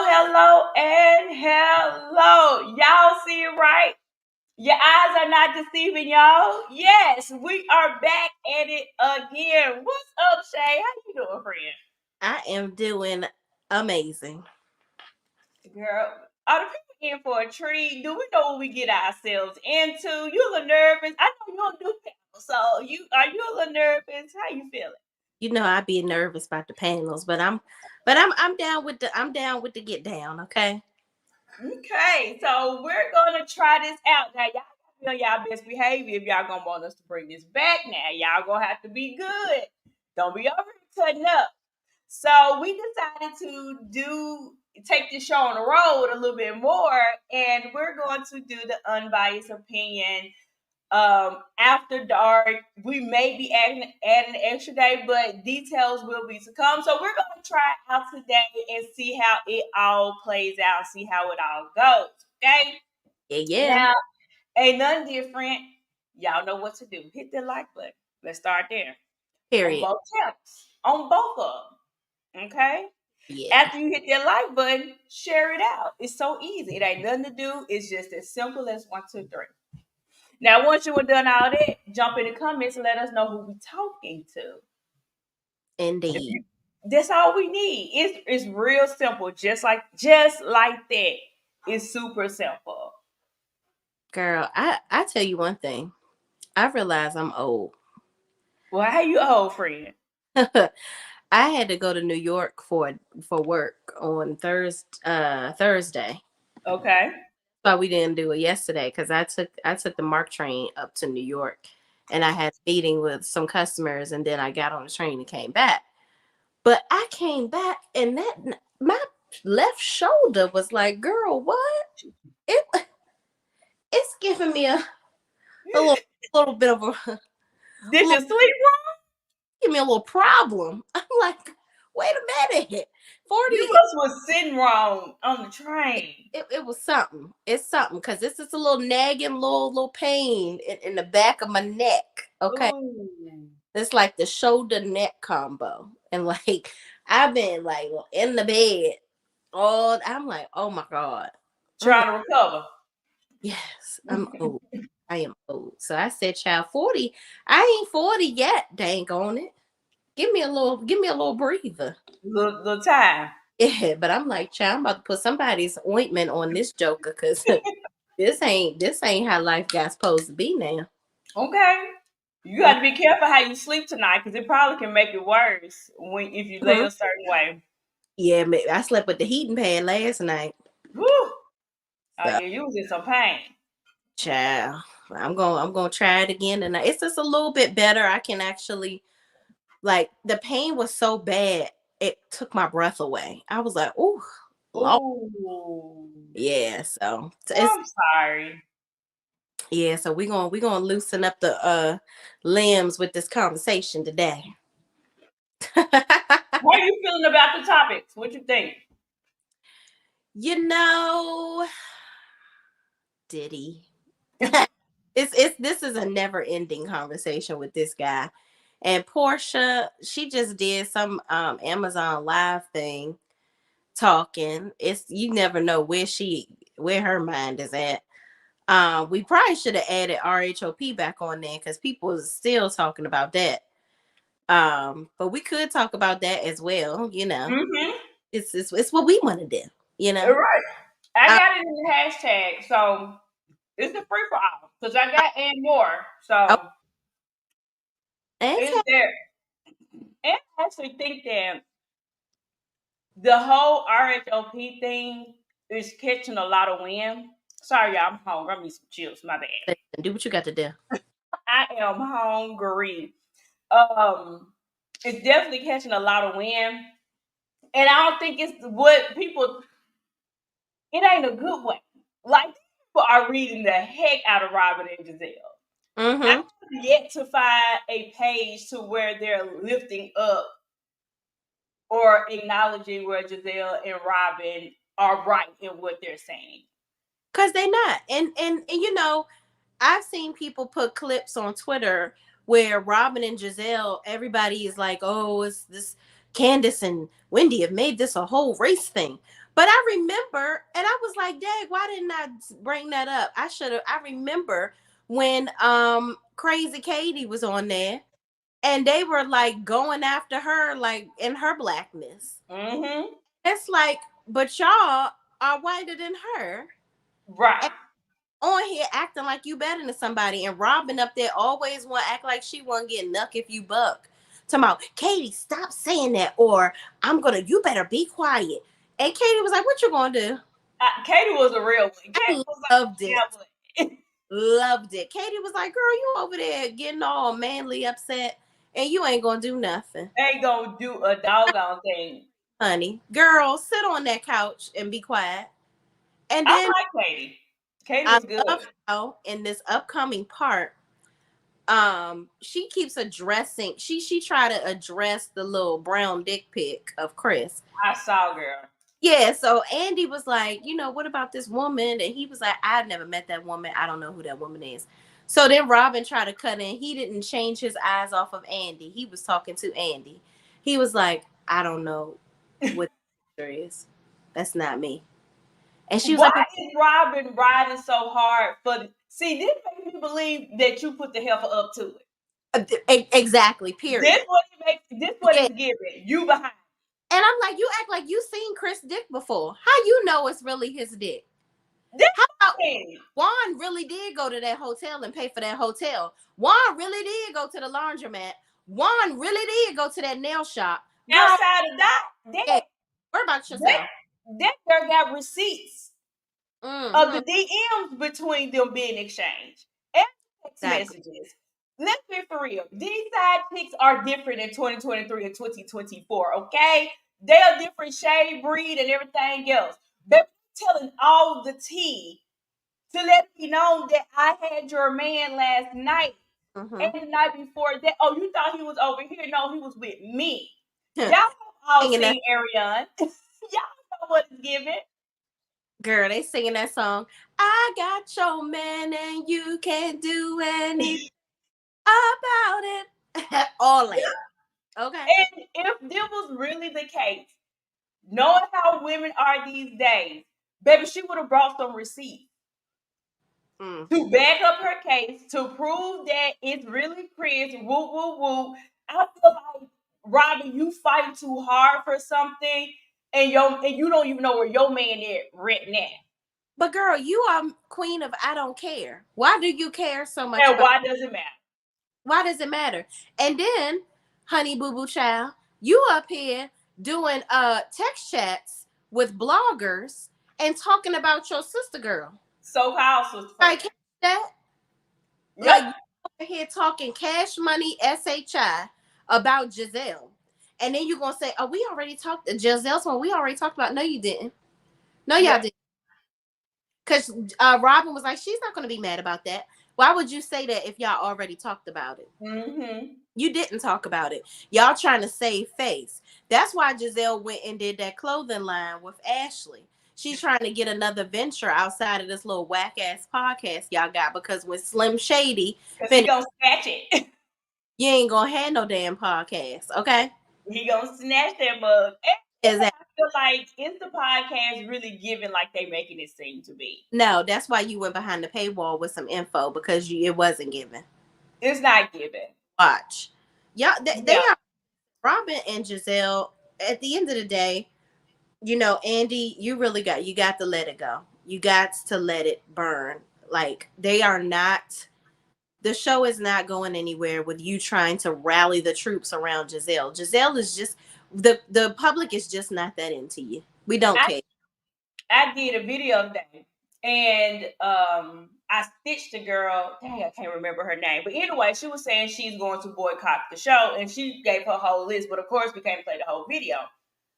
Hello, and hello. Y'all see it right? Your eyes are not deceiving y'all. Yes, we are back at it again. What's up, Shay? How you doing, friend? I am doing amazing. Girl, are the people in for a treat? Do we know what we get ourselves into? You a little nervous? I know you don't do panels, so are you a little nervous? How you feeling? You know I be nervous about the panels, but I'm down with the get down, okay? Okay, so we're gonna try this out. Now y'all gotta be on y'all best behavior if y'all gonna want us to bring this back. Now y'all gonna have to be good. Don't be over here cutting up. So we decided to take this show on the road a little bit more, and we're going to do the unbiased opinion. After dark, we may be adding an extra day, but details will be to come. So we're going to try it out today and see how it all plays out, see how it all goes. Okay. Yeah. Now, ain't nothing different. Y'all know what to do. Hit the like button. Let's start there. Period. On both temps. On both of them. Okay. Yeah. After you hit that like button, share it out. It's so easy. It ain't nothing to do. It's just as simple as 1, 2, 3. Now, once you were done all that, jump in the comments and let us know who we talking to. Indeed. That's all we need. It's real simple, just like that. It's super simple. Girl, I tell you one thing. I realize I'm old. Well, how you old, friend? I had to go to New York for work on Thursday. Okay. But we didn't do it yesterday because I took the MARC train up to New York, and I had a meeting with some customers, and then I got on the train and came back. But I came back, and my left shoulder was like, "Girl, what? It's giving me a little bit of a Did you sleep wrong? give me a little problem." I'm like, "Wait a minute, 40." You must was sitting wrong on the train. It was something. It's something because it's just a little nagging, little pain in the back of my neck. Okay, Ooh. it's like the shoulder neck combo, and like I've been like in the bed all. I'm like, oh my god, Trying to recover. yes, I'm old. I am old. So I said, child, 40. I ain't 40 yet. Dang on it. Give me a little breather. Little time. Yeah, but I'm like, child, I'm about to put somebody's ointment on this joker because this ain't how life got supposed to be now. Okay. You got to be careful how you sleep tonight because it probably can make it worse if you lay a certain way. Yeah, I slept with the heating pad last night. Woo! Oh yeah, you was in some pain. Child, I'm gonna try it again tonight. It's just a little bit better. I can actually, like, the pain was so bad it took my breath away. I was like, ooh. Ooh. Yeah, so I'm sorry. Yeah, so we're gonna loosen up the limbs with this conversation today. How are you feeling about the topics? What you think? You know, Diddy. It's this is a never-ending conversation with this guy. And Porsha, she just did some Amazon live thing talking. It's you never know where her mind is at. We probably should have added RHOP back on there because people are still talking about that. But we could talk about that as well. Mm-hmm. It's what we want to do. You know. Right. I Uh, got it in the hashtag, so it's a free for all because I got and more. oh, So it's okay. there. And I actually think that the whole RHOP thing is catching a lot of wind. Sorry, y'all, I'm hungry. I need some chips. My bad. Do what you got to do. I am hungry. Um, it's definitely catching a lot of wind, and I don't think it's what people. It ain't a good way. Like people are reading the heck out of Robin and Giselle. I Mm-hmm. have yet to find a page to where they're lifting up or acknowledging where Giselle and Robin are right in what they're saying. Cause they not, and I've seen people put clips on Twitter where Robin and Giselle, everybody is like, oh, it's this Candace and Wendy have made this a whole race thing. But I remember, and I was like, dang, why didn't I bring that up? I should have. I remember when Crazy Katie was on there and they were like going after her, like in her blackness. Mm-hmm. It's like, but y'all are whiter than her. Right. On here acting like you better than somebody, and Robin up there always want to act like she won't get nuck if you buck. Talking about, Katie, stop saying that, or you better be quiet. And Katie was like, what you gonna do? Katie was a real one. I Katie was loved it. like, Loved it. Katie was like, girl, you over there getting all manly upset, and you ain't gonna do nothing. ain't gonna do a doggone thing. Honey, girl, sit on that couch and be quiet. And I then like Katie. Katie I was good. love how in this upcoming part, she keeps addressing, she tried to address the little brown dick pic of Chris. I saw, girl. Yeah, so Andy was like, what about this woman? And he was like, I've never met that woman, I don't know who that woman is. So then Robin tried to cut in. He didn't change his eyes off of Andy. He was talking to Andy. He was like, I don't know what the picture is. That's not me. And she was Why like, is Robin riding so hard for? See, this makes me believe that you put the heifer up to it. Exactly, period. This what it makes. This what Yeah. it's giving. You behind. And I'm like, you act like you seen Chris' dick before. How you know it's really his dick? This How about thing. Juan really did go to that hotel and pay for that hotel? Juan really did go to the laundromat. Juan really did go to that nail shop. Girl, Outside of that, yeah, what about yourself? that girl got receipts of Mm-hmm. the DMs between them being exchanged and text Exactly. messages. Let's be for real. These side chicks are different in 2023 and 2024. Okay, they are different shade, breed, and everything else. They're telling all the tea to let me know that I had your man last night Mm-hmm. and the night before that. Oh, you thought he was over here? No, he was with me. Y'all have all Singing that, seen Ariane. Y'all know what it's giving. girl, they singing that song. I got your man and you can't do anything about it. All that. Okay. And if this was really the case, knowing how women are these days, baby, she would have brought some receipts Mm. to back up her case to prove that it's really Chris. Woo, woo, woo. I feel like Robin, you fight too hard for something, and you don't even know where your man is right now. But girl, you are queen of I don't care. Why do you care so much And about? why does it matter? Why does it matter? And then, honey boo boo child, you up here doing text chats with bloggers and talking about your sister girl. So House was Like friend. that, like Yep. you over here talking cash money SHI about Giselle. And then you're gonna say, oh, we already talked Giselle's one, we already talked about. No, you didn't. No, y'all Yep. didn't. Because Robin was like, she's not going to be mad about that. Why would you say that if y'all already talked about it? Mm-hmm. You didn't talk about it. Y'all trying to save face. That's why Giselle went and did that clothing line with Ashley. She's trying to get another venture outside of this little whack ass podcast y'all got, because when Slim Shady Because he finished, gonna snatch it. you ain't gonna have no damn podcast, okay? He gonna snatch that mug. And Is that I feel like is the podcast really giving like they making it seem to be? no? That's why you went behind the paywall with some info, because it wasn't given. It's not giving. Watch. Yeah, they Yeah, are. Robin and Giselle, at the end of the day, Andy, you got to let it go. You got to let it burn. Like, they are not, the show is not going anywhere with you trying to rally the troops around Giselle. Giselle is just, the public is just not that into you. We don't I care. I did a video of that, and I stitched a girl. Dang, I can't remember her name, but anyway, she was saying she's going to boycott the show, and she gave her whole list. But of course, we can't play the whole video.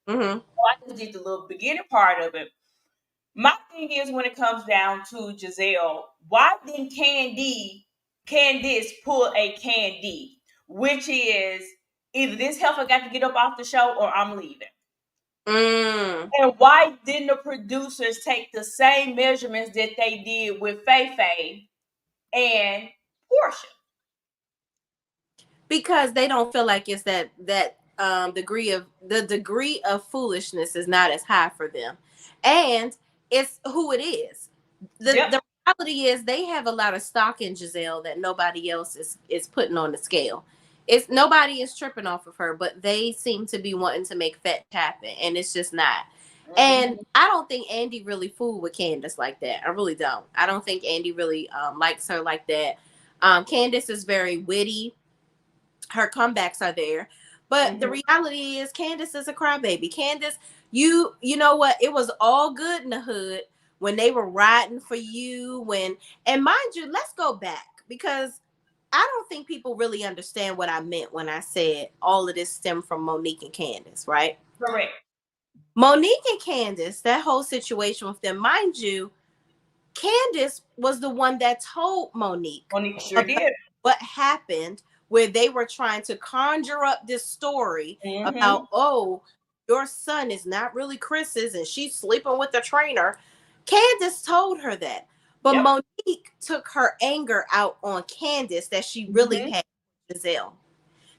Mm-hmm. So I just did the little beginning part of it. My thing is, when it comes down to Giselle, why didn't Candice pull a Candy, which is either this heifer got to get up off the show or I'm leaving. Mm. And why didn't the producers take the same measurements that they did with Fei Fei and Porsha? Because they don't feel like it's that degree of foolishness is not as high for them, and it's who it is. the Yep. the reality is they have a lot of stock in Giselle that nobody else is putting on the scale. It's nobody is tripping off of her, but they seem to be wanting to make fetch happen, and it's just not. And Mm-hmm. I don't think Andy really fooled with Candace like that. I really don't. I don't think Andy really likes her like that. Candace is very witty. Her comebacks are there, but the Mm-hmm. reality is Candace is a crybaby. Candace, you know what? It was all good in the hood when they were riding for you. And mind you, let's go back, because I don't think people really understand what I meant when I said all of this stemmed from Monique and Candace, right? Correct. Monique and Candace, that whole situation with them, mind you, Candace was the one that told Monique Monique sure about did. what happened, where they were trying to conjure up this story Mm-hmm. about, oh, your son is not really Chris's and she's sleeping with the trainer. Candace told her that. But Yep. Monique took her anger out on Candace that she really Mm-hmm. had with Giselle.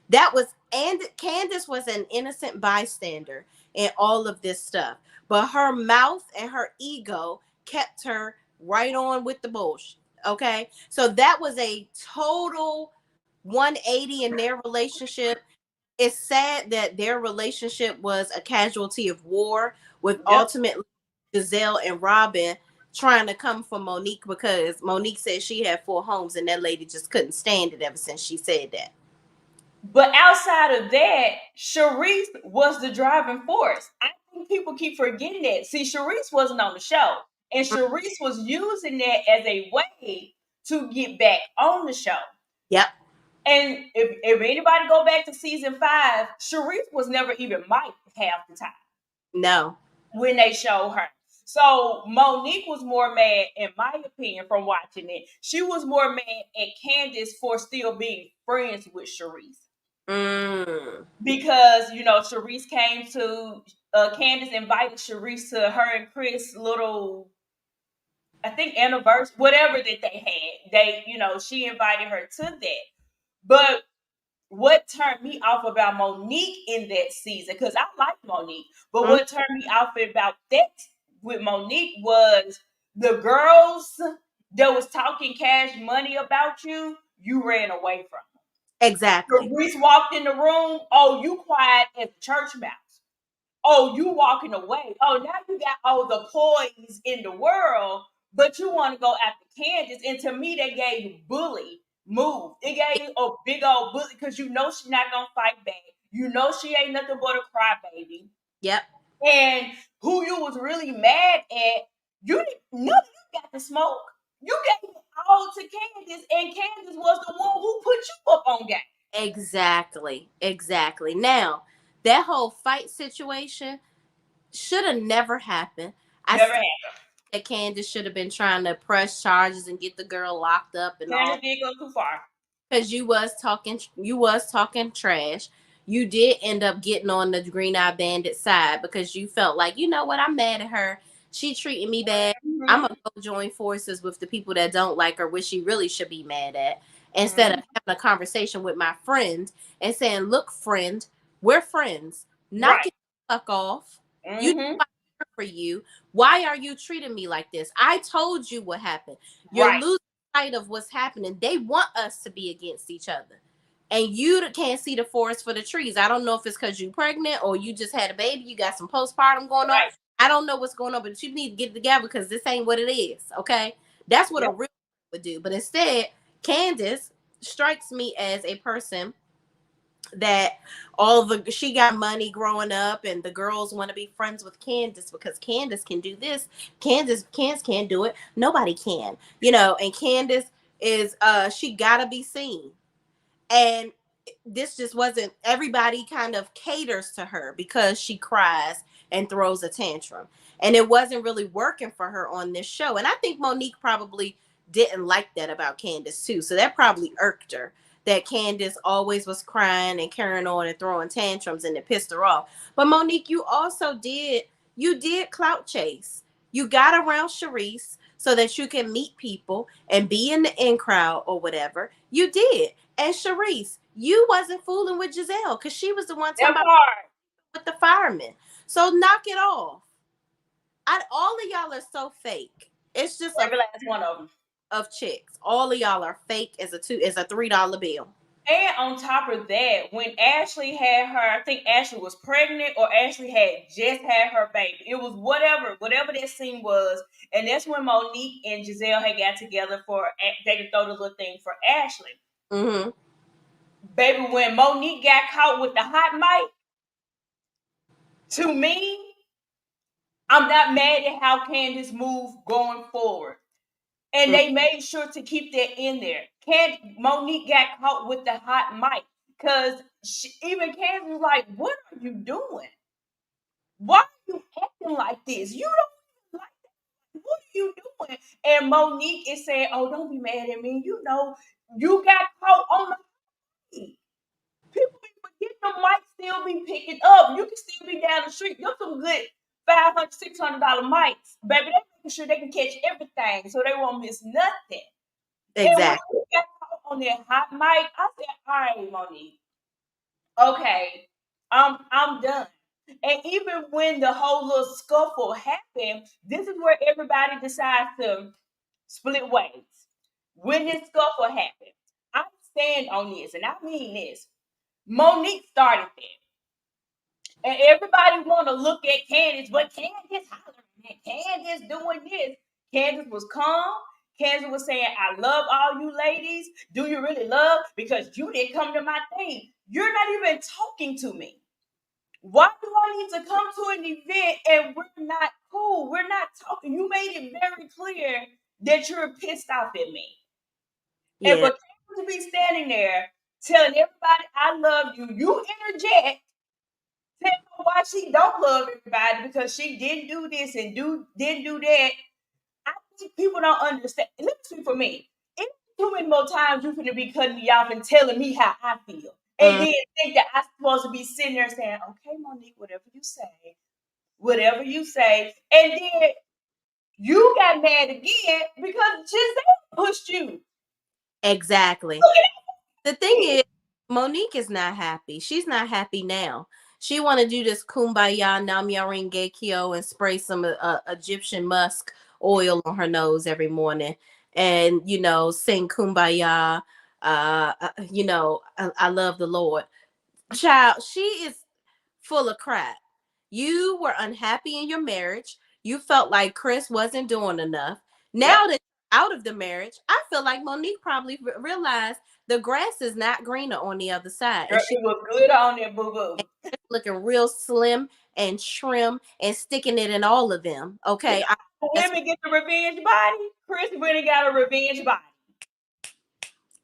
That was, and Candace was an innocent bystander in all of this stuff, but her mouth and her ego kept her right on with the bullshit. Okay, so that was a total 180 in their relationship. It's sad that their relationship was a casualty of war, with Yep. ultimately Giselle and Robin trying to come for Monique, because Monique said she had 4 homes and that lady just couldn't stand it ever since she said that. But outside of that, Sharice was the driving force. I think people keep forgetting that. See, Sharice wasn't on the show, and Sharice was using that as a way to get back on the show. Yep. And if anybody go back to season 5, Sharice was never even Mike half the time No. when they showed her. So Monique was more mad, in my opinion, from watching it. She was more mad at Candace for still being friends with Sharice. Mm. Because Sharice came to Candace invited Sharice to her and Chris little, I think, anniversary, whatever that they had. She invited her to that. But what turned me off about Monique in that season, because I like Monique, but Mm. what turned me off about that with Monique was the girls that was talking cash money about you, you ran away from. Exactly. Reese walked in the room. Oh, you quiet as a church mouse. Oh, you walking away. Oh, now you got all the poise in the world, but you want to go after Candace. And to me, they gave you bully move. It gave you a big old bully because she's not gonna fight back. She ain't nothing but a crybaby. Yep. And who you was really mad at, you didn't none of you got the smoke. You gave it all to Candace, and Candace was the one who put you up on game. Exactly. Exactly. Now, that whole fight situation should have never happened. I Never still had. think that Candace should have been trying to press charges and get the girl locked up and all, Candace did go too far. because you was talking trash. You did end up getting on the Green Eye Bandit side because you felt like, you know what, I'm mad at her. She treating me bad. I'm Mm-hmm. gonna go join forces with the people that don't like her, which she really should be mad at, instead of Mm-hmm. having a conversation with my friend and saying, "Look, friend, we're friends. Knock Right. it the fuck off. You know Mm-hmm. I'm here for you. Why are you treating me like this? I told you what happened. You're Right. losing sight of what's happening. They want us to be against each other. and you can't see the forest for the trees. I don't know if it's because you're pregnant or you just had a baby, you got some postpartum going on. Right. I don't know what's going on, but you need to get it together because this ain't what it is. Okay, that's what a Yep. real would do. But instead, Candace strikes me as a person that she got money growing up and the girls want to be friends with Candace because Candace can do this. Candace can't do it. Nobody can, and Candace is she gotta be seen. And this just wasn't, everybody kind of caters to her because she cries and throws a tantrum. And it wasn't really working for her on this show. And I think Monique probably didn't like that about Candace too. So that probably irked her that Candace always was crying and carrying on and throwing tantrums, and it pissed her off. But Monique, you did clout chase. You got around Sharice so that you can meet people and be in the in crowd or whatever. You did. And Sharice, you wasn't fooling with Giselle because she was the one talking That about part. with the firemen. So knock it off. All of y'all are so fake. It's just a Every last one of them. of chicks. All of y'all are fake as a $3 bill. And on top of that, when Ashley had her, I think Ashley was pregnant or Ashley had just had her baby. It was whatever that scene was. And that's when Monique and Giselle had got together for, they could throw the little thing for Ashley. Mm-hmm. Baby, when Monique got caught with the hot mic, to me, I'm not mad at how Candace moved going forward. And they made sure to keep that in there. Monique got caught with the hot mic because even Candace was like, "What are you doing? Why are you acting like this? You don't like that. What are you doing?" And Monique is saying, "Oh, don't be mad at me. You got caught on the mic. People be forgetting the mic still be picking up. You can still be down the street. You're some good $500, $600 mics, baby. They're making sure they can catch everything so they won't miss nothing." And when Exactly. we got caught on that hot mic, I said, "All right, Monique, okay, I'm done." And even when the whole little scuffle happened, this is where everybody decides to split ways. When this scuffle happened, I stand on this, and I mean this. Monique started that. And everybody want to look at Candace, but Candace hollering at Candace doing this. Candace was calm. Candace was saying, "I love all you ladies. Do you really love? Because you didn't come to my thing. You're not even talking to me. Why do I need to come to an event and we're not cool? We're not talking. You made it very clear that you're pissed off at me." And Yeah. for Candace to be standing there telling everybody, "I love you," you interject, tell her why she don't love everybody because she didn't do this and didn't do that. I think people don't understand. Let me speak for me. It's too many more times you're gonna be cutting me off and telling me how I feel. And Mm, then think that I'm supposed to be sitting there saying, "Okay, Monique, whatever you say." And then you got mad again because Giselle pushed you. exactly. Look The thing is, Monique is not happy. She's not happy now. She want to do this kumbaya namya ringekyo and spray some Egyptian musk oil on her nose every morning, and sing kumbaya. I love the Lord. Child, she is full of crap. You were unhappy in your marriage. You felt like Chris wasn't doing enough. Yep. Now that you're out of the marriage, I feel like Monique probably realized the grass is not greener on the other side. Girl, And she's it was good on there, boo boo. looking real slim and trim and sticking it in all of them. You Okay. know, That's women get the revenge body. Chris really got a revenge body.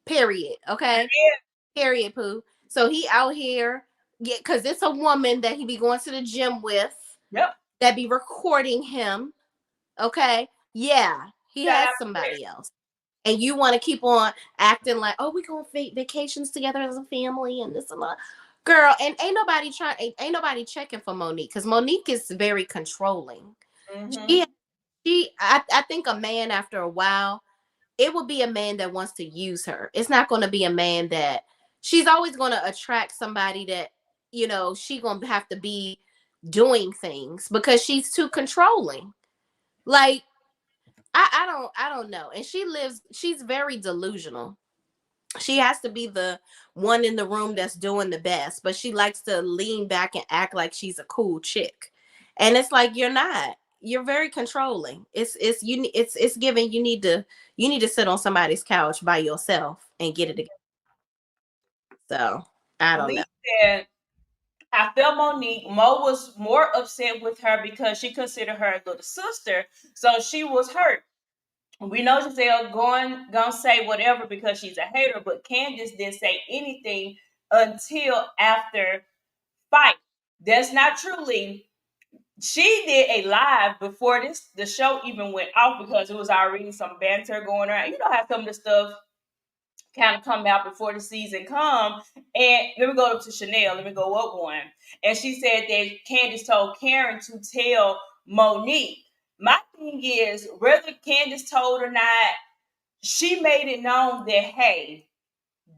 period. Okay. Yeah. Period, poo. So he out here, yeah, because it's a woman that he be going to the gym with Yep. that be recording him. Okay. Yeah, he Shout has out to Chris. somebody else. And you want to keep on acting like, oh, we going vacations together as a family and this and that. Girl, and ain't nobody checking for Monique because Monique is very controlling. Mm-hmm. She, I think a man after a while, it will be a man that wants to use her. It's not going to be a man that she's always going to attract somebody that, she going to have to be doing things because she's too controlling. Like, I don't know. And she's very delusional. she has to be the one in the room that's doing the best, but she likes to lean back and act like she's a cool chick. And it's like you're not. You're very controlling. It's giving you need to sit on somebody's couch by yourself and get it together. So I don't know. Lee said, I felt Monique. Mo was more upset with her because she considered her a little sister, so she was hurt. We know Giselle gonna say whatever because she's a hater, but Candace didn't say anything until after fight. That's not true, Lee. She did a live before the show even went off because it was already some banter going around. You know how some of the stuff kind of come out before the season come. And let me go up to Chanel. Let me go up one. And she said that Candace told Karen to tell Monique. My thing is, whether Candace told or not, she made it known that, hey,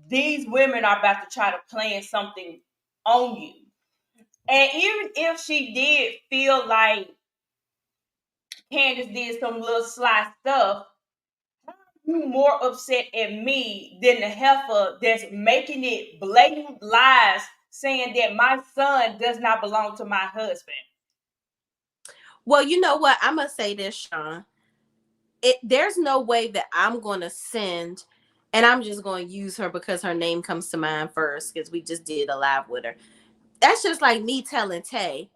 these women are about to try to plan something on you. And even if she did feel like Candace did some little sly stuff, you more upset at me than the heifer that's making it blatant lies saying that my son does not belong to my husband. Well, you know what? I'm gonna say this, Sean. There's no way that I'm gonna send, and I'm just gonna use her because her name comes to mind first because we just did a live with her. That's just like me telling Tay,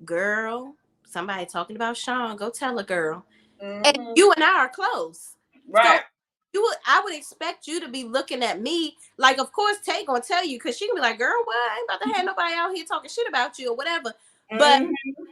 girl, somebody talking about Sean, go tell a girl. And Mm-hmm. you and I are close. So Right. I would expect you to be looking at me like, of course, Tay gonna tell you because she can be like, girl, what? I ain't about to have nobody out here talking shit about you or whatever. But Mm-hmm.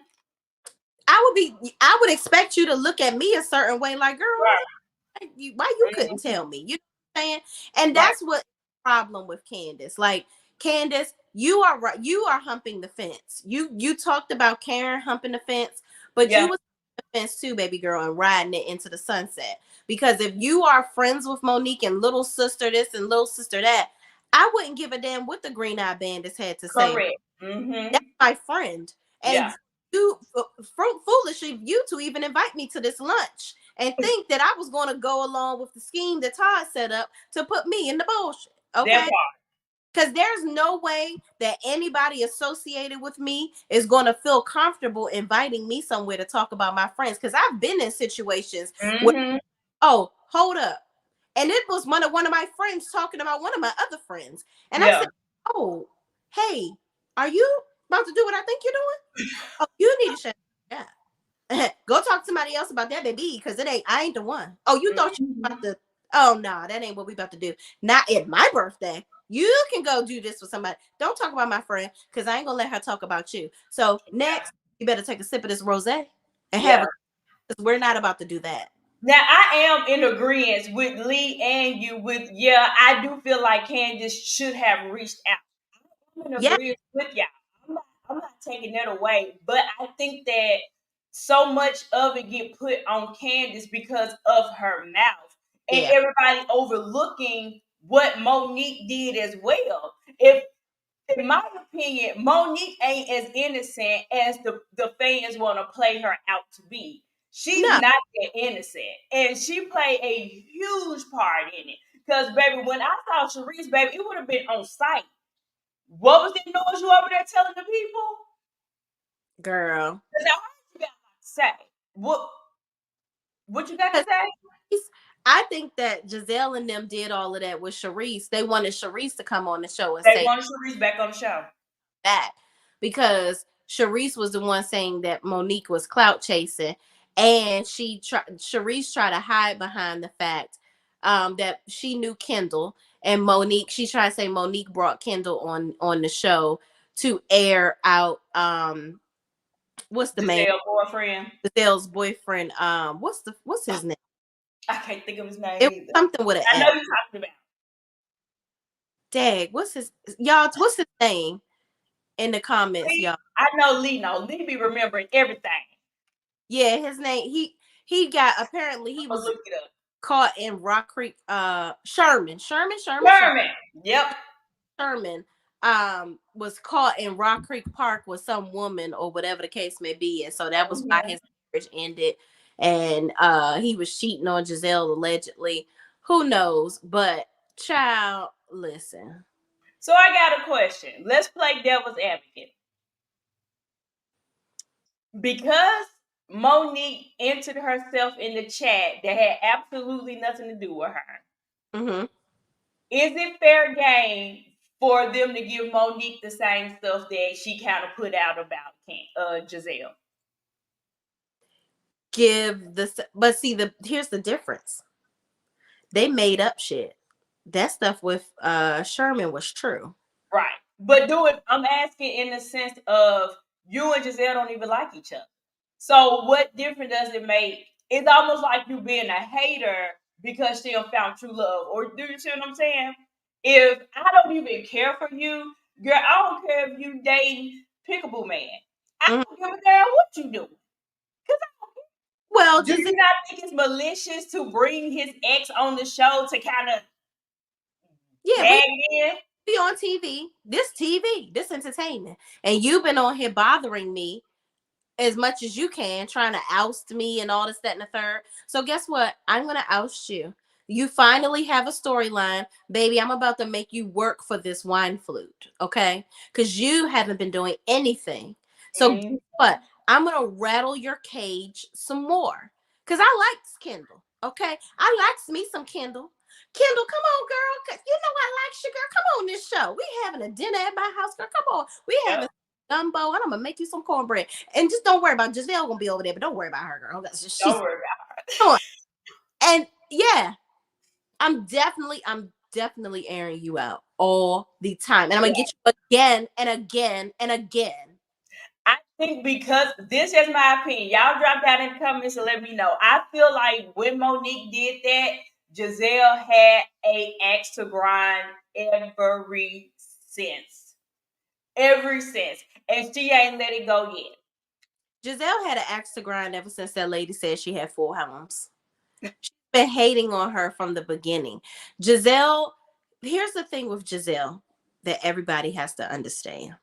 I would expect you to look at me a certain way, like, girl, Right. why you couldn't Mm-hmm. tell me? You know what I'm saying? And Right. that's what problem with Candace. Like, Candace, you are right. You are humping the fence. You talked about Karen humping the fence, but you Yeah. was the fence too, baby girl, and riding it into the sunset. Because if you are friends with Monique and little sister this and little sister that, I wouldn't give a damn what the Green Eye Bandits had to say. Correct. Mm-hmm. That's my friend. Yeah. And you foolishly, you two even invite me to this lunch and think that I was going to go along with the scheme that Todd set up to put me in the bullshit. That Okay. part. Because there's no way that anybody associated with me is going to feel comfortable inviting me somewhere to talk about my friends. Because I've been in situations where, Mm-hmm. oh, hold up. And it was one of my friends talking about one of my other friends. And I Yeah. said, oh, hey, are you about to do what I think you're doing? Oh, you need to shut up. Yeah. Go talk to somebody else about that, baby, because I ain't the one. Oh, you thought you were about Mm-hmm. to, oh, no, that ain't what we about to do. Not at my birthday. You can go do this with somebody. Don't talk about my friend, because I ain't going to let her talk about you. So next, you better take a sip of this rosé and have Yeah. a, because we're not about to do that. Now I am in agreement with Lee and you with I do feel like Candace should have reached out. I'm in Yeah, agreement with y'all. I'm not taking that away, but I think that so much of it get put on Candace because of her mouth and yeah. everybody overlooking what Monique did as well. If in my opinion, Monique ain't as innocent as the fans want to play her out to be. She's No, not that innocent, and she played a huge part in it. Because baby, when I saw Sharice, baby, it would have been on site. What was that noise you over there telling the people? girl. Now, what you got to say? What you got to 'Cause say? I think that Giselle and them did all of that with Sharice. They wanted Sharice to come on the show and They say want Sharice back on the show. that because Sharice was the one saying that Monique was clout chasing, and Sharice tried to hide behind the fact that she knew Kendall and Monique. She tried to say Monique brought Kendall on the show to air out what's the man Giselle boyfriend. Giselle's boyfriend what's his name? I can't think of his name It was either. something with an I know L. you're talking about. Dag, what's his name in the comments, Lee, y'all? I know Lee. No, Lee be remembering everything. Yeah, his name. He got apparently he I'm gonna was look it up. caught in Rock Creek. Sherman. Yep. Sherman. Was caught in Rock Creek Park with some woman or whatever the case may be, and so that was why Mhm. his marriage ended. And he was cheating on Giselle allegedly. Who knows? But Child, listen. So I got a question. Let's play devil's advocate. Because Monique entered herself in the chat that had absolutely nothing to do with her, Mm-hmm. is it fair game for them to give Monique the same stuff that she kind of put out about Giselle? Give the but see the here's the difference. They made up shit. That stuff with Sherman was true. Right. But do it, I'm asking in the sense of you and Giselle don't even like each other. So what difference does it make? It's almost like you being a hater because she found true love. Or do you see what I'm saying? If I don't even care for you, girl, I don't care if you dating Pickaboo Man. I Mhm. don't give a damn what you do. Well, Do just you not think it's malicious to bring his ex on the show to kind of yeah, we tag in? be on TV. This TV, this entertainment, and you've been on here bothering me as much as you can, trying to oust me and all this, that, and the third. So guess what? I'm gonna oust you. You finally have a storyline, baby. I'm about to make you work for this wine flute, okay? Because you haven't been doing anything. So guess Mm, what? I'm gonna rattle your cage some more. Cause I likes Kendall, okay? I likes me some Kendall. Kendall, come on, girl. You know I like you, girl. Come on this show. We having a dinner at my house, girl. Come on. We yep. having gumbo, and I'm gonna make you some cornbread. And just don't worry about Giselle gonna be over there, but don't worry about her, girl. That's just Don't she's worry about on. And yeah, I'm definitely airing you out all the time. And I'm gonna it. get you again and again and again. I think because this is my opinion. Y'all drop down in the comments and let me know. I feel like when Monique did that, Giselle had a axe to grind every since. Every since. And she ain't let it go yet. Giselle had an axe to grind ever since that lady said she had 4 homes. She's been hating on her from the beginning. Giselle, here's the thing with Giselle that everybody has to understand.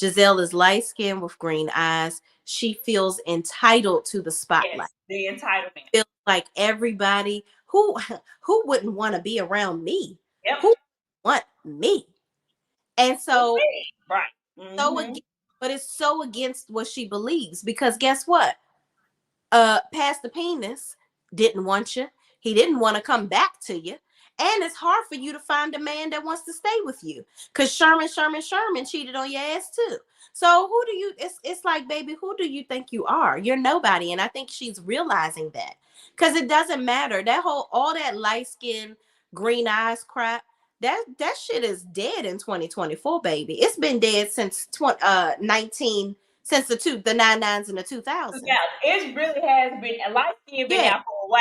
Giselle is light skinned with green eyes. She feels entitled to the spotlight. Yes, the entitlement. Feels like everybody who wouldn't want to be around me, Yep. who want me, and so Okay. Right. so Mm-hmm. again, but it's so against what she believes because guess what? Pastor Penis didn't want you. He didn't want to come back to you. And it's hard for you to find a man that wants to stay with you. Because Sherman cheated on your ass too. So who do you it's like, baby, who do you think you are? You're nobody. And I think she's realizing that. Because it doesn't matter. That whole all that light skin, green eyes crap, that shit is dead in 2024, baby. It's been dead since 19 since the 99s and the 2000s. It really has been a light skin been Yeah. out for a while.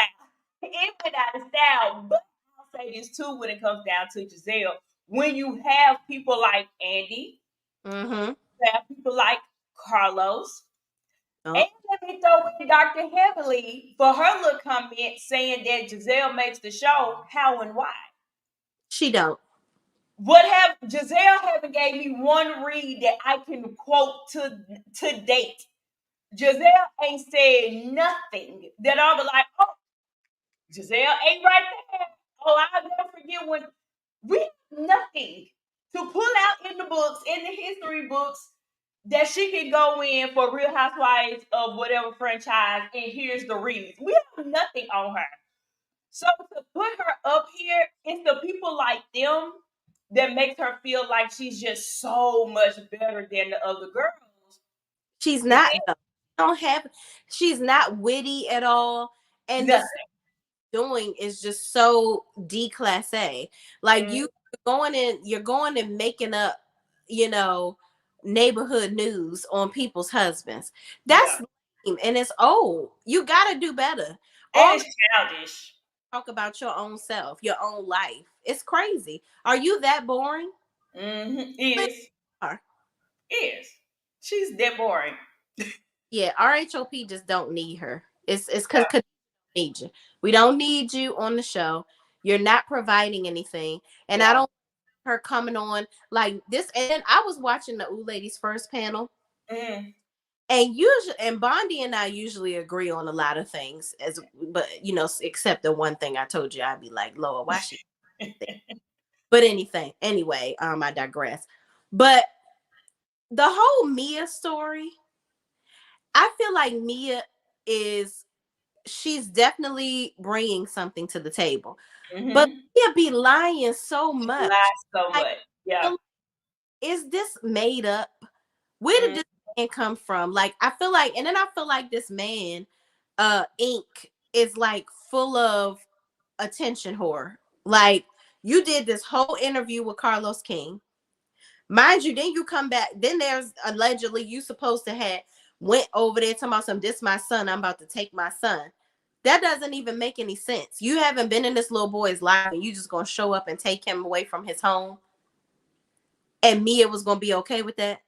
It went out of style, but I'll say this too when it comes down to Giselle. When you have people like Andy, Mm-hmm. you have people like Carlos, and Oh, let me throw in Dr. Heavily for her little comment saying that Giselle makes the show. How and why? she don't. What have Giselle haven't gave me one read that I can quote to date. Giselle ain't said nothing that I'll be like, oh, Giselle ain't right there. Oh, I'll never forget when we have nothing to pull out in the books, in the history books, that she can go in for Real Housewives of whatever franchise, and here's the reads. We have nothing on her. So to put her up here, it's the people like them that makes her feel like she's just so much better than the other girls. She's And not though. Don't have she's not witty at all. And the nothing. doing is just so declasse. Like Mm, you're going and making up, you know, neighborhood news on people's husbands. yeah. That's lame and it's old. You gotta do better. And All it's childish. talk about your own self, your own life. It's crazy. Are you that boring? Mm-hmm. You Is. are. Is. She's that boring. Yeah, RHOP just don't need her. It's because Yeah. we need you. We don't need you on the show. You're not providing anything, and I Yeah. don't her coming on like this. And then I was watching the Ooh Ladies first panel, Mm. and usually, and Bondi and I usually agree on a lot of things, as but you know, except the one thing I told you, I'd be like, Lord, why she? But anything, anyway, I digress. But the whole Mia story, I feel like Mia is she's definitely bringing something to the table, but Mm-hmm. Mia be lying so She much. lies so Like, much. Yeah. is this made up? Where did Mm. this man come from? Like, I feel like, and then I feel like this man, Ink, is like full of attention whore. Like, you did this whole interview with Carlos King. Mind you, then you come back. Then there's allegedly you supposed to have went over there talking about some this my son. I'm about to take my son. That doesn't even make any sense. You haven't been in this little boy's life, and you just gonna show up and take him away from his home. And Mia was gonna be okay with that.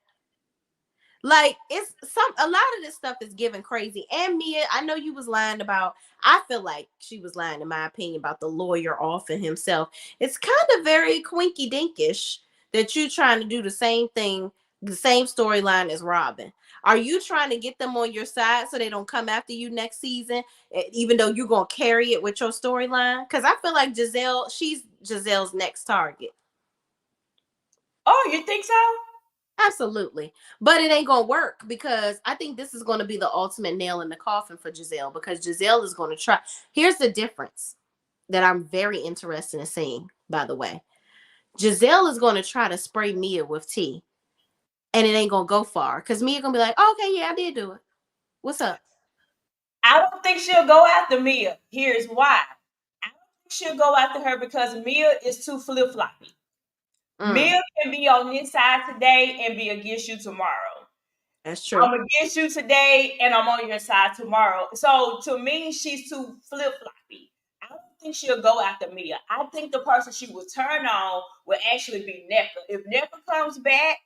Like it's some a lot of this stuff is giving crazy. And Mia, I know you was lying about. I feel like she was lying, in my opinion, about the lawyer offing himself. It's kind of very quinky dinkish that you trying to do the same thing, the same storyline as Robin. Are you trying to get them on your side so they don't come after you next season, even though you're gonna carry it with your storyline? Because I feel like she's Giselle's next target. Oh, you think so? Absolutely. But it ain't gonna work because I think this is gonna be the ultimate nail in the coffin for Giselle because Giselle is gonna try. Here's the difference that I'm very interested in seeing, by the way. Giselle is gonna try to spray Mia with tea and it ain't gonna go far because Mia gonna be like, oh, okay, yeah, I did do it. What's up? I don't think she'll go after Mia. Here's why. I don't think she'll go after her because Mia is too flip floppy. Mm, Mia can be on this side today and be against you tomorrow. that's I'm true. against you today and I'm on your side tomorrow. So to me, she's too flip floppy. I don't think she'll go after Mia. I think the person she will turn on will actually be Nneka. If Nneka comes back,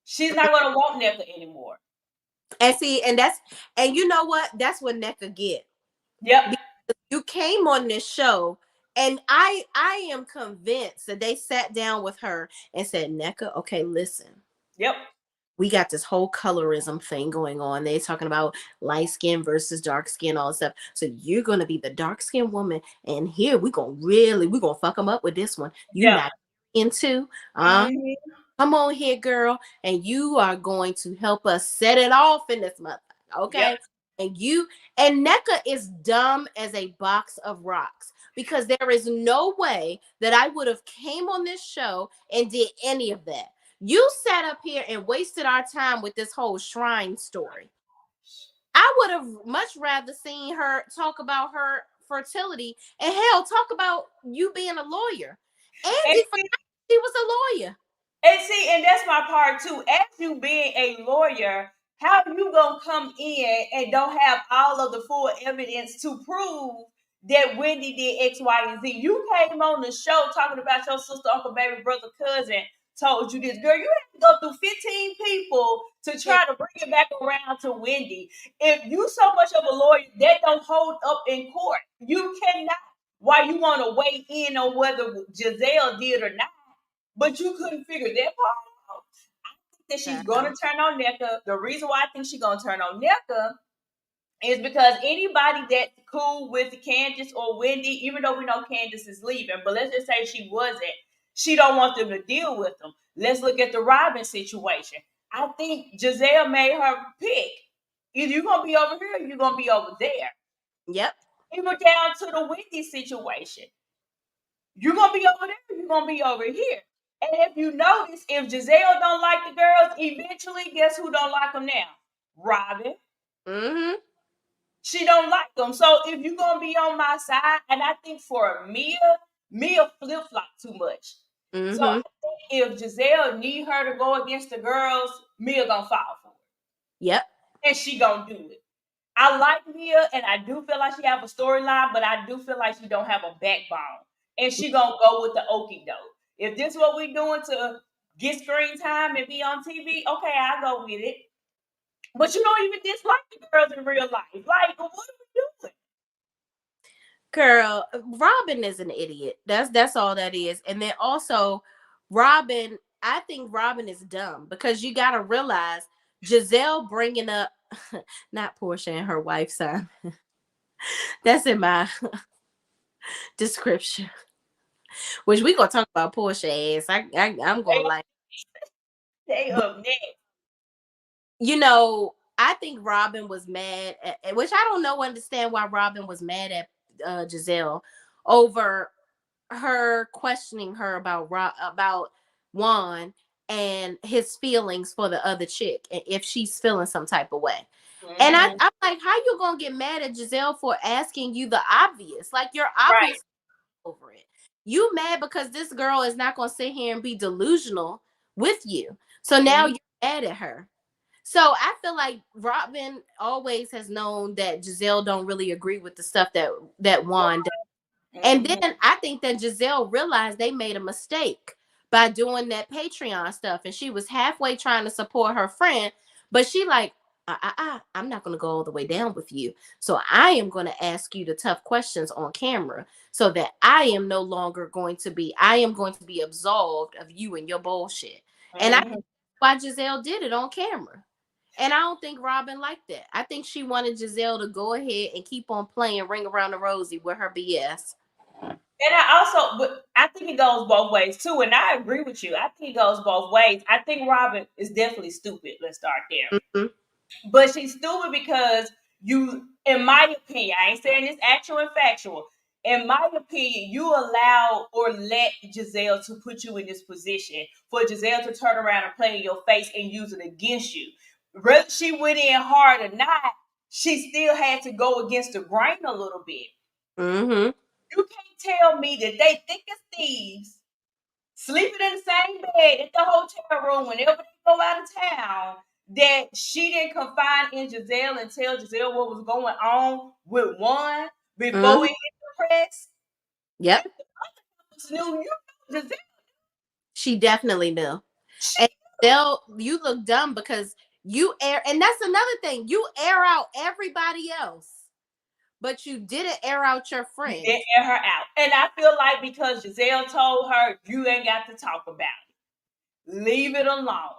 she's not gonna want Nneka anymore. And see, and you know what? That's what NECA get. Yep, Because you came on this show and I am convinced that they sat down with her and said, NECA, okay, listen. yep, We got this whole colorism thing going on. They talking about light skin versus dark skin, all this stuff. So you're gonna be the dark skinned woman, and here we gonna fuck them up with this one. You yep. not into, Mm-hmm. come on here, girl, and you are going to help us set it off in this month, Yep. okay? And NECA is dumb as a box of rocks because there is no way that I would have came on this show and did any of that. You sat up here and wasted our time with this whole shrine story. I would have much rather seen her talk about her fertility and hell talk about you being a lawyer. And Andy forgot she was a lawyer. And see, and that's my part too. As you being a lawyer, how you gonna come in and don't have all of the full evidence to prove that Wendy did X, Y, and Z? You came on the show talking about your sister, uncle, baby, brother, cousin told you this. Girl, you have to go through 15 people to Yeah. try to bring it back around to Wendy. If you so much of a lawyer, that don't hold up in court. You cannot. Why you want to weigh in on whether Giselle did or not? But you couldn't figure that part out. I think that she's gonna Child. turn on NECA. The reason why I think she's gonna turn on NECA is because anybody that's cool with Candace or Wendy, even though we know Candace is leaving, but let's just say she wasn't, she don't want them to deal with them. Let's look at the Robin situation. I think Giselle made her pick. Either you're gonna be over here or you're gonna be over there. Yep. Even down to the Wendy situation. You're gonna be over there, you're gonna be over here. And if you notice, if Giselle don't like the girls, eventually, guess who don't like them now? Robin. Mm-hmm. She don't like them. So if you're gonna be on my side, and I think for Mia, Mia flip flop too much. So Mm-hmm. I think if Giselle need her to go against the girls, Mia gonna fall for Yep. it, and she gonna do it. I like Mia, and I do feel like she have a storyline, but I do feel like she don't have a backbone, and she gonna go with the okie doke. If this is what we doing to get screen time and be on TV, okay, I go with it. But you don't even dislike the girls in real life. Like, what are we doing? Girl, Robin is an idiot. That's all that is. And then also, Robin, I think Robin is dumb because you got to realize Giselle bringing up not Porsha and her wife's son. That's in my description. Which we gonna talk about Porsha ass. I'm gonna like, They but up next. I think Robin was mad, which I don't know, understand why Robin was mad at Giselle over her questioning her about Juan and his feelings for the other chick, and if she's feeling some type of way. And Mm-hmm. I'm like, how you gonna get mad at Giselle for asking you the obvious? Like, you're Right. obvious over it. You mad because this girl is not gonna sit here and be delusional with you. So now Mm-hmm. you're mad at her. So I feel like Robin always has known that Giselle don't really agree with the stuff that Juan does. And Mm-hmm. then I think that Giselle realized they made a mistake by doing that Patreon stuff. And she was halfway trying to support her friend, but she like, I'm not going to go all the way down with you. So I am going to ask you the tough questions on camera so that I am going to be absolved of you and your bullshit. And I Mm-hmm. think why Giselle did it on camera. And I don't think Robin liked that. I think she wanted Giselle to go ahead and keep on playing Ring Around the Rosie with her BS. And but I think it goes both ways too. And I agree with you. I think it goes both ways. I think Robin is definitely stupid. Let's start there. Mhm. But she's stupid because in my opinion, I ain't saying this actual and factual. In my opinion, you allow or let Giselle to put you in this position for Giselle to turn around and play in your face and use it against you. Whether she went in hard or not, she still had to go against the grain a little bit. Mhm. You can't tell me that they thick as thieves, sleeping in the same bed at the hotel room whenever they go out of town, that she didn't confide in Giselle and tell Giselle what was going on with one before Mhm. it hit the press. Yep. If the others knew, Giselle, She definitely knew. she And they'll you look dumb because you air, and that's another thing. You air out everybody else, but you didn't air out your didn't friends. air her out. And I feel like because Giselle told her, you ain't got to talk about it. Leave it alone.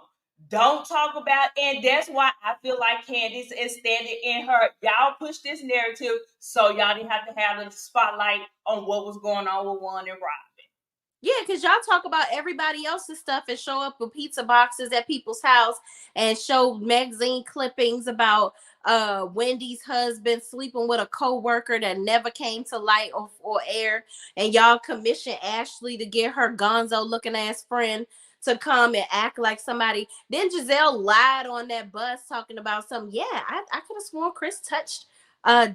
Don't talk about it. And that's why I feel like Candace is standing in her. Y'all push this narrative so y'all didn't have to have the spotlight on what was going on with Juan and Rob. Yeah, because y'all talk about everybody else's stuff and show up with pizza boxes at people's house and show magazine clippings about Wendy's husband sleeping with a co-worker that never came to light or air. And y'all commission Ashley to get her gonzo looking ass friend to come and act like somebody. Then Giselle lied on that bus talking about something. Yeah, I could have sworn Chris touched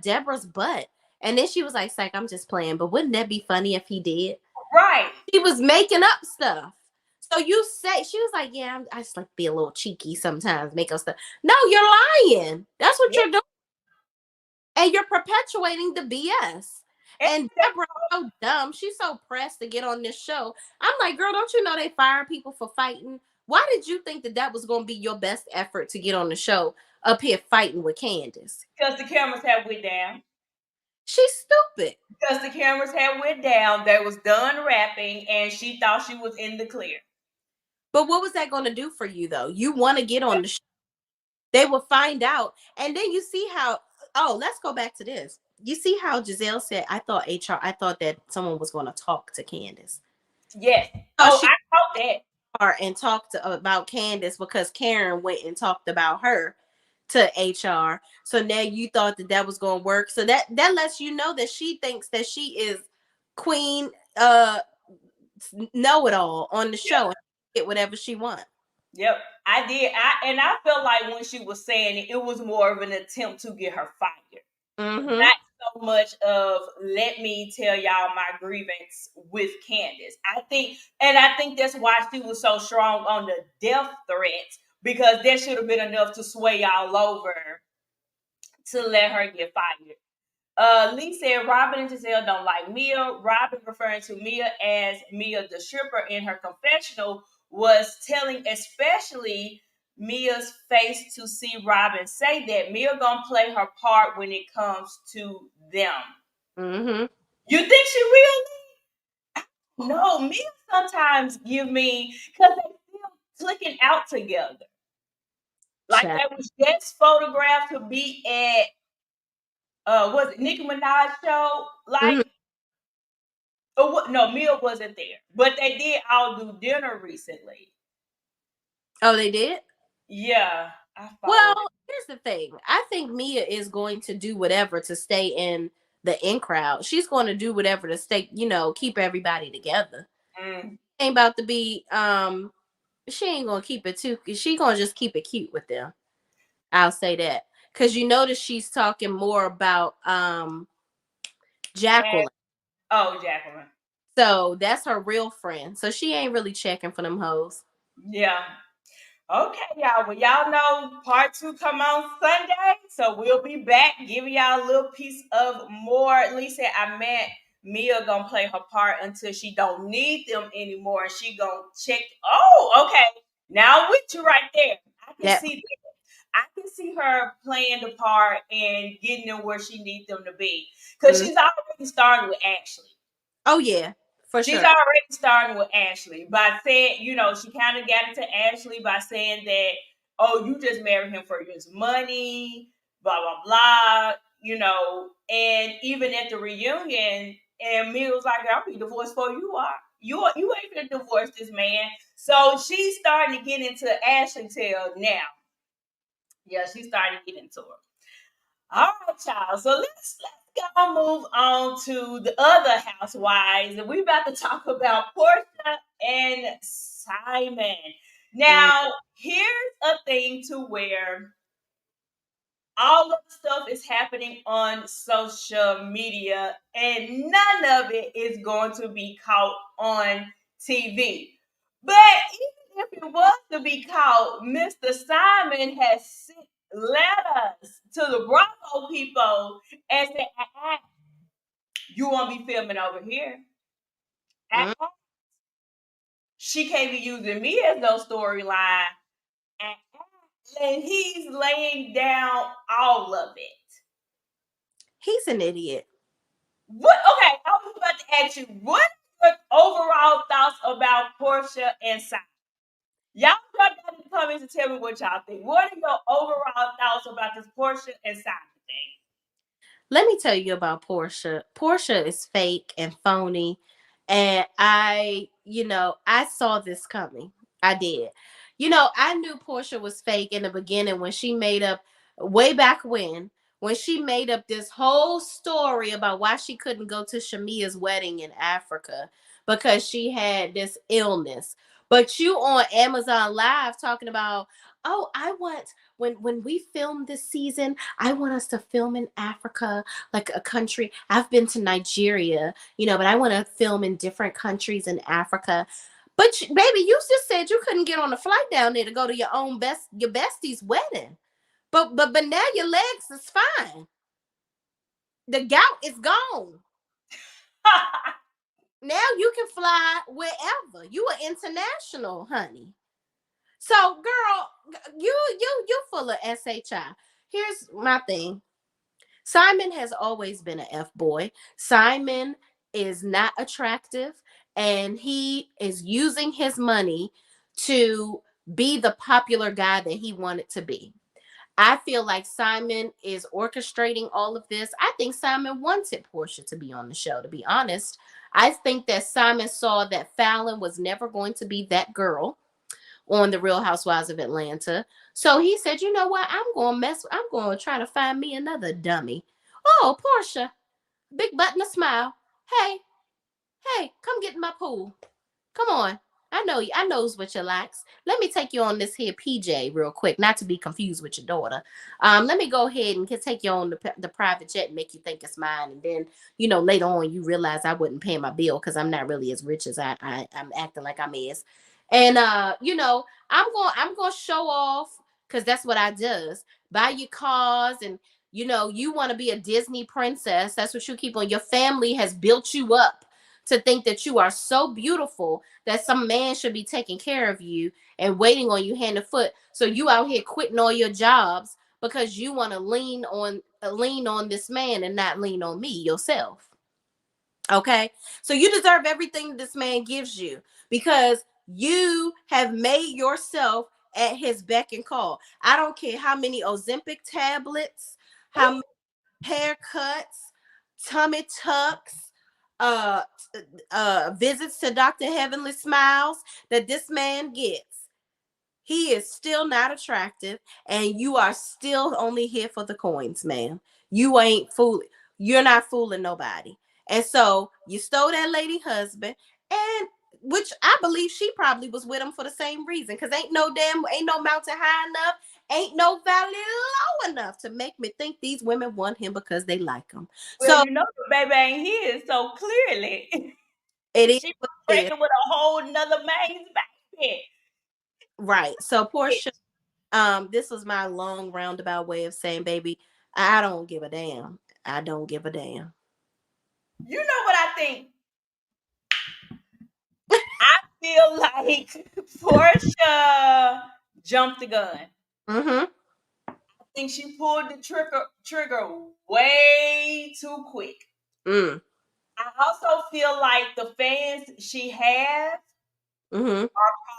Deborah's butt. And then she was like, "Psych, I'm just playing. But wouldn't that be funny if he did?" Right. She was making up stuff. So you say she was like, "Yeah, I just like to be a little cheeky sometimes, make up stuff." No, you're lying. That's what Yeah. you're doing, and you're perpetuating the BS. And And Deborah's so dumb. She's so pressed to get on this show. I'm like, girl, don't you know they fire people for fighting? Why did you think that was going to be your best effort to get on the show up here fighting with Candace? because the cameras had went down. She's stupid. Because the cameras had went down, they was done rapping, and she thought she was in the clear. But what was that going to do for you though? You want to get on the show. They will find out. And then you see how, oh, let's go back to this. You see how Giselle said, I thought that someone was going to talk to Candace. Yes. Oh, Oh, she I caught that. and talked about Candace because Karen went and talked about her to HR. So now you thought that was going to work. So that lets you know that she thinks that she is queen, know it all on the Yep. show and get whatever she wants. Yep. I did. I felt like when she was saying it, it was more of an attempt to get her fired. Mm-hmm. Not so much of let me tell y'all my grievance with Candace. I think that's why she was so strong on the death threats, because that should have been enough to sway y'all over to let her get fired. Lee said Robin and Giselle don't like Mia. Robin, referring to Mia as Mia the stripper in her confessional, was telling especially Mia's face to see Robin say that Mia gonna play her part when it comes to them. Mm-hmm. You think she really? No, Mia sometimes give me, because they still clicking out together. Like Child. they was just photographed to be at was it Nicki Minaj show? Like Mm-hmm. Oh, no, Mia wasn't there, but they did all do dinner recently. Oh, they did? Yeah, I followed Well, it. here's the thing. I think Mia is going to do whatever to stay in the in crowd. She's going to do whatever to stay, keep everybody together. Mm. Ain't about to be she ain't gonna keep it too, she gonna just keep it cute with them. I'll say that. Cause you notice she's talking more about And, Jacqueline. oh, Jacqueline. So that's her real friend. So she ain't really checking for them hoes. Yeah. Okay, y'all. Well, y'all know part two come on Sunday, so we'll be back giving y'all a little piece of more. Lisa, I meant Mia gonna play her part until she don't need them anymore, and she gonna check. Oh, okay. Now I'm with you right there. I can That see that. I can see her playing the part and getting them where she needs them to be, because mm, she's already starting with Ashley. oh yeah, for She's sure. already starting with Ashley by saying, she kind of got into Ashley by saying that, oh, you just married him for his money, blah, blah, blah, and even at the reunion, and Mia was like, I'll be divorced for you are. You ain't gonna divorce this man. So she's starting to get into Ashley tail now. Yeah, she's starting to get into her. All right, child. So let's go move on to the other housewives, and we about to talk about Porsha and Simon. Mm, Now, here's a thing to where all of the stuff is happening on social media, and none of it is going to be caught on TV. But even if it was to be caught, Mr. Simon has sent letters to the Bravo people and said, you won't be filming over here at mm. home. She can't be using me as no storyline. And he's laying down all of it. He's an idiot. What? Okay, I was about to ask you, what are your overall thoughts about Porsha and Simon? Y'all drop down in the comments and tell me what y'all think. What are your overall thoughts about this Porsha and Simon thing? Let me tell you about Portia. Portia is fake and phony. And I saw this coming. I did. I knew Portia was fake in the beginning when she made up, way back when she made up this whole story about why she couldn't go to Shamia's wedding in Africa because she had this illness. But you on Amazon Live talking about, oh, I want, when we film this season, I want us to film in Africa, like a country. I've been to Nigeria, but I want to film in different countries in Africa. But baby, you just said you couldn't get on a flight down there to go to your bestie's wedding. But now your legs is fine. The gout is gone. Now you can fly wherever. You are international, honey. So, girl, you full of SHI. Here's my thing. Simon has always been an F boy. Simon is not attractive, and he is using his money to be the popular guy that he wanted to be. I feel like Simon is orchestrating all of this. I think Simon wanted Portia to be on the show, to be honest. I think that Simon saw that Fallon was never going to be that girl on the Real Housewives of Atlanta. So he said, you know what? I'm going to try to find me another dummy. Oh, Portia, big button, a smile. Hey, hey, come get in my pool. Come on. I know you. I knows what you likes. Let me take you on this here PJ real quick, not to be confused with your daughter. Let me go ahead and take you on the private jet and make you think it's mine, and then later on you realize I wouldn't pay my bill because I'm not really as rich as I'm acting like I'm is, and I'm going to show off because that's what I does. Buy you cars, and you want to be a Disney princess. That's what you keep on. Your family has built you up to think that you are so beautiful that some man should be taking care of you and waiting on you hand and foot. So you out here quitting all your jobs because you want to lean on this man and not lean on me yourself. Okay? So you deserve everything this man gives you because you have made yourself at his beck and call. I don't care how many Ozempic tablets, how many haircuts, tummy tucks, uh visits to Dr. Heavenly Smiles that this man gets, he is still not attractive, and you are still only here for the coins, ma'am. You ain't fooling. You're not fooling nobody. And so you stole that lady husband, and which I believe she probably was with him for the same reason. Cause ain't no mountain high enough, ain't no valley low enough to make me think these women want him because they like him. Well, So you know the baby ain't his, so clearly it is she was what it is. pregnant with a whole nother man's baby. Right. So Porsha, this was my long roundabout way of saying, baby, I don't give a damn. I don't give a damn. You know what I think? I feel like Porsha jumped the gun. Mm-hmm. I think she pulled the trigger way too quick. Mm. I also feel like the fans she has Mm-hmm. are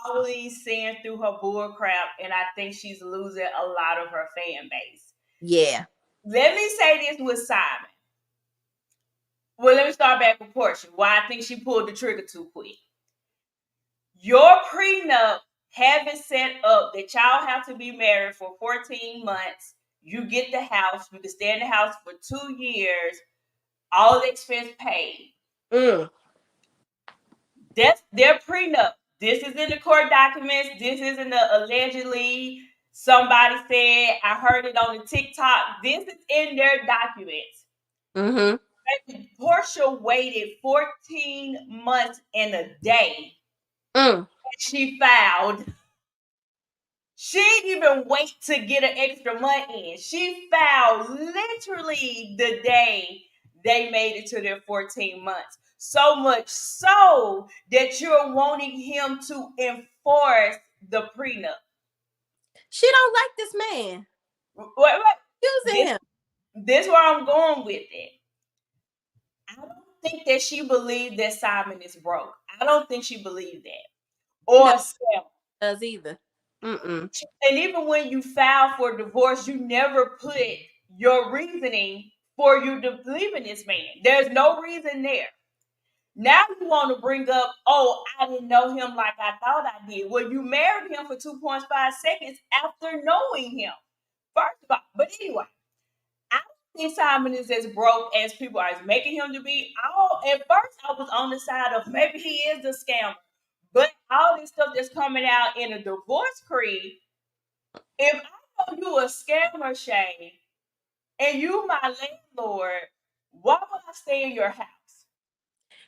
probably seeing through her bull crap, and I think she's losing a lot of her fan base. Yeah. Let me say this with Simon. Well, let me start back with Porsha. Why I think she pulled the trigger too quick. Your prenup having set up that y'all have to be married for 14 months. You get the house. You can stay in the house for 2 years. All the expense paid. Mm. That's their prenup. This is in the court documents. This isn't allegedly somebody said. I heard it on the TikTok. This is in their documents. Mm-hmm. Porsha waited 14 months and a day. Mm. She filed. She didn't even wait to get an extra month in. She filed literally the day they made it to their 14 months. So much so that you're wanting him to enforce the prenup. She don't like this man. Wait. Using This him. this where I'm going with it. I don't think that she believed that Simon is broke. I don't think she believed that. No, Or Sam. does either. Mm-mm. And even when you file for divorce, you never put your reasoning for you to believe in this man. There's no reason there. Now you want to bring up, oh, I didn't know him like I thought I did. Well, you married him for 2.5 seconds after knowing him. First of all, but anyway, I don't think Simon is as broke as people are making him to be. At first, I was on the side of maybe he is a scammer. But all this stuff that's coming out in a divorce decree, if I know you a scammer, Shay, and you my landlord, why would I stay in your house?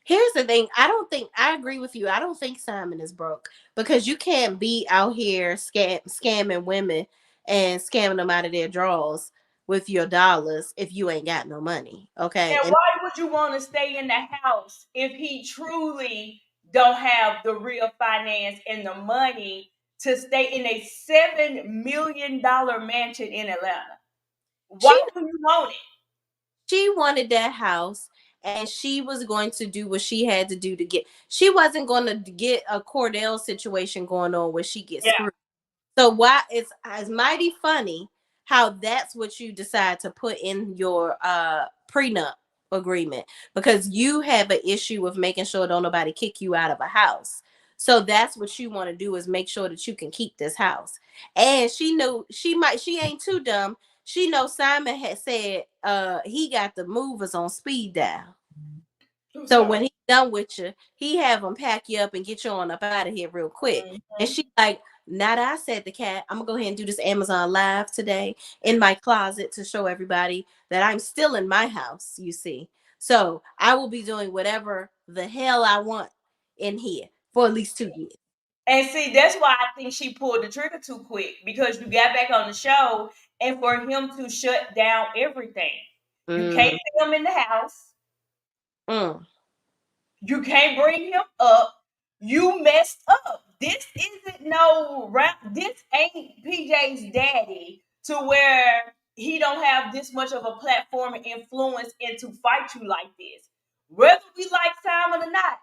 Here's the thing. I agree with you. I don't think Simon is broke because you can't be out here scamming women and scamming them out of their drawers with your dollars if you ain't got no money. Okay. And And why would you want to stay in the house if he truly don't have the real finance and the money to stay in a $7 million mansion in Atlanta? Why she do you want it? she wanted that house, and she was going to do what she had to do to get, she wasn't going to get a Cordell situation going on where she gets Yeah. screwed. So why it's mighty funny how that's what you decide to put in your prenup agreement, because you have an issue with making sure don't nobody kick you out of a house. So that's what you want to do, is make sure that you can keep this house. And she knew she ain't too dumb. She knows Simon had said he got the movers on speed dial. I'm So sorry. when he's done with you, he have him pack you up and get you on up out of here real quick. And Mhm. she like, now that I said the cat, I'm gonna go ahead and do this Amazon live today in my closet to show everybody that I'm still in my house, you see. So I will be doing whatever the hell I want in here for at least 2 years. And see, that's why I think she pulled the trigger too quick because you got back on the show and for him to shut down everything. You can't Mm, see him in the house. mm. You can't bring him up. You messed up. This isn't no rap. This ain't PJ's daddy to where he don't have this much of a platform and influence and to fight you like this. Whether we like Simon or not,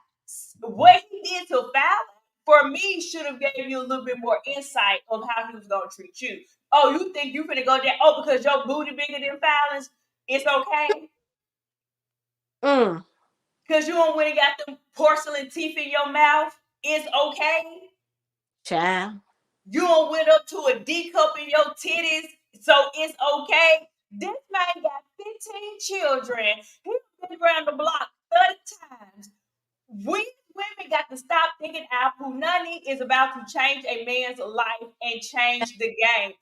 what he did to Fallon for me should have gave you a little bit more insight of how he was gonna treat you. Oh, you think you finna go there? Oh, because your booty bigger than Fallon's, it's okay. Mm. because you don't went and got them porcelain teeth in your mouth, it's okay. Child. You don't went up to a D cup in your titties, so it's okay. This man got 15 children. He's been around the block 30 times. We women got to stop thinking our punani is about to change a man's life and change the game.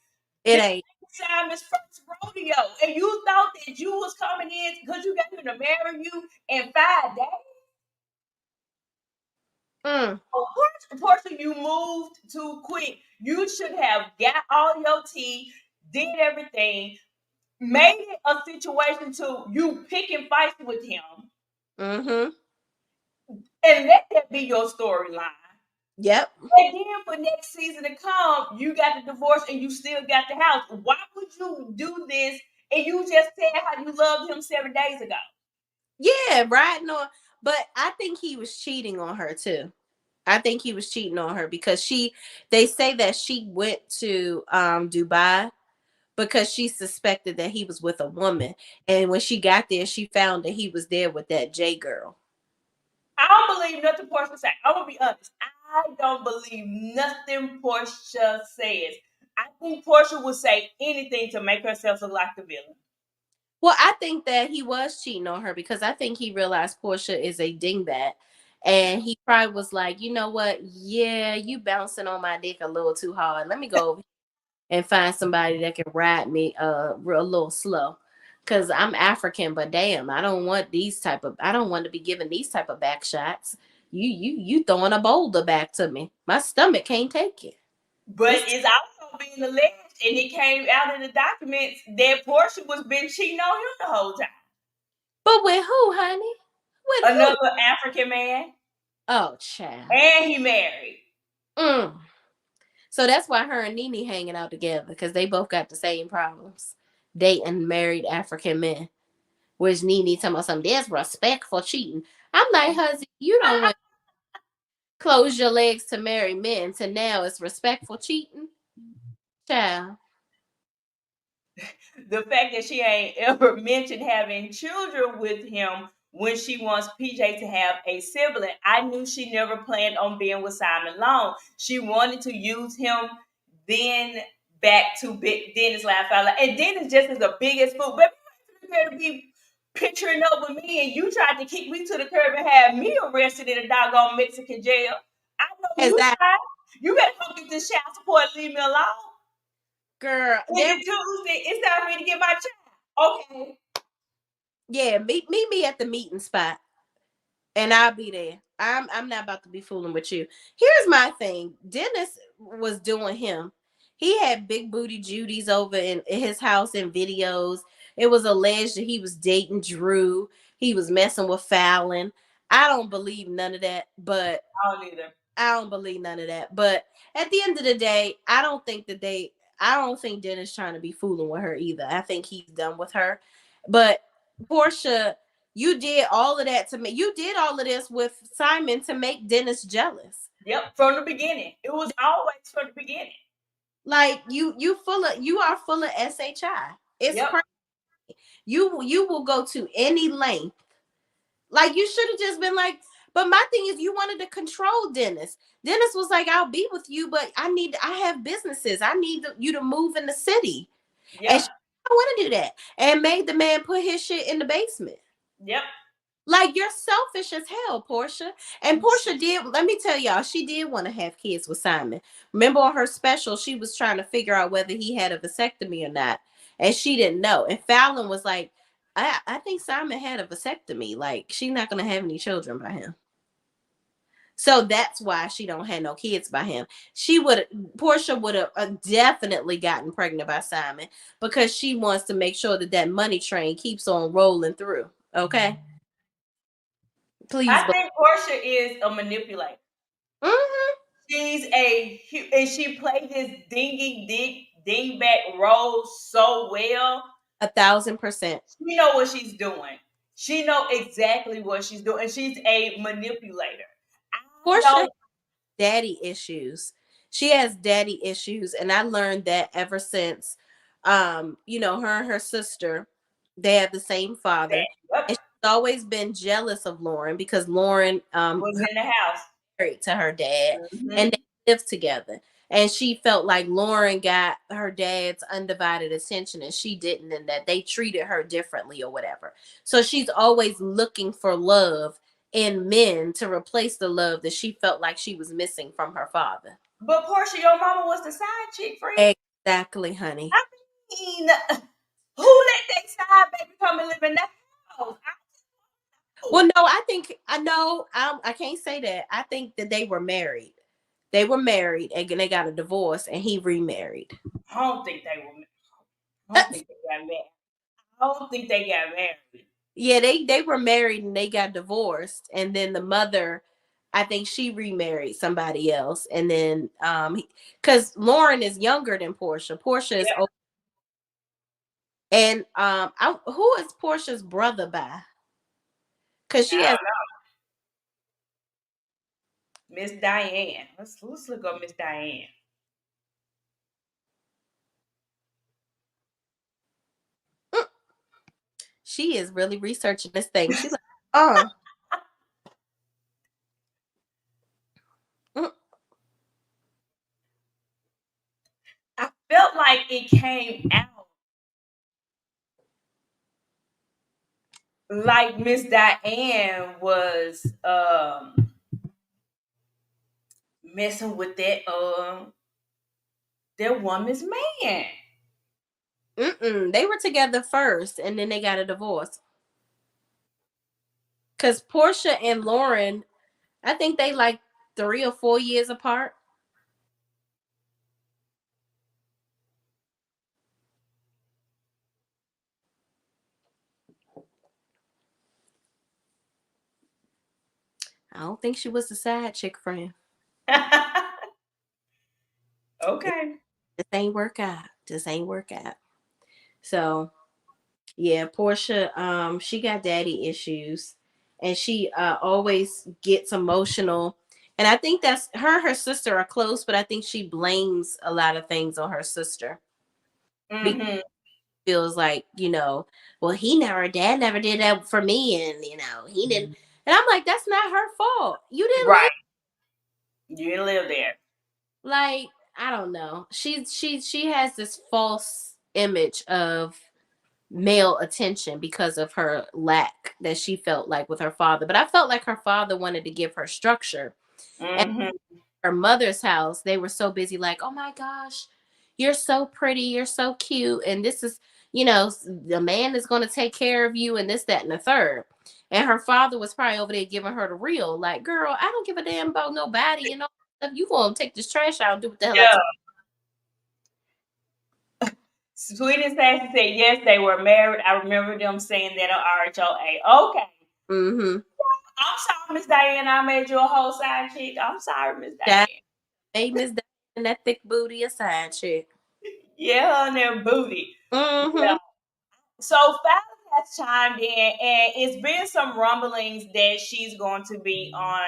It This ain't. ain't Simon's first rodeo, and you thought that you was coming in because you got him to marry you in 5 days. Mm, Of course, Portia, you moved too quick. You should have got all your tea, did everything, made it a situation to you picking fights with him, mm-hmm. and let that be your storyline. Yep. And then for next season to come, you got the divorce and you still got the house. Why would you do this and you just said how you loved him 7 days ago? Yeah, right. No, but I think he was cheating on her too. I think he was cheating on her because they say that she went to Dubai because she suspected that he was with a woman. And when she got there, she found that he was there with that J girl. I don't believe nothing Portia said. I'm gonna be honest. I don't believe nothing Portia says. I think Portia would say anything to make herself look like the villain. Well, I think that he was cheating on her because I think he realized Portia is a dingbat. And he probably was like, you know what? Yeah, you bouncing on my dick a little too hard. Let me go and find somebody that can ride me real little slow. Cause I'm African, but damn, I don't want to be given these type of back shots. You throwing a boulder back to me. My stomach can't take it. But It's it's also being alleged, and it came out in the documents that Portia was been cheating on him the whole time. But with who, honey? With who? Another African man, Oh, child. and he married. Mm. So that's why her and Nene hanging out together because they both got the same problems. Dating married African men. Whereas Nene talking about something, there's respect for cheating. I'm like, husband, you don't want to close your legs to marry men to now it's respectful cheating. Child. The fact that she ain't ever mentioned having children with him when she wants PJ to have a sibling, I knew she never planned on being with Simon Long. She wanted to use him then back to Dennis laugh out loud. And Dennis just is the biggest fool. But you to be picturing up with me and you tried to kick me to the curb and have me arrested in a doggone Mexican jail. I know As you that tried. You better come get this child support and leave me alone. girl, Is there it Tuesday? It's time for me to get my child. Okay. yeah, meet me at the meeting spot. And I'll be there. I'm not about to be fooling with you. Here's my thing. Dennis was doing him. He had big booty Judy's over in his house in videos. It was alleged that he was dating Drew. He was messing with Fallon. I don't believe none of that, but I don't either. I don't believe none of that. But at the end of the day, I don't think Dennis trying to be fooling with her either. I think he's done with her. But Porsha, you did all of this with Simon to make Dennis jealous. Yep, from the beginning. It was always from the beginning. Like you are full of SHI. It's Yep, crazy. You will go to any length. Like you should have just been like, but my thing is you wanted to control Dennis. Dennis was like, I'll be with you, but I have businesses. I need you to move in the city. And yep, she I want to do that. And made the man put his shit in the basement. yep. Like you're selfish as hell, Porsha. And Porsha did, let me tell y'all, she did want to have kids with Simon. Remember on her special, she was trying to figure out whether he had a vasectomy or not. And she didn't know. And Fallon was like, I think Simon had a vasectomy. Like, she's not gonna have any children by him. So that's why she don't have no kids by him. Porsha would have definitely gotten pregnant by Simon because she wants to make sure that that money train keeps on rolling through. Okay, please. I think Portia is a manipulator. Mm-hmm. And she played this dingy dingback role so well. 1,000%. She know what she's doing. She know exactly what she's doing. And she's a manipulator. I Porsha has don't. daddy issues. She has daddy issues, and I learned that ever since, her and her sister, they have the same father. Yep, always been jealous of Lauren because Lauren Was in the house. married to her dad and Mm-hmm. they lived together. And she felt like Lauren got her dad's undivided attention and she didn't, and that they treated her differently or whatever. So she's always looking for love in men to replace the love that she felt like she was missing from her father. But Porsha, your mama was the side chick, friend. Exactly, honey. I mean, who let that side baby come and live in that house? Well, no, I think I know. I can't say that. I think that they were married. They were married and they got a divorce, and he remarried. I don't think they were. I Uh, don't think they got married. I don't think they got married. yeah, they were married and they got divorced, and then the mother, I think she remarried somebody else, and then because Lauren is younger than Portia. Portia is Yeah, old, and who is Portia's brother by? Because she I has. don't know. Miss Diane. Let's look up Miss Diane. She is really researching this thing. She's like, uh. mm, I felt like it came out like Miss Diane was messing with that woman's man. They were together first, and then they got a divorce. Cause Portia and Lauren, I think they like 3 or 4 years apart. I don't think she was the side chick friend. It Okay. just ain't work out. Just ain't work out. So yeah, Portia, she got daddy issues, and she always gets emotional. And I think that's her sister are close, but I think she blames a lot of things on her sister because Mm-hmm. she feels like, well, dad never did that for me, and he didn't. And I'm like, that's not her fault. You didn't live. Right. You didn't live there. Like, I don't know. She has this false image of male attention because of her lack that she felt like with her father. But I felt like her father wanted to give her structure. And Mm-hmm. her mother's house, they were so busy, like, oh my gosh, you're so pretty, you're so cute, and this is, the man is going to take care of you, and this, that, and the third. And her father was probably over there giving her the real, like, girl, I don't give a damn about nobody, and all that stuff. You gonna take this trash out and do what the hell I Yeah. tell Sweet and Sassy said yes, they were married. I remember them saying that on RHOA. Okay. you. Mm-hmm. I'm sorry, Miss Diane. I made you a whole side chick. I'm sorry, Miss That Diane. made Miss Diane that thick booty a side chick. Yeah, on their booty. Yeah. Mm-hmm. So Fallon has chimed in, and it's been some rumblings that she's going to be on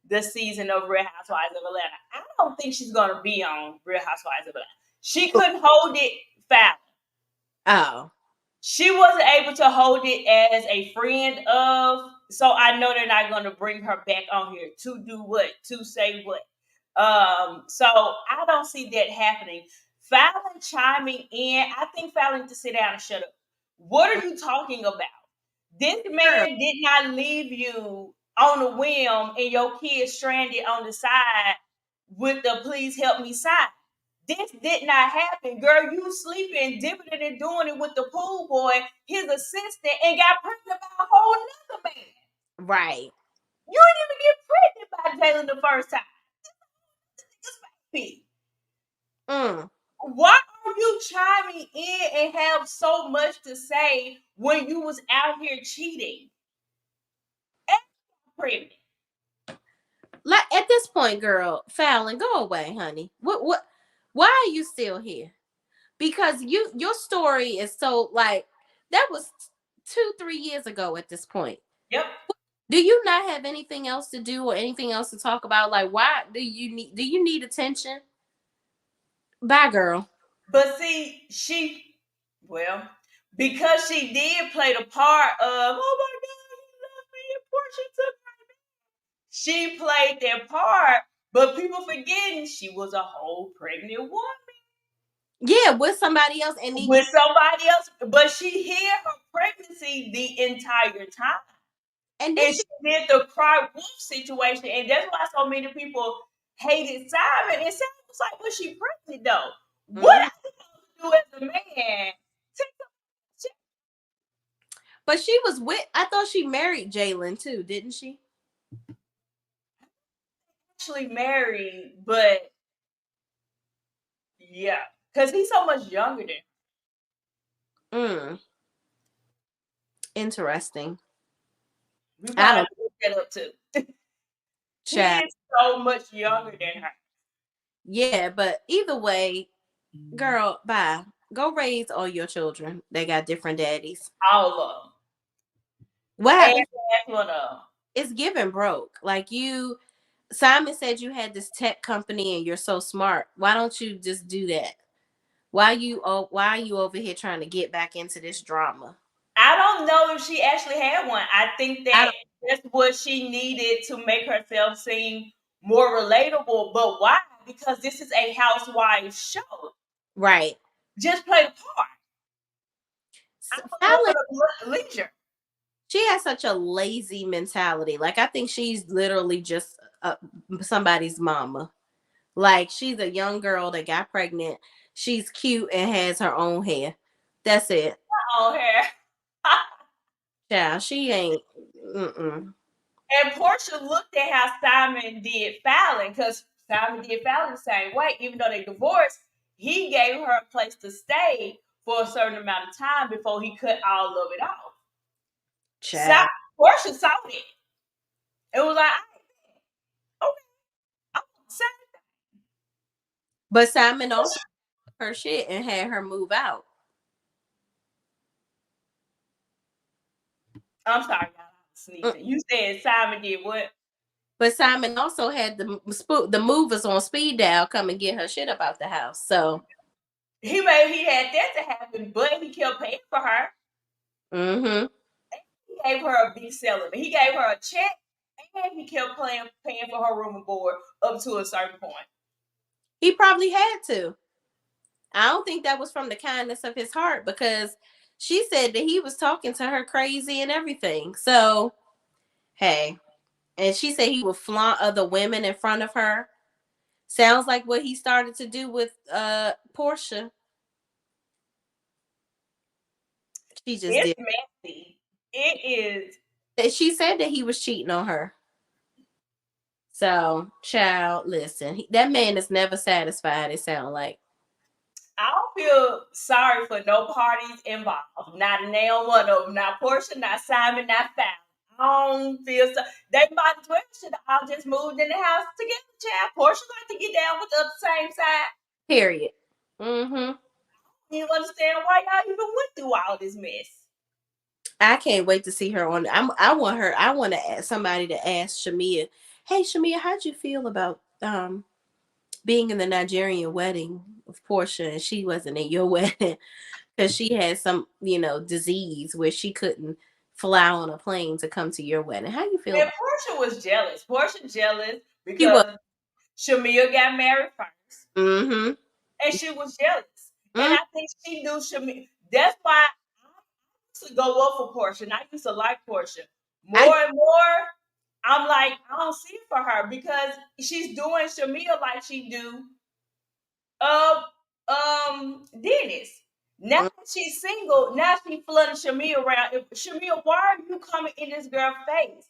the season of Real Housewives of Atlanta. I don't think she's going to be on Real Housewives of Atlanta. She couldn't hold it, Fallon. Oh. She wasn't able to hold it as a friend of, so I know they're not going to bring her back on here to do what, to say what. So I don't see that happening. Fallon chiming in, I think Fallon needs to sit down and shut up. What are you talking about? This Girl. man did not leave you on a whim and your kid stranded on the side with the please help me sign. This did not happen, girl. You sleeping, dipping it and doing it with the pool boy, his assistant, and got pregnant by a whole nother man. Right. You didn't even get pregnant by Jalen the first time. This baby. Mm. Why are you chiming in and have so much to say when you was out here cheating and pregnant? Like, at this point, girl, Fallon, go away, honey. What why are you still here? Because your story is so, like, that was 2-3 years ago at this point. Yep. Do you not have anything else to do or anything else to talk about? Like, why do you need attention? Bye, girl. But see, well, because she did play the part of, oh my God, She played their part, but people forgetting she was a whole pregnant woman. Yeah, with somebody else, and then With somebody else, but she hid her pregnancy the entire time. and then And she did the cry wolf situation, and that's why so many people hated Simon. And Simon was like, "Was she pregnant though? What Mhm. I supposed to do as a man?" But she was with. I thought she married Jalen too, didn't she? Actually married, but yeah, because he's so much younger than Mm, interesting. we I probably don't look that up too. He chat. is so much younger than her. Yeah, but either way, girl, bye. Go raise all your children. They got different daddies. All of them. What And happened? that's one of them. It's given broke. Like you, Simon said you had this tech company and you're so smart. Why don't you just do that? Why are you over here trying to get back into this drama? I don't know if she actually had one. I think I that don't that's what she needed to make herself seem more relatable. But why? Because this is a housewife show. right. Just play the part. I want her Fallon, for the leisure. she has such a lazy mentality. Like I think she's literally just somebody's mama. Like she's a young girl that got pregnant. She's cute and has her own hair. That's it. On her. Yeah, she ain't. Mm-mm. And Porsha looked at how Simon did Fallon, because Simon did Fallon the same way. Even though they divorced, he gave her a place to stay for a certain amount of time before he cut all of it off. So Child. Porsha saw it. It was like, okay, I'm saying, But Simon also took her shit and had her move out. I'm sorry, y'all, I'm Mm. sneezing. You said Simon did what? But Simon also had the movers on speed dial come and get her shit up out the house. So, He had that to happen, but he kept paying for her. mm-hmm. He gave her a big salary. He gave her a check, and he kept paying for her room and board up to a certain point. He probably had to. I don't think that was from the kindness of his heart because she said that he was talking to her crazy and everything. So, hey, and she said he would flaunt other women in front of her. Sounds like what he started to do with Porsha. She just It's did. messy. It is. She said that he was cheating on her. So, child, listen, that man is never satisfied. It sounds like. I don't feel sorry for no parties involved. Not nail one of them. Not Porsha, not Simon, not Fallon. I don't feel so. They might as well should have all just moved in the house together, child. Porsha got to get down with the same side. Period. Mm-hmm. You understand why y'all even went through all this mess? I can't wait to see her on. I want her. I want to ask somebody to ask Shamia. Hey, Shamia, how'd you feel about being in the Nigerian wedding of Portia and she wasn't in your wedding because she had some disease where she couldn't fly on a plane to come to your wedding. How you feel And about? Porsha was jealous. Porsha jealous She was. because Shamia got married first. Mm-hmm. And she was jealous. And Mm, I think she knew Shamia. That's why I used to go up for Porsha. And I used to like Porsha. I More and more, I'm like, I don't see it for her because she's doing Shamia like she do uh Dennis. Now mm, that she's single, now she flooding Shamia around. If Shamia, why are you coming in this girl's face?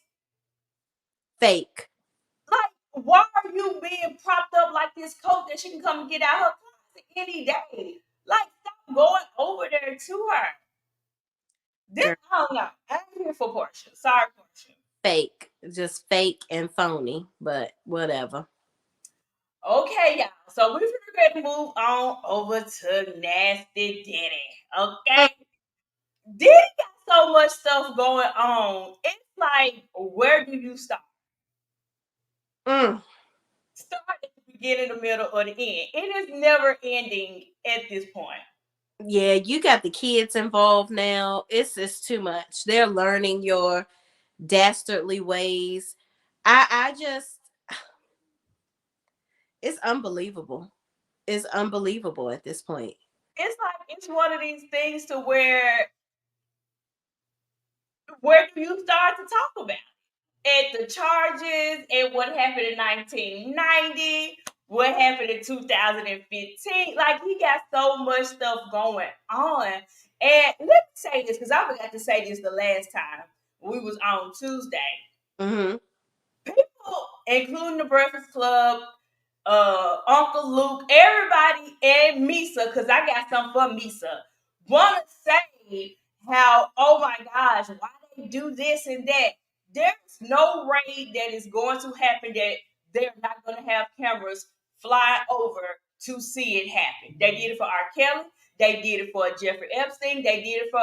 fake. Like, why are you being propped up like this coat that she can come and get out her closet any day? Like, stop going over there to her. This, Girl, I don't know. I'm here for Porsha. Sorry, Porsha. fake. Just fake and phony. But whatever. Okay, y'all. So we're going to move on over to Nasty Diddy. Mm, Okay? Diddy got so much stuff going on. It's like, where do you start? mm. Start at the beginning, the middle, or the end. It is never ending at this point. Yeah, you got the kids involved now. It's just too much. They're learning your dastardly ways. I just, it's unbelievable. It's unbelievable at this point. It's like it's one of these things to where do you start to talk about? At the charges and what happened in 1990, what happened in 2015. Like he got so much stuff going on. And let me say this because I forgot to say this the last time we was on Tuesday. Mm-hmm. People, including the Breakfast Club, Uncle Luke, everybody, and Misa, because I got something for Misa, want to say how, oh my gosh, why they do this and that. There's no raid that is going to happen that they're not going to have cameras fly over to see it happen. They did it for R. Kelly. They did it for Jeffrey Epstein. They did it for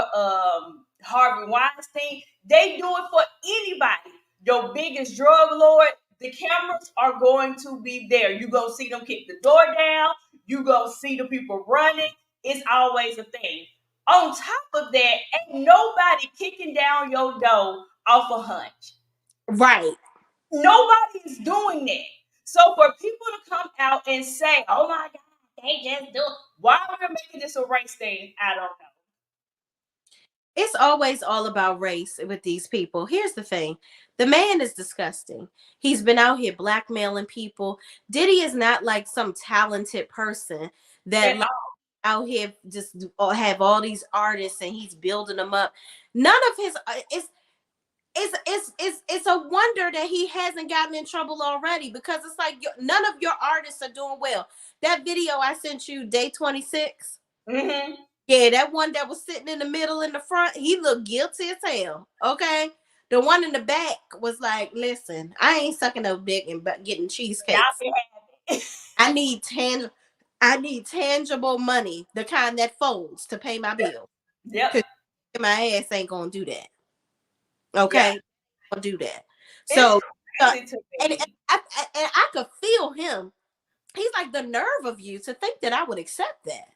Harvey Weinstein. They do it for anybody. Your biggest drug lord, the cameras are going to be there. You go see them kick the door down. You go see the people running. It's always a thing. On top of that, ain't nobody kicking down your door off a hunch. Right. Nobody is doing that. So for people to come out and say, "Oh my God, they just do it," why are we making this a race thing? I don't know. It's always all about race with these people. Here's the thing. The man is disgusting. He's been out here blackmailing people. Diddy is not like some talented person that At like all. out here just have all these artists and he's building them up. None of his it's a wonder that he hasn't gotten in trouble already, because it's like none of your artists are doing well. That video I sent you, day 26. Mm-hmm. Yeah, that one that was sitting in the middle in the front, he looked guilty as hell. Okay. The one in the back was like, listen, I ain't sucking no dick and getting Y'all cheesecakes. can have it. I need I need tangible money, the kind that folds to pay my bill. Yep. Cause my ass ain't gonna do that. Yeah. Okay. Gonna do that. It's So crazy to and me. I could feel him. He's like, the nerve of you to think that I would accept that.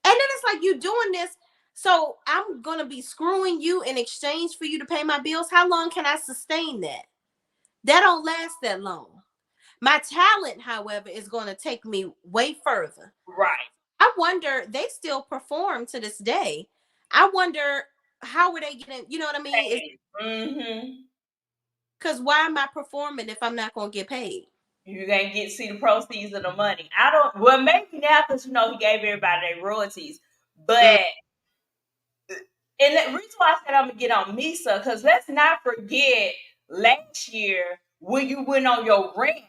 And then it's like, you doing this, so I'm gonna be screwing you in exchange for you to pay my bills. How long can I sustain that? That don't last that long. My talent, however, is going to take me way further. Right. I wonder, they still perform to this day. I wonder, how are they getting, you know what I mean? It's Mm-hmm. because why am I performing if I'm not going to get paid? You ain't get see the proceeds of the money. I don't. Well, maybe now because he gave everybody their royalties, Mm, but and the reason why I said I'm gonna get on Misa because let's not forget last year when you went on your rant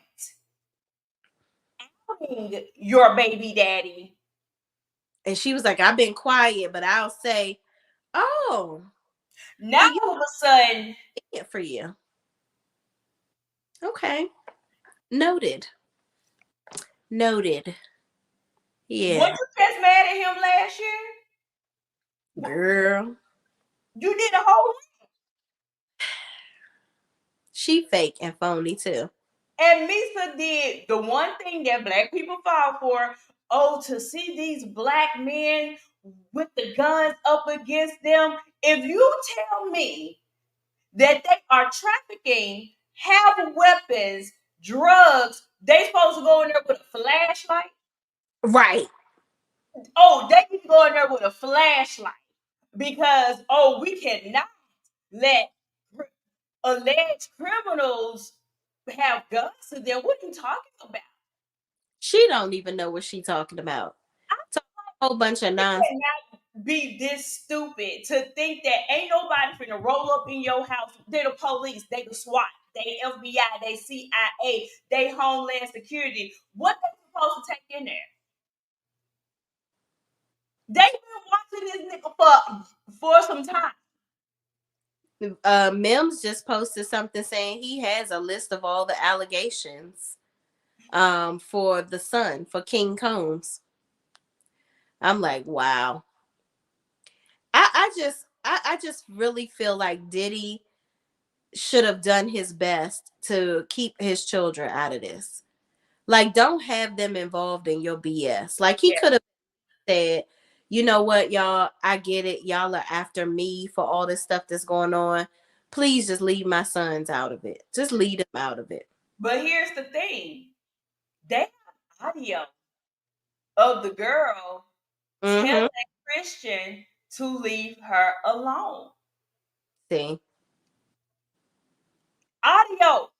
outing your baby daddy. and she was like, I've been quiet, but I'll say, oh, Now so you all of a sudden, it for you. Okay. Noted. Noted. was Yeah. you just mad at him last year? Girl. You did a whole. She fake and phony too. And Misa did the one thing that black people fall for. Oh, to see these black men with the guns up against them. If you tell me that they are trafficking, have weapons, drugs, they supposed to go in there with a flashlight. Right. Oh, they need to go in there with a flashlight because we cannot let alleged criminals have guns to them. What are you talking about? She don't even know what she talking about. Talk a whole bunch of You nonsense. cannot be this stupid to think that ain't nobody finna roll up in your house. They the police, they the SWAT, they FBI, they CIA, they Homeland Security. What they supposed to take in there? They been watching this nigga for some time. Mims just posted something saying he has a list of all the allegations for the son, for King Combs. I'm like, wow. I just really feel like Diddy should have done his best to keep his children out of this. Like, don't have them involved in your BS. Like, he Yeah, could have said, you know what, y'all, I get it. Y'all are after me for all this stuff that's going on. Please just leave my sons out of it. Just leave them out of it. But here's the thing: they have audio of the girl Mm-hmm. telling Christian to leave her alone. See. Audio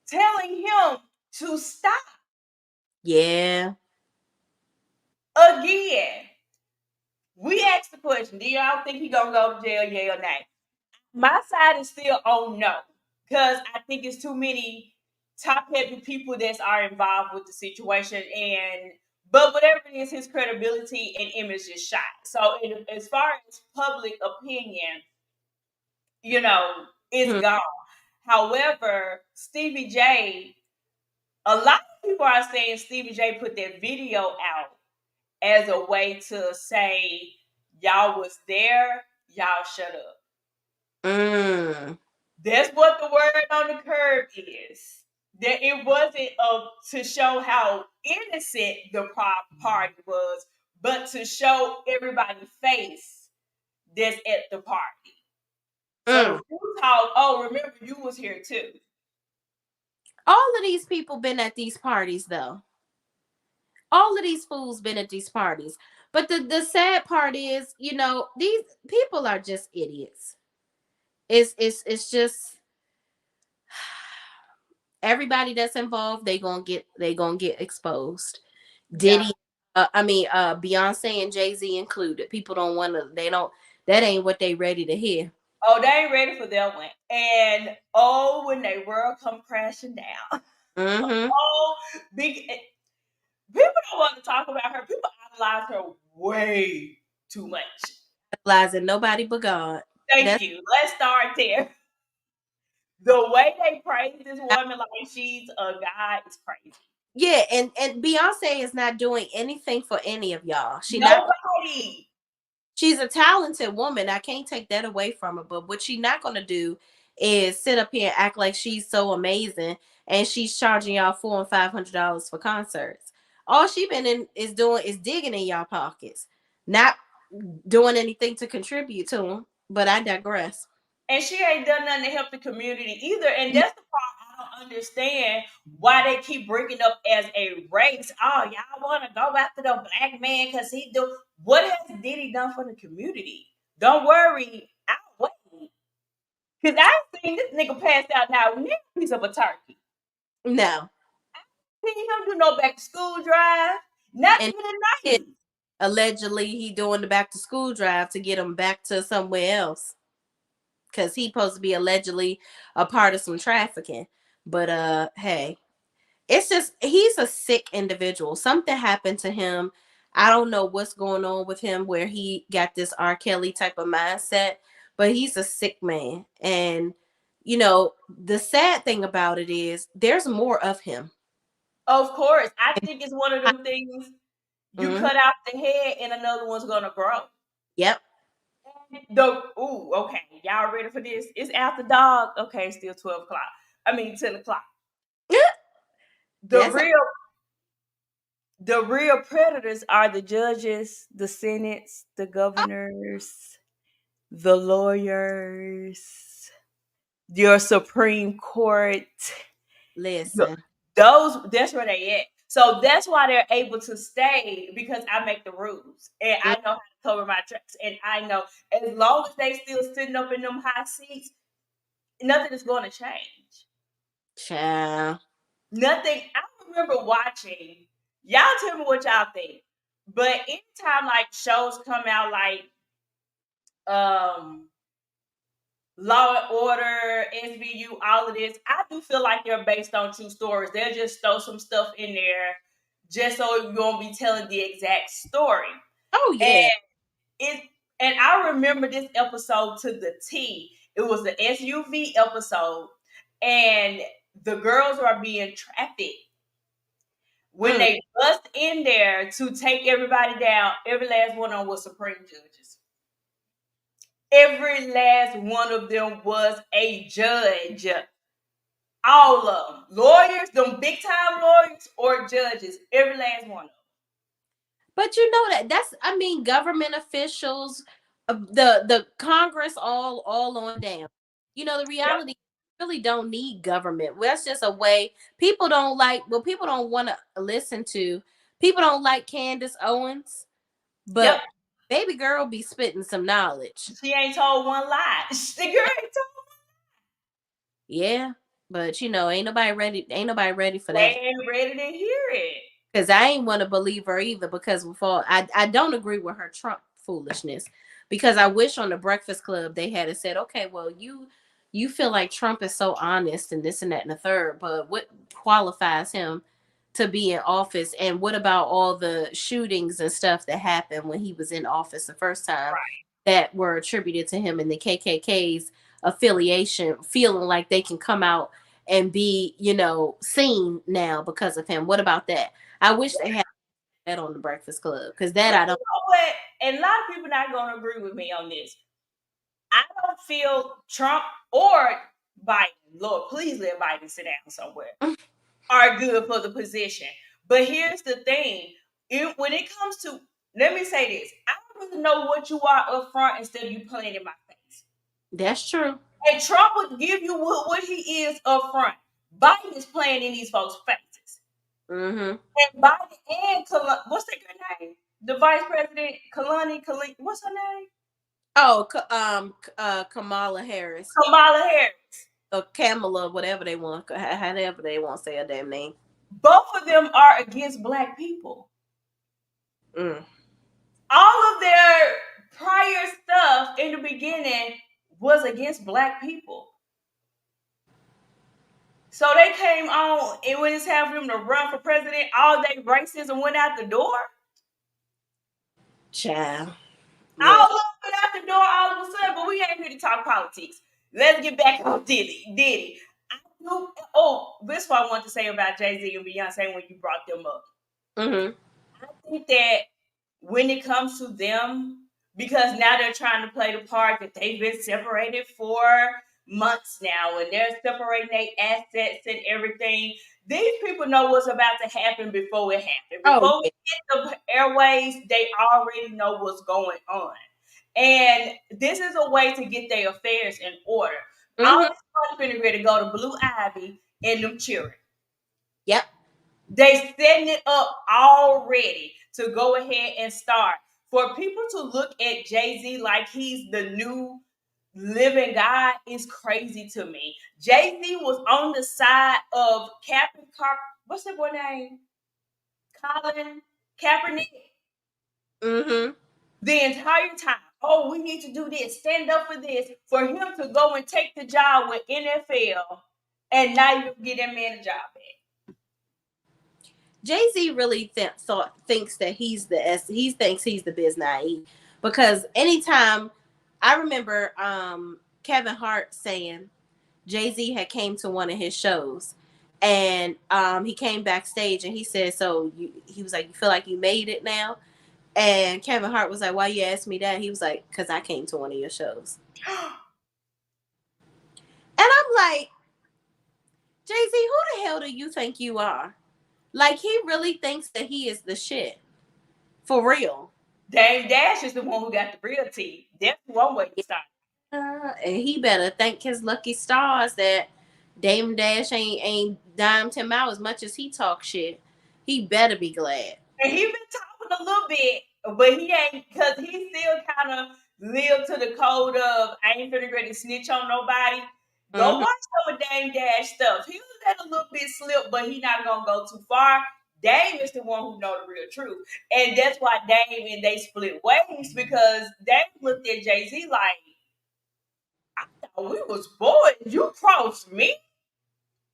telling him to stop Yeah. again. We asked the question: do y'all think he gonna go to jail? Yeah or nay? My side is still on no, because I think it's too many top heavy people that are involved with the situation, and but whatever it is, his credibility and image is shot. So as far as public opinion, it's Hmm. gone. However, Stevie J, a lot of people are saying Stevie J put that video out as a way to say, y'all was there, y'all shut up. Mm. That's what the word on the curb is. That it wasn't to show how innocent the party was, but to show everybody face that's at the party. So Mm. you talk, oh, remember you was here too. All of these people been at these parties though. All of these fools been at these parties. But the sad part is, these people are just idiots. It's just everybody that's involved, they gonna get exposed. Yeah. Diddy, Beyonce and Jay-Z included. People don't want to. They don't. That ain't what they ready to hear. Oh, they ain't ready for that one. And oh, when they world come crashing down. Mm-hmm. Oh, big people don't want to talk about her. People idolize her way too much. Lies and nobody but God. Thank That's you. Let's start there. The way they praise this woman like she's a god is crazy. yeah, and Beyonce is not doing anything for any of y'all. She not. Nobody. She's a talented woman. I can't take that away from her. But what she not gonna do is sit up here and act like she's so amazing and she's charging y'all $400 and $500 for concerts. All she been in is doing is digging in y'all pockets, not doing anything to contribute to them. But I digress. And she ain't done nothing to help the community either. And that's the part I don't understand why they keep bringing up as a race. Oh, y'all want to go after the black man because he do. What has Diddy done for the community? Don't worry, I'll wait. Because I've seen this nigga pass out now with a piece of a turkey. No, Seen him do no back to school drive. Not and even the it, 90s. allegedly he doing the back to school drive to get them back to somewhere else because he supposed to be allegedly a part of some trafficking. But hey, it's just he's a sick individual. Something happened to him. I don't know what's going on with him where he got this R. Kelly type of mindset, but he's a sick man. And the sad thing about it is there's more of him. Of course. I think it's one of them things you Mhm. cut out the head and another one's gonna grow. Yep. Okay. Y'all ready for this? It's after dog. Okay, it's still 12 o'clock. I mean 10 o'clock. The That's real the real predators are the judges, the senates, the governors, the lawyers, your Supreme Court. listen. Those that's where they at. So that's why they're able to stay because I make the rules and I Mm, know how to cover my tracks. And I know as long as they still sitting up in them high seats, nothing is going to change. child. Nothing. I remember watching. Y'all tell me what y'all think. But anytime like shows come out like um Law and Order, SVU, all of this, I do feel like they're based on true stories. They'll just throw some stuff in there just so you won't be telling the exact story. Oh And yeah. it and I remember this episode to the T. It was the SUV episode, and the girls are being trafficked. When Mm. they bust in there to take everybody down, every last one of them was Supreme Judges. Every last one of them was a judge. All of them. Lawyers, them big time lawyers or judges. Every last one of them. But you know that's government officials, the Congress all on down. You know, the Yep, reality really don't need government. Well, that's just a way people don't like. Well, people don't want to listen to. People don't like Candace Owens, yep. but baby girl be spitting some knowledge. She ain't told one lie. The girl ain't Yeah, but you know, ain't nobody ready. Ain't nobody ready for They that. ain't ready to hear it. Because I ain't want to believe her either. Because before I don't agree with her Trump foolishness. Because I wish on the Breakfast Club they had said, okay, well you feel like Trump is so honest and this and that and the third, but what qualifies him to be in office? And what about all the shootings and stuff that happened when he was in office the first time that were attributed to him and the KKK's affiliation, feeling like they can come out and be, you know, seen now because of him? What about that? I wish they had that on the Breakfast Club because that But I you don't. know what? And a lot of people not gonna agree with me on this. I don't feel Trump or Biden, Lord, please let Biden sit down somewhere, are good for the position. But here's the thing. When it comes to, let me say this, I don't really know what you are up front instead of you playing in my face. That's true. And Trump would give you what he is up front. Biden is playing in these folks' faces. Mm-hmm. And Biden and what's that good name? The vice president, Kalani, what's her name? Oh, Kamala Harris Kamala Harris. or Kamala, whatever they want, however they want to say her damn name. Both of them are against black people. Mm. All of their prior stuff in the beginning was against black people. So they came on, and when it's time for them to run for president, all day racism went out the door. Child, All look. of it out the door all of a sudden, but we ain't here to talk politics. Let's get back on Diddy. I knew, oh, this is what I want to say about Jay-Z and Beyonce when you brought them up. Mm-hmm. I think that when it comes to them, because now they're trying to play the part that they've been separated for months now, and they're separating their assets and everything. These people know what's about to happen before it happens. Oh Before we yeah. hit the airways, they already know what's going on. And this is a way to get their affairs in order. All Mm-hmm. this money finna ready to go to Blue Ivy and them children. Yep. They setting it up already to go ahead and start. For people to look at Jay-Z like he's the new living God is crazy to me. Jay-Z was on the side of Captain what's that boy name? Colin Kaepernick Mm-hmm. the entire time. Oh, we need to do this, stand up for this, for him to go and take the job with NFL and not even get that man a job back. Jay-Z really thinks that he's the he thinks he's the biz naive because anytime I remember Kevin Hart saying Jay-Z had came to one of his shows and he came backstage and he said, so he was like, you feel like you made it now? And Kevin Hart was like, why you asked me that? He was like, because I came to one of your shows. And I'm like, Jay-Z, who the hell do you think you are? Like, he really thinks that he is the shit. For real. Dame Dash is the one who got the real tea. That's one way to start. And he better thank his lucky stars that Dame Dash ain't dimed him out as much as he talks shit. He better be glad. And he been talking a little bit, but he ain't, because he still kind of live to the code of I ain't finna ready to snitch on nobody. Go Mm-hmm. watch some of Dame Dash stuff. He was let a little bit slip, but he not gonna go too far. Dame is the one who know the real truth, and that's why Dame and they split ways because Dame looked at Jay Z like, I thought we was boys. You crossed me.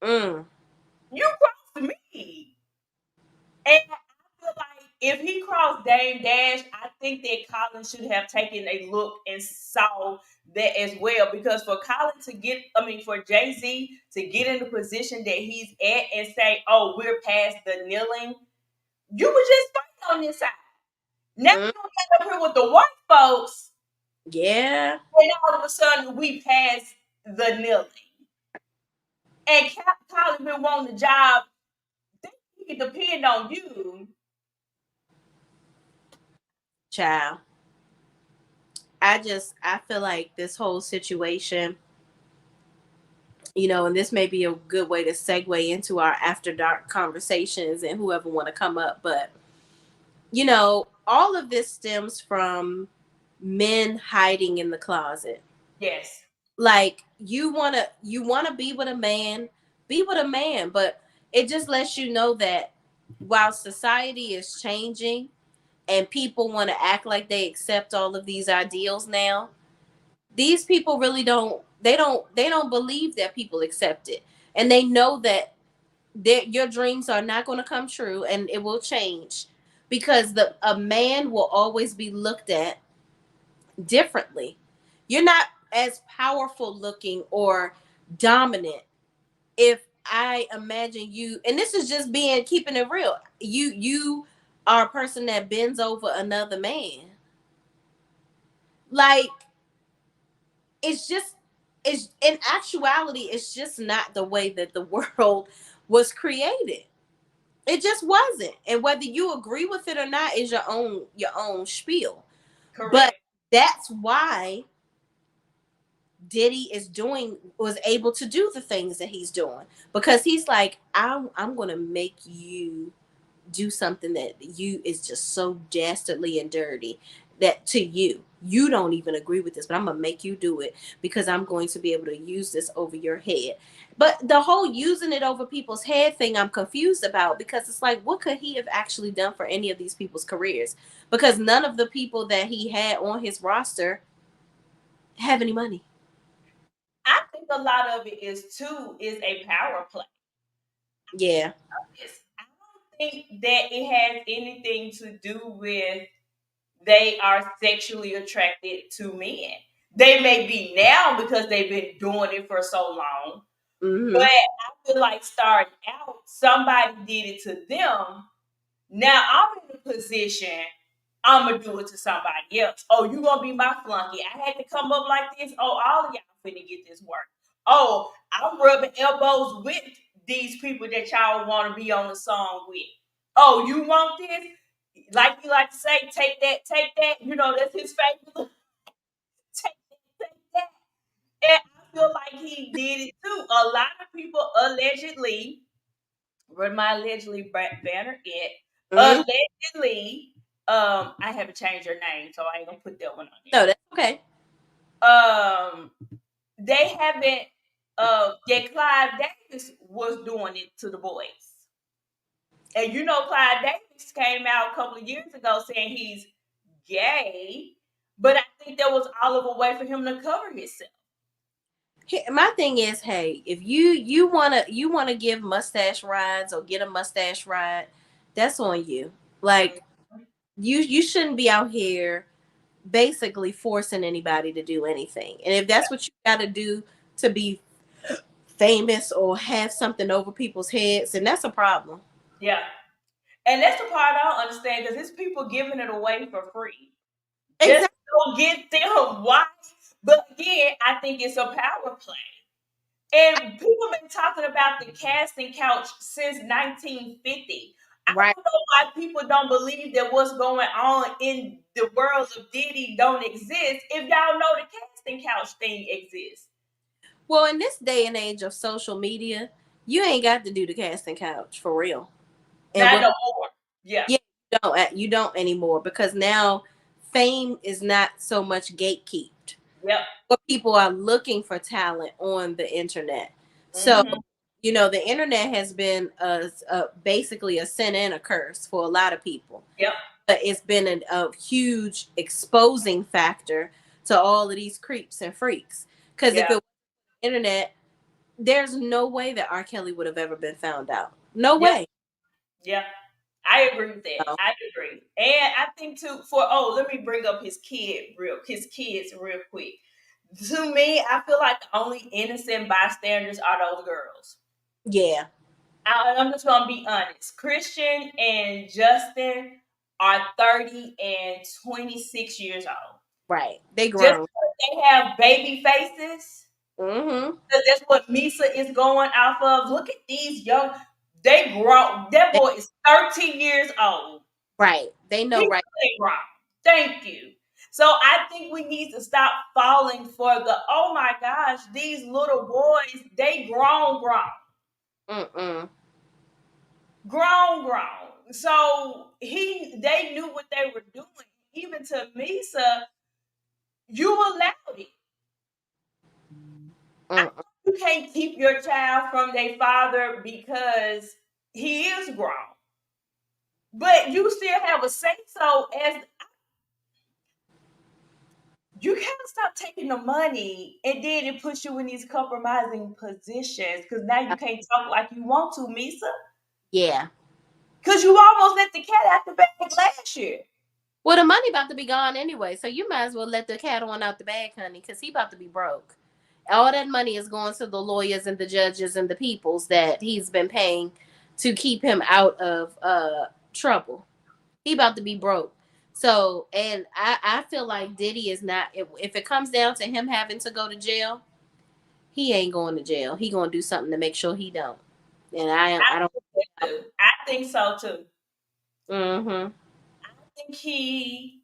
Mm. You crossed me. And I feel like if he crossed Dame Dash, I think that Colin should have taken a look and saw that as well. Because for Colin to get, I mean, for Jay Z to get in the position that he's at and say, "Oh, we're past the kneeling," you were just fighting on this side. Now Mm. you get up here with the white folks, Yeah. and all of a sudden we pass the kneeling. And Colin been wanting the job. Think he can depend on you. Child. I feel like this whole situation, and this may be a good way to segue into our after dark conversations and whoever want to come up, but all of this stems from men hiding in the closet. Yes. Like you want to be with a man, be with a man, but it just lets you know that while society is changing and people want to act like they accept all of these ideals now, these people really don't believe that people accept it, and they know that your dreams are not going to come true and it will change because the a man will always be looked at differently. You're not as powerful looking or dominant if I imagine you, and this is just being keeping it real. You are a person that bends over another man. Like it's just it's in actuality, it's just not the way that the world was created. It just wasn't. And whether you agree with it or not is your own spiel. But Correct. that's why Diddy was able to do the things that he's doing, because he's like, I'm gonna make you do something that you is just so dastardly and dirty that to you don't even agree with this, but I'm gonna make you do it because I'm going to be able to use this over your head. But the whole using it over people's head thing, I'm confused about, because it's like, what could he have actually done for any of these people's careers? Because none of the people that he had on his roster have any money. I think a lot of it is a power play. Yeah. I don't think that it has anything to do with they are sexually attracted to men. They may be now because they've been doing it for so long, but Mm-hmm. I feel like starting out, somebody did it to them. Now I'm in a position, I'm gonna do it to somebody else. Oh, you gonna be my flunky. I had to come up like this. Oh, all of y'all finna get this work. Oh, I'm rubbing elbows with these people that y'all want to be on the song with. Oh, you want this? Like you like to say, take that, take that. You know, that's his favorite. Take that, take that. And I feel like he did it too. A lot of people allegedly, where my allegedly banner it, Mm-hmm. allegedly, I haven't changed her name, so I ain't gonna put that one on No, that's okay. there. They haven't, that Clive Davis was doing it to the boys. And you know, Clive Davis came out a couple of years ago saying he's gay, but I think that was all of a way for him to cover himself. My thing is, hey, if you wanna give mustache rides or get a mustache ride, that's on you. Like you shouldn't be out here basically forcing anybody to do anything. And if that's what you got to do to be famous or have something over people's heads, then that's a problem. Yeah. And that's the part I don't understand because it's people giving it away for free. Just Exactly. don't get them. Why? But again, I think it's a power play. And people have been talking about the casting couch since 1950. I Right. don't know why people don't believe that what's going on in the world of Diddy don't exist if y'all know the casting couch thing exists. Well, in this day and age of social media, you ain't got to do the casting couch for real. And Not what no more. Yeah. Yeah, you don't anymore, because now fame is not so much gatekept. Yep. But people are looking for talent on the internet. So, Mm-hmm. the internet has been basically a sin and a curse for a lot of people. Yep. But it's been a huge exposing factor to all of these creeps and freaks. Because if Yeah. it was internet, there's no way that R. Kelly would have ever been found out. No Yep. way. Yeah. I agree with that. So, I agree. And I think too let me bring up his kids real quick. To me, I feel like the only innocent bystanders are those girls. yeah, I'm just gonna be honest. Christian and Justin are 30 and 26 years old. right. They Just grown. because they have baby faces, Mm-hmm. 'cause that's what Misa is going off of. Look at these young, they grown. That boy is 13 years old. Right. They know He right. really grown. Thank you. So I think we need to stop falling for the, oh my gosh, these little boys, they grown. Mm-mm. Grown. So they knew what they were doing. Even to Misa, you allowed it. Mm-mm. You can't keep your child from their father because he is grown. But you still have a say so as you can't stop taking the money and then it puts you in these compromising positions because now you can't talk like you want to, Misa. Yeah. Because you almost let the cat out the bag last year. Well, the money about to be gone anyway, so you might as well let the cat on out the bag, honey, because he about to be broke. All that money is going to the lawyers and the judges and the peoples that he's been paying to keep him out of trouble. He about to be broke. So, and I feel like Diddy is not. If it comes down to him having to go to jail, he ain't going to jail. He gonna do something to make sure he don't. And I don't. I think so too. Mm-hmm. I think he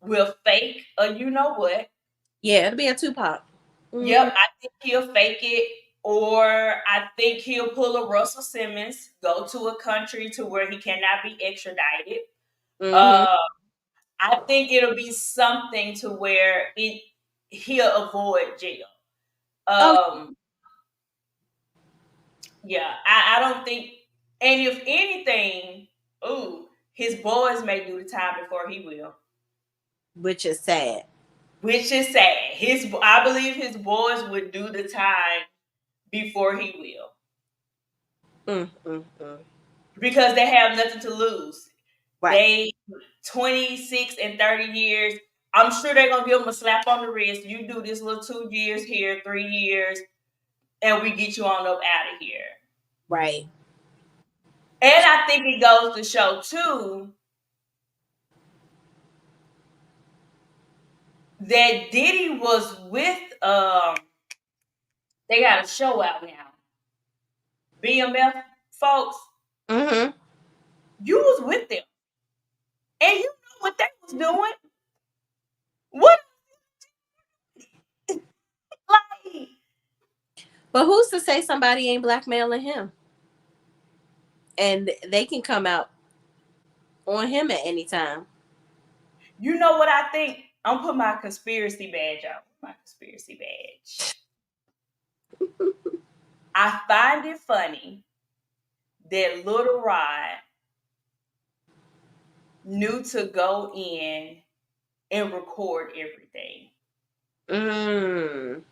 will fake a you know what. Yeah, it'll be a Tupac. Yep, Mm-hmm. I think he'll fake it, or I think he'll pull a Russell Simmons, go to a country to where he cannot be extradited. Mm-hmm. Uh, I think it'll be something to where he'll avoid jail. Oh, Um, yeah, I don't think, and if anything, ooh, his boys may do the time before he will, which is sad. which is sad. I believe his boys would do the time before he will Mm-hmm. because they have nothing to lose. Right. They 26 and 30 years. I'm sure they're gonna give him a slap on the wrist. You do this little 2 years here, 3 years, and we get you on up out of here. Right. And I think it goes to show too that Diddy was with they got a show out now. BMF folks, Mm-hmm. you was with them. And you know what they was doing. What like But who's to say somebody ain't blackmailing him? And they can come out on him at any time. you know what I think? I'm putting my conspiracy badge on. My conspiracy badge. I find it funny that Little Rod knew to go in and record everything. Mm.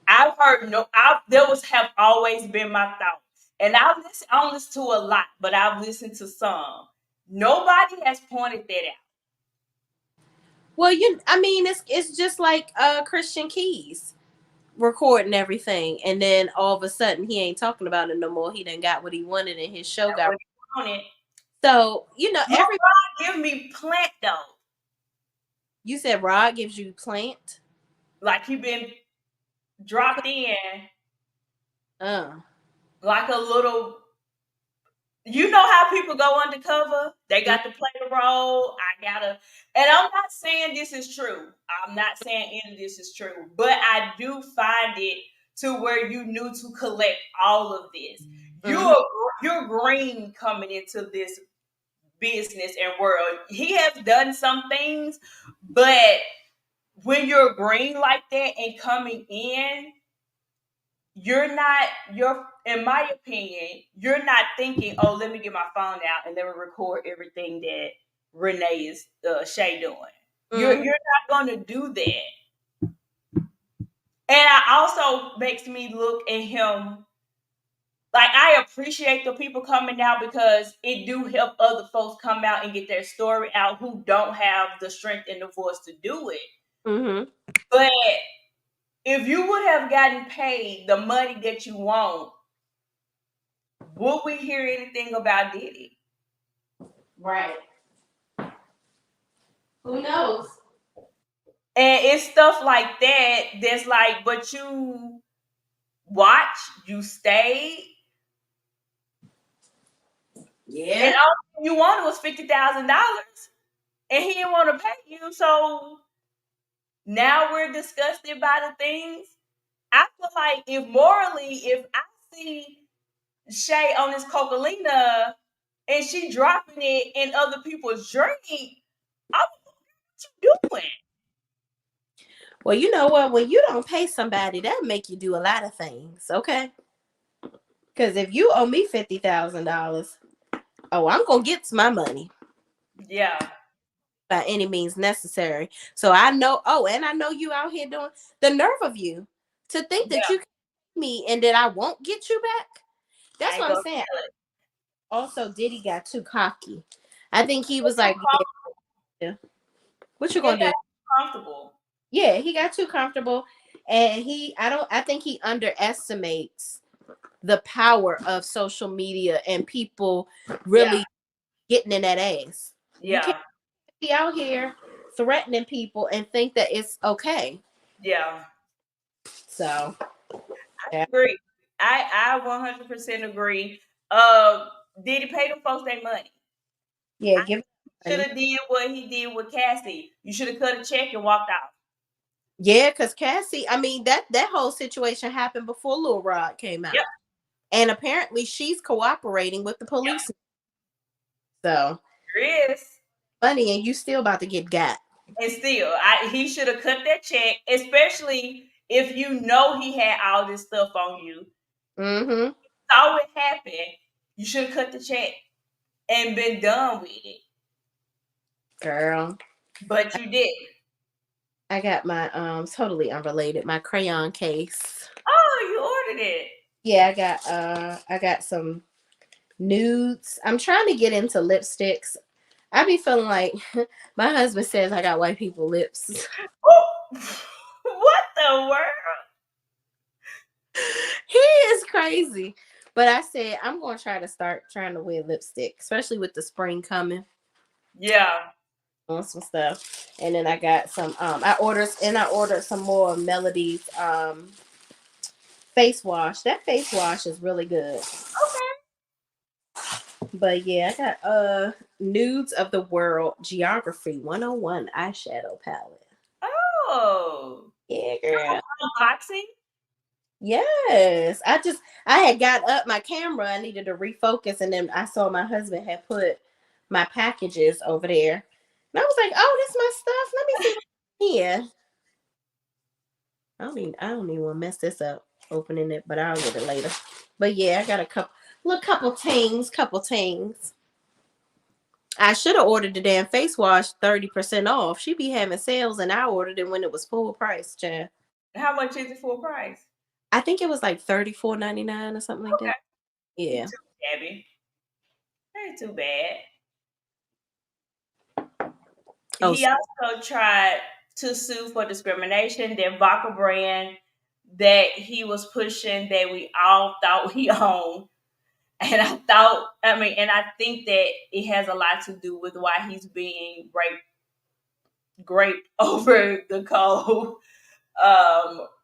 I've heard no. There was have always been my thought, and I don't listen to a lot, but I've listened to some. Nobody has pointed that out. Well, I mean, it's just like Christian Keys recording everything, and then all of a sudden he ain't talking about it no more. He done got what he wanted, and his show That got. was on it. So No, every God give me plant though, you said Rod gives you plant. like he been dropped in Uh. like a little. You know how people go undercover? They got to play the role. I gotta, and I'm not saying this is true. I'm not saying any of this is true, but I do find it to where you knew to collect all of this. Mm-hmm. You're green coming into this business and world. He has done some things, but when you're green like that and coming in, you're in my opinion, you're not thinking, oh, let me get my phone out and let me record everything that Renee is Shay doing. Mm-hmm. You're not gonna do that. And it also makes me look at him like I appreciate the people coming out because it do help other folks come out and get their story out who don't have the strength and the voice to do it. Mm-hmm. But if you would have gotten paid the money that you want, would we hear anything about Diddy? Right. Who knows? And it's stuff like that that's like, but you watch, you stayed, Yeah. and all you wanted was $50,000. and he didn't want to pay you. So now we're disgusted by the things. I feel like if I see Shay on this Coca-Cola and she dropping it in other people's drink, I'm what you doing? Well, you know what? When you don't pay somebody, that make you do a lot of things. Okay. Because if you owe me $50,000, oh, I'm gonna get my money Yeah, by any means necessary. So I know. Oh, and I know you out here doing the nerve of you to think that you yeah. can pay me and that I won't get you back. I That's ain't what I'm gonna saying. tell it. Also, Diddy got too cocky. I think he It's was too like, "Yeah, what you yeah, gonna got do?" too comfortable. Yeah, he got too comfortable, and I think he underestimates the power of social media and people Yeah, really getting in that ass. You can't yeah, be out here threatening people and think that it's okay. yeah. So yeah, Agree. I 100% agree. Uh, did he pay them folks their money? yeah, I give should money. have did what he did with Cassie. You should have cut a check and walked out. Yeah, because Cassie, I mean that whole situation happened before Lil Rod came Yep, out, and apparently she's cooperating with the police. So there is. funny, and you still about to get got. And still, he should have cut that check, especially if you know he had all this stuff on you. Mm-hmm. Saw it happen. You should have cut the check and been done with it. Girl, But you did. I got my totally unrelated, my crayon case. Oh, you ordered it. Yeah, I got some nudes. I'm trying to get into lipsticks. I be feeling like my husband says I got white people lips. Oh, what the world? He is crazy. But I said I'm gonna try to start trying to wear lipstick, especially with the spring coming Yeah, on some stuff. And then I got some I ordered some more Melodies face wash. That face wash is really good. okay. But yeah, I got Nudes of the World Geography 101 eyeshadow palette. Oh, Yeah, girl. unboxing. Yes. I had got up my camera. I needed to refocus, and then I saw my husband had put my packages over there. And I was like, oh, that's my stuff. Let me see what's here. I don't even want to mess this up opening it, but I'll get it later. But yeah, I got a couple tings. I should have ordered the damn face wash 30% off. She be having sales, and I ordered it when it was full price, Chad. How much is it full price? I think it was like $34.99 or something like Okay, that. ain't Yeah. too shabby. Ain't too bad. Oh, He also tried to sue for discrimination. That vodka brand that he was pushing that we all thought he owned. And and I think that it has a lot to do with why he's being raped over the cold,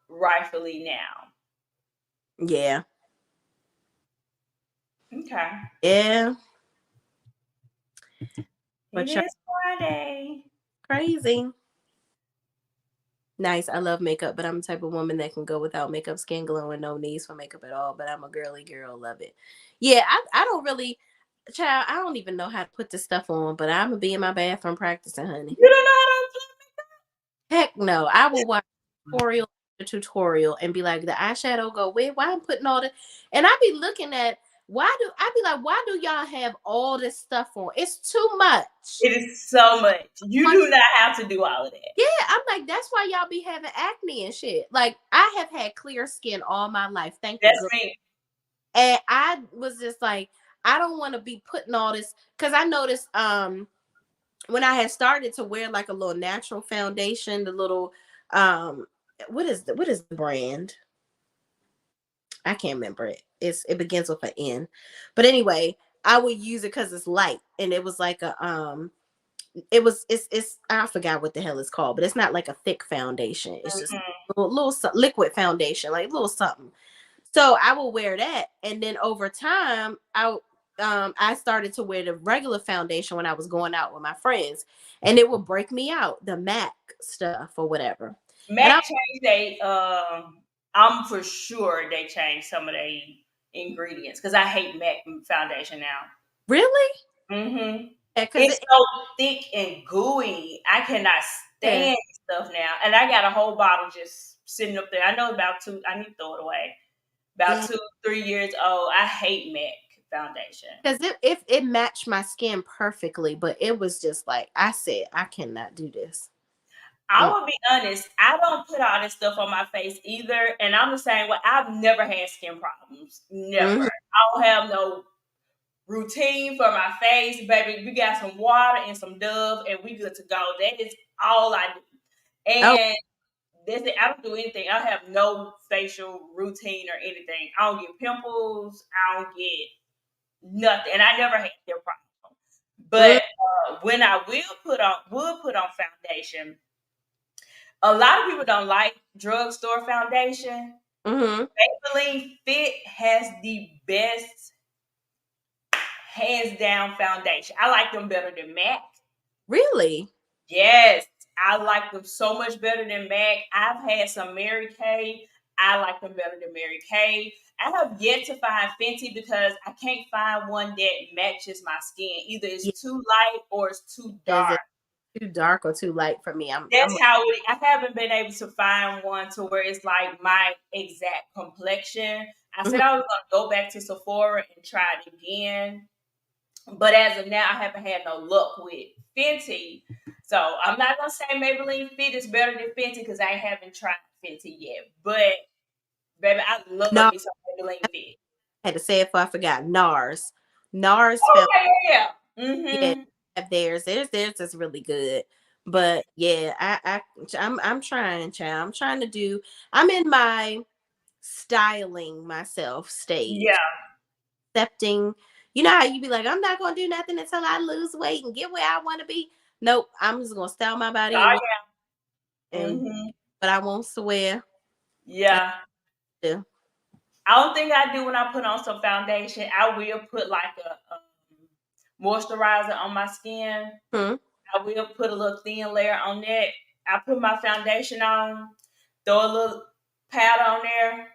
rightfully now. yeah. Okay. Yeah. It But y'all is Friday. crazy. Nice. I love makeup, but I'm the type of woman that can go without makeup, skin glowing, no needs for makeup at all. But I'm a girly girl, love it. Yeah, I don't really, child, I don't even know how to put this stuff on, but I'm gonna be in my bathroom practicing, honey. You don't know how Heck no. I will watch tutorial after tutorial and be like, the eyeshadow go where? Why I'm putting all this? And I be looking at why do y'all have all this stuff on? It's too much. it is so much. You do not have to do all of that. Yeah, I'm like, that's why y'all be having acne and shit. Like, I have had clear skin all my life. Thank the That's girl. me. And I was just like, I don't want to be putting all this because I noticed when I had started to wear like a little natural foundation, the little um what is the brand? I can't remember it. It begins with an N. But anyway, I would use it because it's light and it was like a it's I forgot what the hell it's called, but it's not like a thick foundation. It's just Mhm. liquid foundation, like a little something. So I will wear that, and then over time, I started to wear the regular foundation when I was going out with my friends, and it would break me out, the MAC stuff or whatever. And I Mac changed they I'm for sure they changed some of the ingredients because I hate Mac foundation now. really, Hmm. yeah, because It's so thick and gooey. I cannot yeah, stand stuff now. And I got a whole bottle just sitting up there. I know about two, I need to throw it away. About yeah, 2, 3 years old. I hate MAC foundation. because it matched my skin perfectly, but it was just like I said, I cannot do this. I Mm, will be honest, I don't put all this stuff on my face either. And I'm the same way. I've never had skin problems. Never. mhm. I don't have no routine for my face, baby. We got some water and some Dove, and we good to go. That is all I do. Oh, And that's it. I don't do anything. I have no facial routine or anything. I don't get pimples. I don't get nothing, and I never had their problem. mm, But when I will put on foundation, a lot of people don't like drugstore foundation. mhm. Maybelline Fit has the best hands down foundation. I like them better than MAC. Really? Yes, I like them so much better than MAC. I've had some Mary Kay. I like them better than Mary Kay. I have yet to find Fenty because I can't find one that matches my skin. Either it's Yeah. too light or it's too Is dark. it too dark or too light for me? I'm That's how I haven't been able to find one to where it's like my exact complexion. I mhm. said I was gonna go back to Sephora and try it again. But as of now, I haven't had no luck with Fenty. So I'm not gonna say Maybelline Fit is better than Fenty because I haven't tried Fenty yet. But baby, I love No, me some I Maybelline Fit. had to say it before I forgot. NARS found Okay, yeah. yeah, Mm-hmm. have theirs is really good. But yeah, I'm trying, child. I'm trying to do. I'm in my styling myself Yeah. stage, accepting. You know how you be like, I'm not gonna do nothing until I lose weight and get where I want to be. Nope, I'm just gonna style my body Oh and yeah. and Mm-hmm. but I won't swear. I Yeah. do. I don't think I do when I put on some foundation. I will put like a moisturizer on my skin. Hmm. I will put a little thin layer on that. I put my foundation on, throw a little powder on there,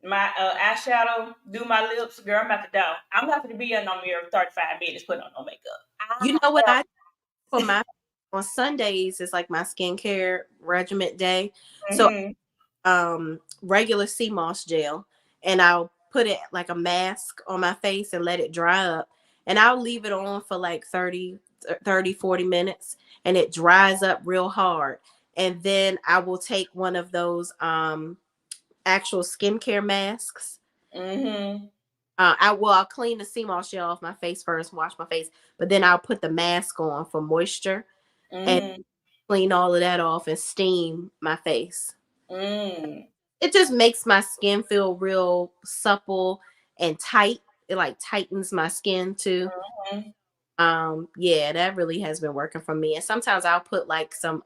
my eyeshadow, do my lips. Girl, I'm about to go. I'm not going to be in no mirror 35 minutes putting on no makeup. You know what I for my on Sundays is like my skincare regimen day. So Mm-hmm. regular sea moss gel, and I'll put it like a mask on my face and let it dry up, and I'll leave it on for like 30, 40 minutes, and it dries up real hard, and then I will take one of those actual skincare masks. Mm-hmm. I'll clean the sea moss gel off my face first, wash my face, but then I'll put the mask on for moisture and Mm-hmm. clean all of that off and steam my face. Mm. It just makes my skin feel real supple and tight. It like tightens my skin too. Mm-hmm. Yeah, that really has been working for me. And sometimes I'll put like some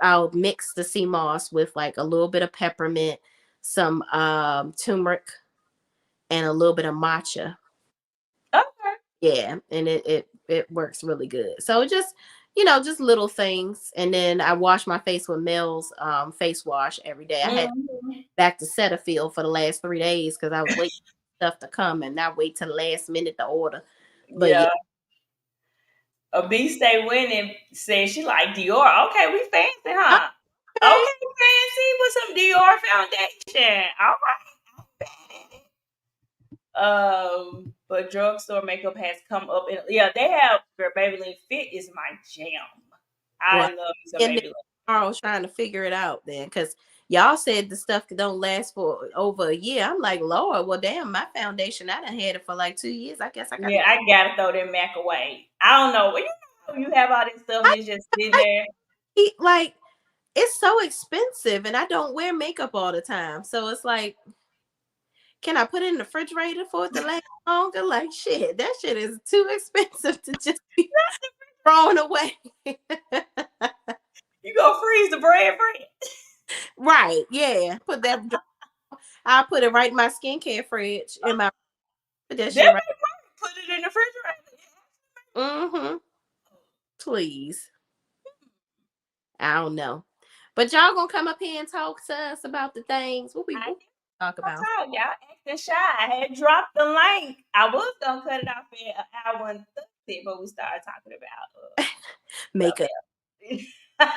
I'll mix the sea moss with like a little bit of peppermint, some turmeric, and a little bit of matcha. Okay. Yeah, and it works really good. So just just little things. And then I wash my face with Mel's face wash every day. I had Mm-hmm. back to Cetaphil for the last 3 days because I was waiting for stuff to come and not wait till the last minute to order. But yeah, Yeah. A B stay winning said she like Dior. Okay, we fancy, huh? okay. Okay, fancy with some Dior foundation. All right. But drugstore makeup has come up, and yeah, they have their Maybelline Fit is my jam. Well, I love me some in there Maybelline. tomorrow trying to figure it out then because y'all said the stuff don't last for over a year. I'm like, Lord, well, damn, my foundation, I done had it for like 2 years. I guess I got Yeah, I gotta throw that Mac away. I don't know. You have all this stuff and I, it's just sitting there. like it's so expensive and I don't wear makeup all the time. So it's like, can I put it in the refrigerator for it to last longer? Like shit, that shit is too expensive to just be thrown away. You go freeze the bread for it. Right. Yeah. I'll put it right in my skincare fridge in my Put that They shit right. may put it in the refrigerator. Mm-hmm. Please. I don't know. But y'all gonna come up here and talk to us about the things. I What we talk I about? told y'all acting shy. I had dropped the link. I was gonna cut it off at an hour and 30, but we started talking about Makeup. something else.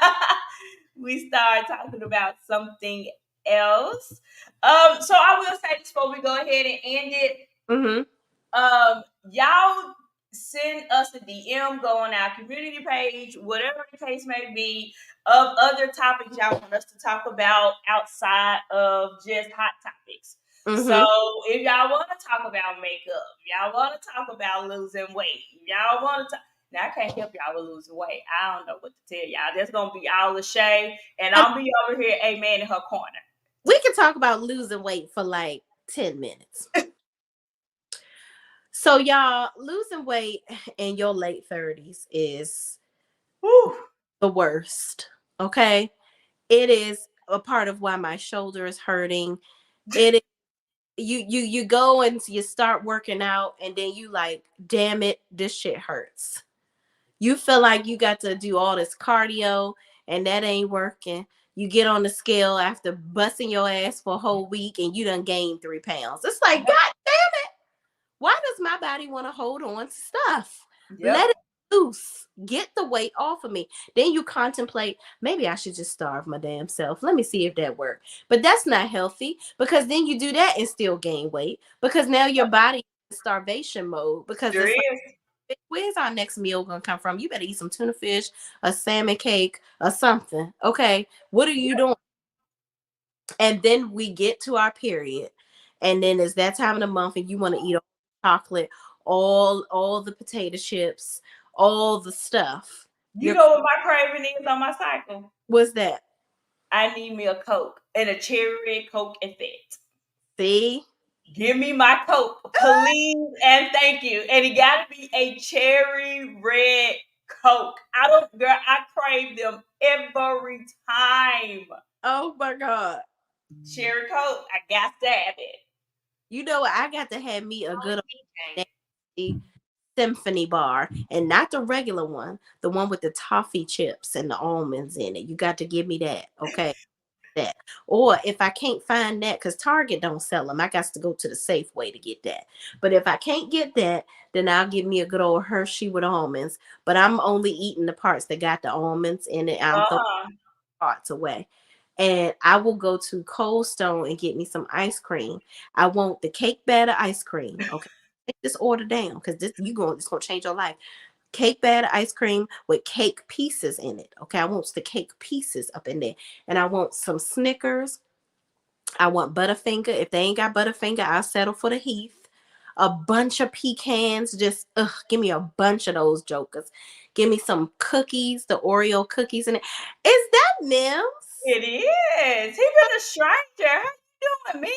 We started talking about something else. So I will say this before we go ahead and end it. Mm-hmm. Y'all send us a DM, go on our community page, whatever the case may be, of other topics y'all want us to talk about outside of just hot topics. So Mm-hmm. if y'all want to talk about makeup, y'all want to talk about losing weight, y'all want to talk. Now I can't help y'all with losing weight. I don't know what to tell y'all. That's gonna be all the Shay, and I'll be over here, amen, in her corner. We can talk about losing weight for like 10 minutes. So y'all, losing weight in your late 30s is Whew. the worst. Okay? It is a part of why my shoulder is hurting. It is you go and you start working out and then you like, damn it, this shit hurts. You feel like you got to do all this cardio and that ain't working. You get on the scale after busting your ass for a whole week and you done gained 3 pounds. It's like, Yep. God damn it. Why does my body want to hold on to stuff? Yep. Let it loose. Get the weight off of me. Then you contemplate, maybe I should just starve my damn self. Let me see if that works. But that's not healthy because then you do that and still gain weight because now your body is in starvation mode because Sure it's like, is. where's our next meal gonna come from? You better eat some tuna fish, a salmon cake, or something. Okay, what are you doing? And then we get to our period, and then it's that time of the month, and you want to eat all the chocolate, all the potato chips, all the stuff. You Your know what my craving is on my cycle? what's that? I need me a Coke and a cherry red Coke and Fat. See, Give me my Coke, please, and thank you. And it got to be a cherry red Coke. I don't, girl, I crave them every time. oh my god, Cherry Coke, I got to have it. you know what? I got to have me a good old nasty symphony bar, and not the regular one, the one with the toffee chips and the almonds in it. You got to give me that, okay? That. Or if I can't find that, because Target don't sell them, I got to go to the Safeway to get that. But if I can't get that, then I'll give me a good old Hershey with almonds. But I'm only eating the parts that got the almonds in it. I'm throwing Uh-huh. parts away. And I will go to Cold Stone and get me some ice cream. I want the cake batter ice cream. Okay. Take this order down because it's gonna change your life. Cake batter ice cream with cake pieces in it. Okay, I want the cake pieces up in there, and I want some Snickers. I want Butterfinger. If they ain't got Butterfinger, I'll settle for the Heath. A bunch of pecans. Just give me a bunch of those jokers. Give me some cookies, the Oreo cookies in it. Is that Mims? It is. He been a stranger. How you doing, man?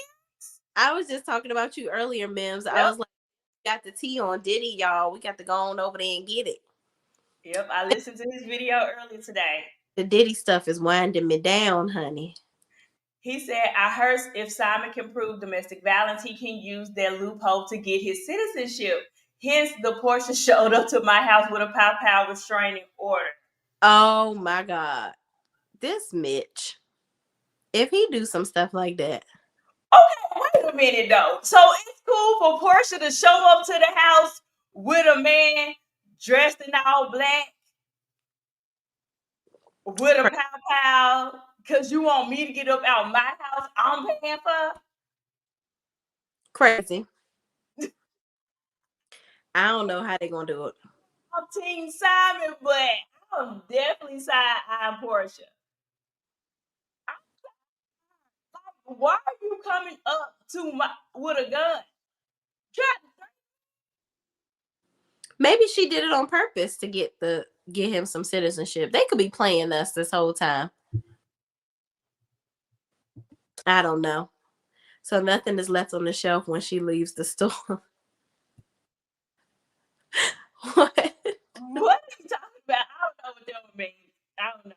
I was just talking about you earlier, Mims. I Yep. was like, got the tea on Diddy, y'all. We got to go on over there and get it. Yep. I listened to his video earlier today. The Diddy stuff is winding me down, honey. He said, I heard if Simon can prove domestic violence, he can use that loophole to get his citizenship. Hence, the Porsha showed up to my house with a pow restraining order. Oh my God. This Mitch, if he do some stuff like that. Okay, wait a minute though. So it's cool for Porsha to show up to the house with a man dressed in all black with a because you want me to get up out my house. I'm paying for. Crazy. I don't know how they gonna do it. I'm Team Simon, but I'm definitely side eyeing Porsha. Why are you coming up to my with a gun? Try Maybe she did it on purpose to get him some citizenship. They could be playing us this whole time. I don't know. So nothing is left on the shelf when she leaves the store. What? what are you talking about? I don't know what that means. I don't know.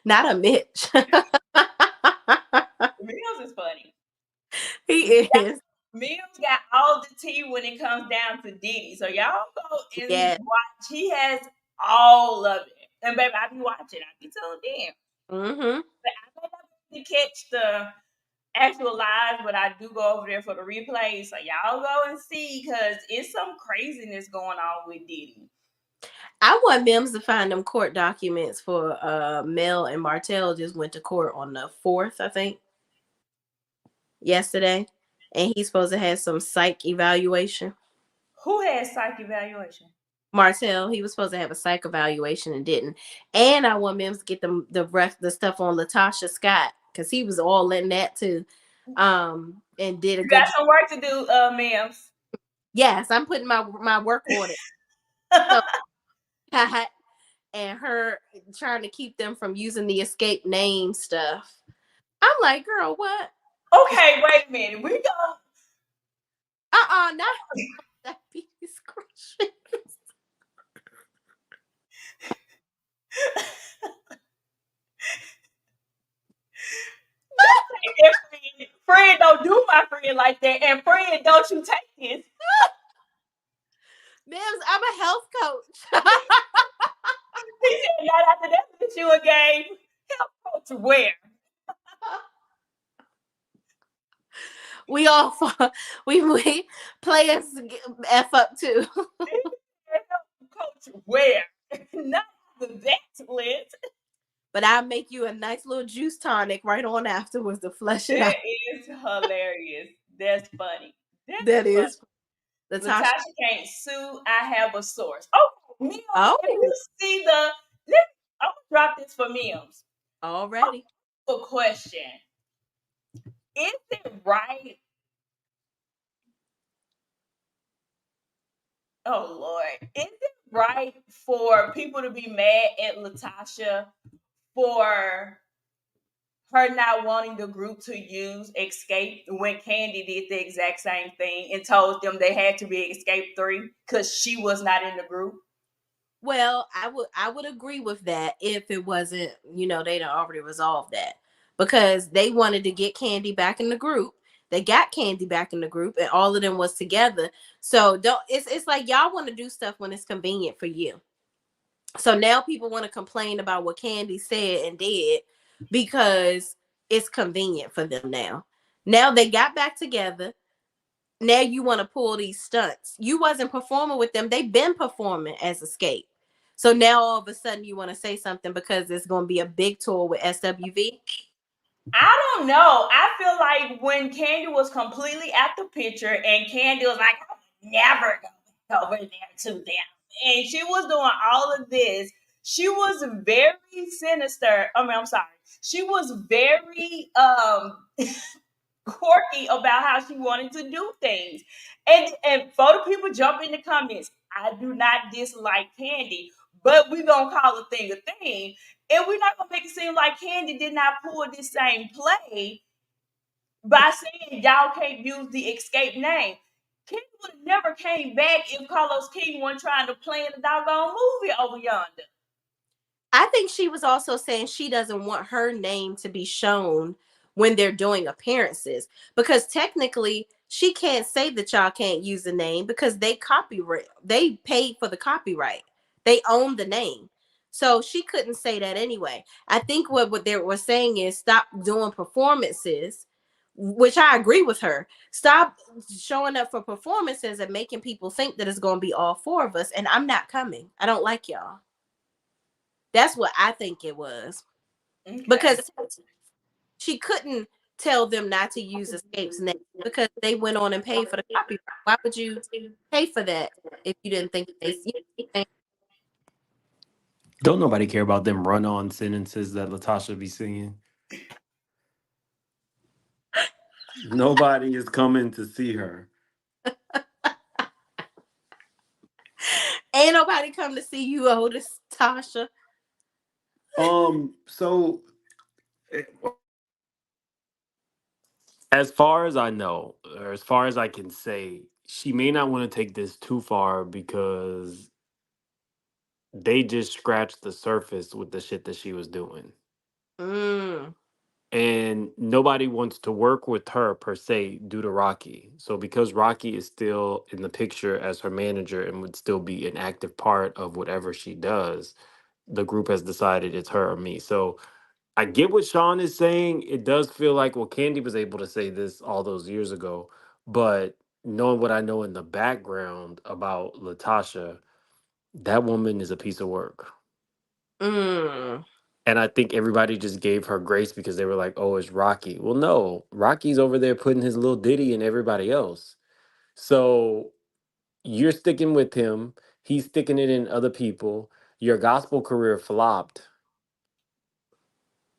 Not a Mitch. Mills is funny. He is. Mills got all the tea when it comes down to Diddy. So y'all go and Yeah. watch. He has all of it. And baby, I be watching. I be tuned in. Mm-hmm. But I may not be able to catch the actual live, but I do go over there for the replays. So y'all go and see because it's some craziness going on with Diddy. I want Mims to find them court documents for Mel and Martell just went to court on the 4th, I think, yesterday. And he's supposed to have some psych evaluation. Who has psych evaluation? Martell, he was supposed to have a psych evaluation and didn't. And I want Mims to get the stuff on Latasha Scott because he was all in that too. And did a You got good job. some work to do, Mims. Yes, I'm putting my work on it. So and her trying to keep them from using the escape name stuff. I'm like, girl, what? Okay, wait a minute. We go. Not that piece crushing. Don't take that, friend. Friend, don't do my friend like that. And friend, don't you take this. Mims, I'm a health coach. He said, not after that, that you a game. Help coach where? We all we players f up too. Help coach where? Not after that, Liz. But I'll make you a nice little juice tonic right on afterwards to flush it That out. is hilarious. That's funny. That's That funny. is Latasha. Latasha can't sue. I have a source. Oh, Mims, if Oh, you see the, I'm gonna drop this for Mims. already. A question: is it right? Oh Lord, is it right for people to be mad at Latasha for her not wanting the group to use Escape when Candy did the exact same thing and told them they had to be Escape 3 because she was not in the group? Well, I would agree with that if it wasn't, they'd already resolved that. Because they wanted to get Candy back in the group. They got Candy back in the group and all of them was together. So don't it's like y'all want to do stuff when it's convenient for you. So now people want to complain about what Candy said and did because it's convenient for them now. Now they got back together. Now you want to pull these stunts. You wasn't performing with them. They've been performing as Escape. So now all of a sudden you want to say something because it's going to be a big tour with SWV. I don't know. I feel like when Candy was completely out the picture and Candy was like, I'm never going over there to them. And she was doing all of this. She was very sinister. I mean, I'm sorry. She was very quirky about how she wanted to do things. And for the people jump in the comments, I do not dislike Candy, but we gonna call a thing a thing. And we're not gonna make it seem like Candy did not pull this same play by saying y'all can't use the Escape name. Candy would have never came back if Carlos King wasn't trying to plan a doggone movie over yonder. I think she was also saying she doesn't want her name to be shown when they're doing appearances because technically she can't say that y'all can't use the name because they paid for the copyright. They own the name. So she couldn't say that anyway. I think what they were saying is stop doing performances, which I agree with her. Stop showing up for performances and making people think that it's going to be all four of us and I'm not coming. I don't like y'all. That's what I think it was. Okay. Because she couldn't tell them not to use Escape's name because they went on and paid for the copyright. Why would you pay for that if you didn't think they? Don't nobody care about them run on sentences that Latasha be singing. Nobody is coming to see her. Ain't nobody come to see you, Otis, Tasha. So as far as I know, or as far as I can say, she may not want to take this too far because they just scratched the surface with the shit that she was doing. Mm. and nobody wants to work with her per se due to Rocky. So because Rocky is still in the picture as her manager and would still be an active part of whatever she does, the group has decided it's her or me. So I get what Sean is saying. It does feel like, well, Candy was able to say this all those years ago, but knowing what I know in the background about Latasha, that woman is a piece of work. Mm. And I think everybody just gave her grace because they were like, oh, it's Rocky. Well, no, Rocky's over there putting his little ditty in everybody else. So you're sticking with him. He's sticking it in other people. Your gospel career flopped.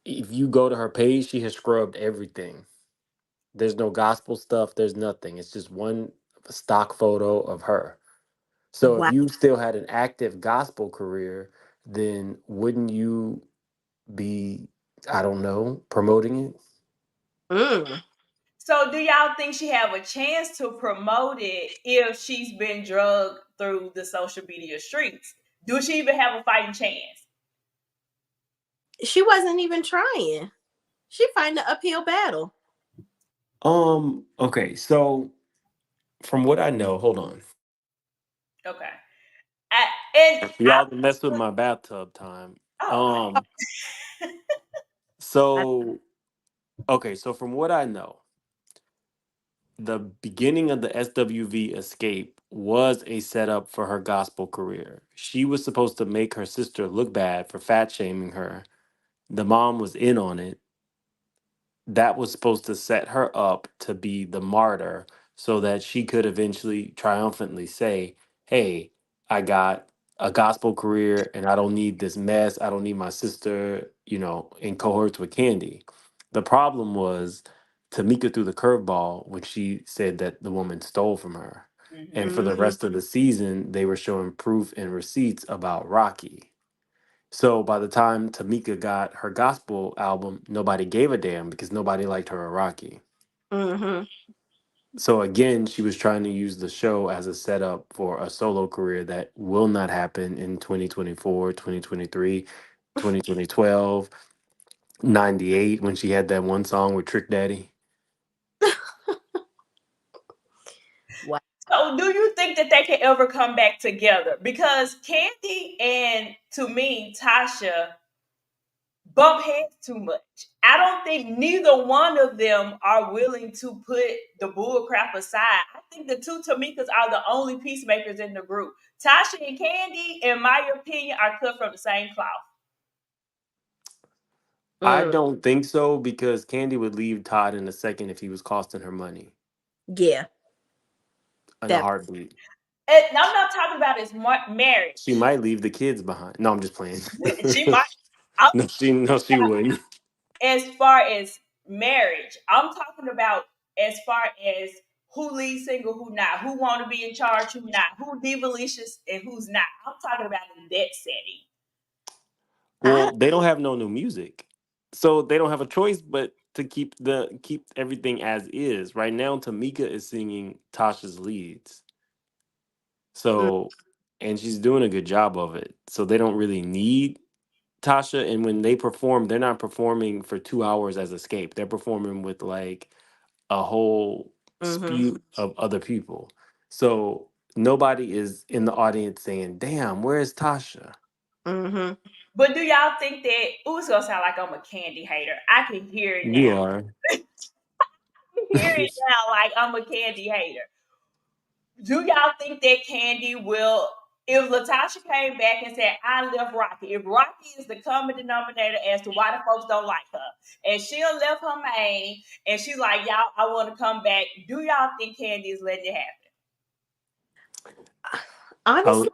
If you go to her page, she has scrubbed everything. There's no gospel stuff. There's nothing. It's just one stock photo of her. So if Wow. you still had an active gospel career, then wouldn't you be, I don't know, promoting it? Mm. So do y'all think she have a chance to promote it if she's been drugged through the social media streets? Do she even have a fighting chance? She wasn't even trying. She fighting an uphill battle. Okay, so from what I know, hold on. Okay. And I Y'all mess with my bathtub time. oh Um, I, so okay, so from what I know, the beginning of the SWV escape was a setup for her gospel career. She was supposed to make her sister look bad for fat shaming her. The mom was in on it. That was supposed to set her up to be the martyr so that she could eventually triumphantly say, hey, I got a gospel career and I don't need this mess. I don't need my sister, in cohorts with Candy. The problem was Tamika threw the curveball when she said that the woman stole from her. And for mhm. the mm-hmm. rest of the season, they were showing proof and receipts about Rocky. So by the time Tamika got her gospel album, nobody gave a damn because nobody liked her or Rocky. Mm-hmm. So again, she was trying to use the show as a setup for a solo career that will not happen in 2024, 2023, 2012, 98 when she had that one song with Trick Daddy. Wow. So do you think that they can ever come back together? Because Candy and to me, Tasha bump heads too much. I don't think neither one of them are willing to put the bull crap aside. I think the two Tamikas are the only peacemakers in the group. Tasha and Candy, in my opinion, are cut from the same cloth. I Mm. don't think so because Candy would leave Todd in a second if he was costing her money Yeah. in a That. heartbeat. And I'm not talking about his She marriage. might leave the kids behind. No, I'm just playing. She might. I'm No, she wouldn't. as far as marriage. I'm talking about as far as who leads single, who not, who want to be in charge, who not, who divalicious and who's not. I'm talking about in that setting. I Well, they don't have no new music, so they don't have a choice but to keep everything as is. Right now, Tamika is singing Tasha's leads, mm, so and she's doing a good job of it. So they don't really need Tasha. And when they perform, they're not performing for 2 hours as Escape. They're performing with like a whole mm-hmm. spew of other people. So nobody is in the audience saying, "Damn, where's Tasha?" Mm-hmm. But do y'all think that ooh, it's gonna sound like I'm a candy hater? I can hear it You now. are. I can hear it now like I'm a candy hater. Do y'all think that Candy will, if Latasha came back and said, I left Rocky, if Rocky is the common denominator as to why the folks don't like her, and she'll left her main, and she's like, y'all, I want to come back, do y'all think Candy is letting it happen? Honestly,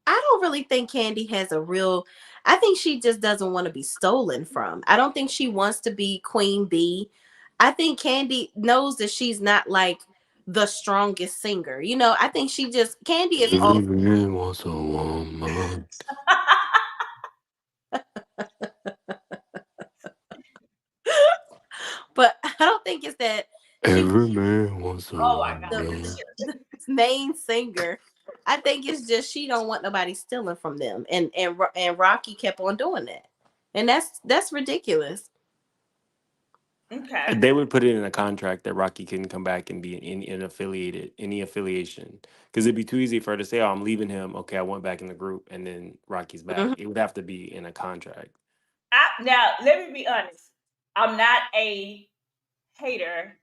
I, I don't really think Candy has a real. I think she just doesn't want to be stolen from. I don't think she wants to be Queen Bee. I think Candy knows that she's not like the strongest singer. I think she just Candy is all. Every once a woman. But I don't think it's that she Every man wants a Oh my the, God. woman. the main singer. I think it's just she don't want nobody stealing from them, and Rocky kept on doing that, and that's ridiculous. Okay. They would put it in a contract that Rocky couldn't come back and be in affiliated any affiliation because it'd be too easy for her to say, "Oh, I'm leaving him. Okay, I went back in the group, and then Rocky's back." Mhm. It would have to be in a contract. Now let me be honest. I'm not a hater.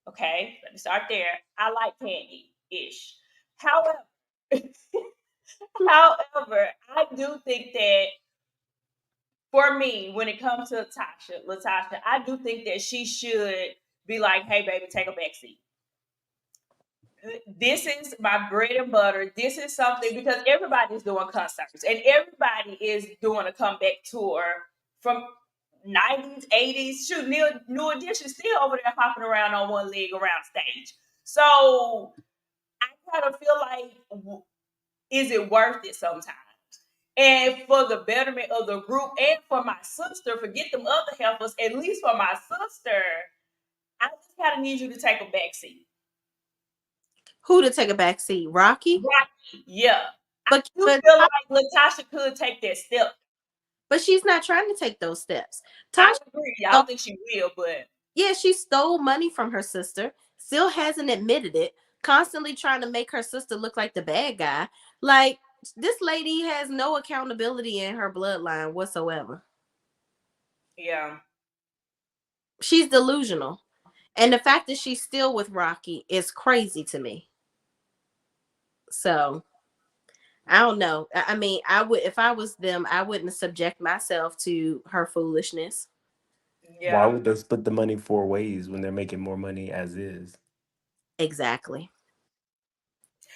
Okay, let me start there. I like candy ish. However, however, I do think that for me, when it comes to Latasha, I do think that she should be like, "Hey, baby, take a back seat. This is my bread and butter. This is something because everybody's doing concerts and everybody is doing a comeback tour from 90s, 80s. Shoot, New Edition still over there hopping around on one leg around stage. So I kind of feel like, is it worth it sometimes? And for the betterment of the group and for my sister, forget them other helpers, at least for my sister, I just kind of need you to take a back seat. Who to take a back seat? Rocky? Rocky, yeah. I But do but feel like Latasha could take that step. but she's not trying to take those steps. I Tasha, agree. I don't think she will, but yeah, she stole money from her sister, still hasn't admitted it, constantly trying to make her sister look like the bad guy. Like, this lady has no accountability in her bloodline whatsoever. yeah. She's delusional. And the fact that she's still with Rocky is crazy to me. So, I don't know. I mean, I would, if I was them, I wouldn't subject myself to her foolishness. Why Yeah. would they split the money four ways when they're making more money as is? Exactly.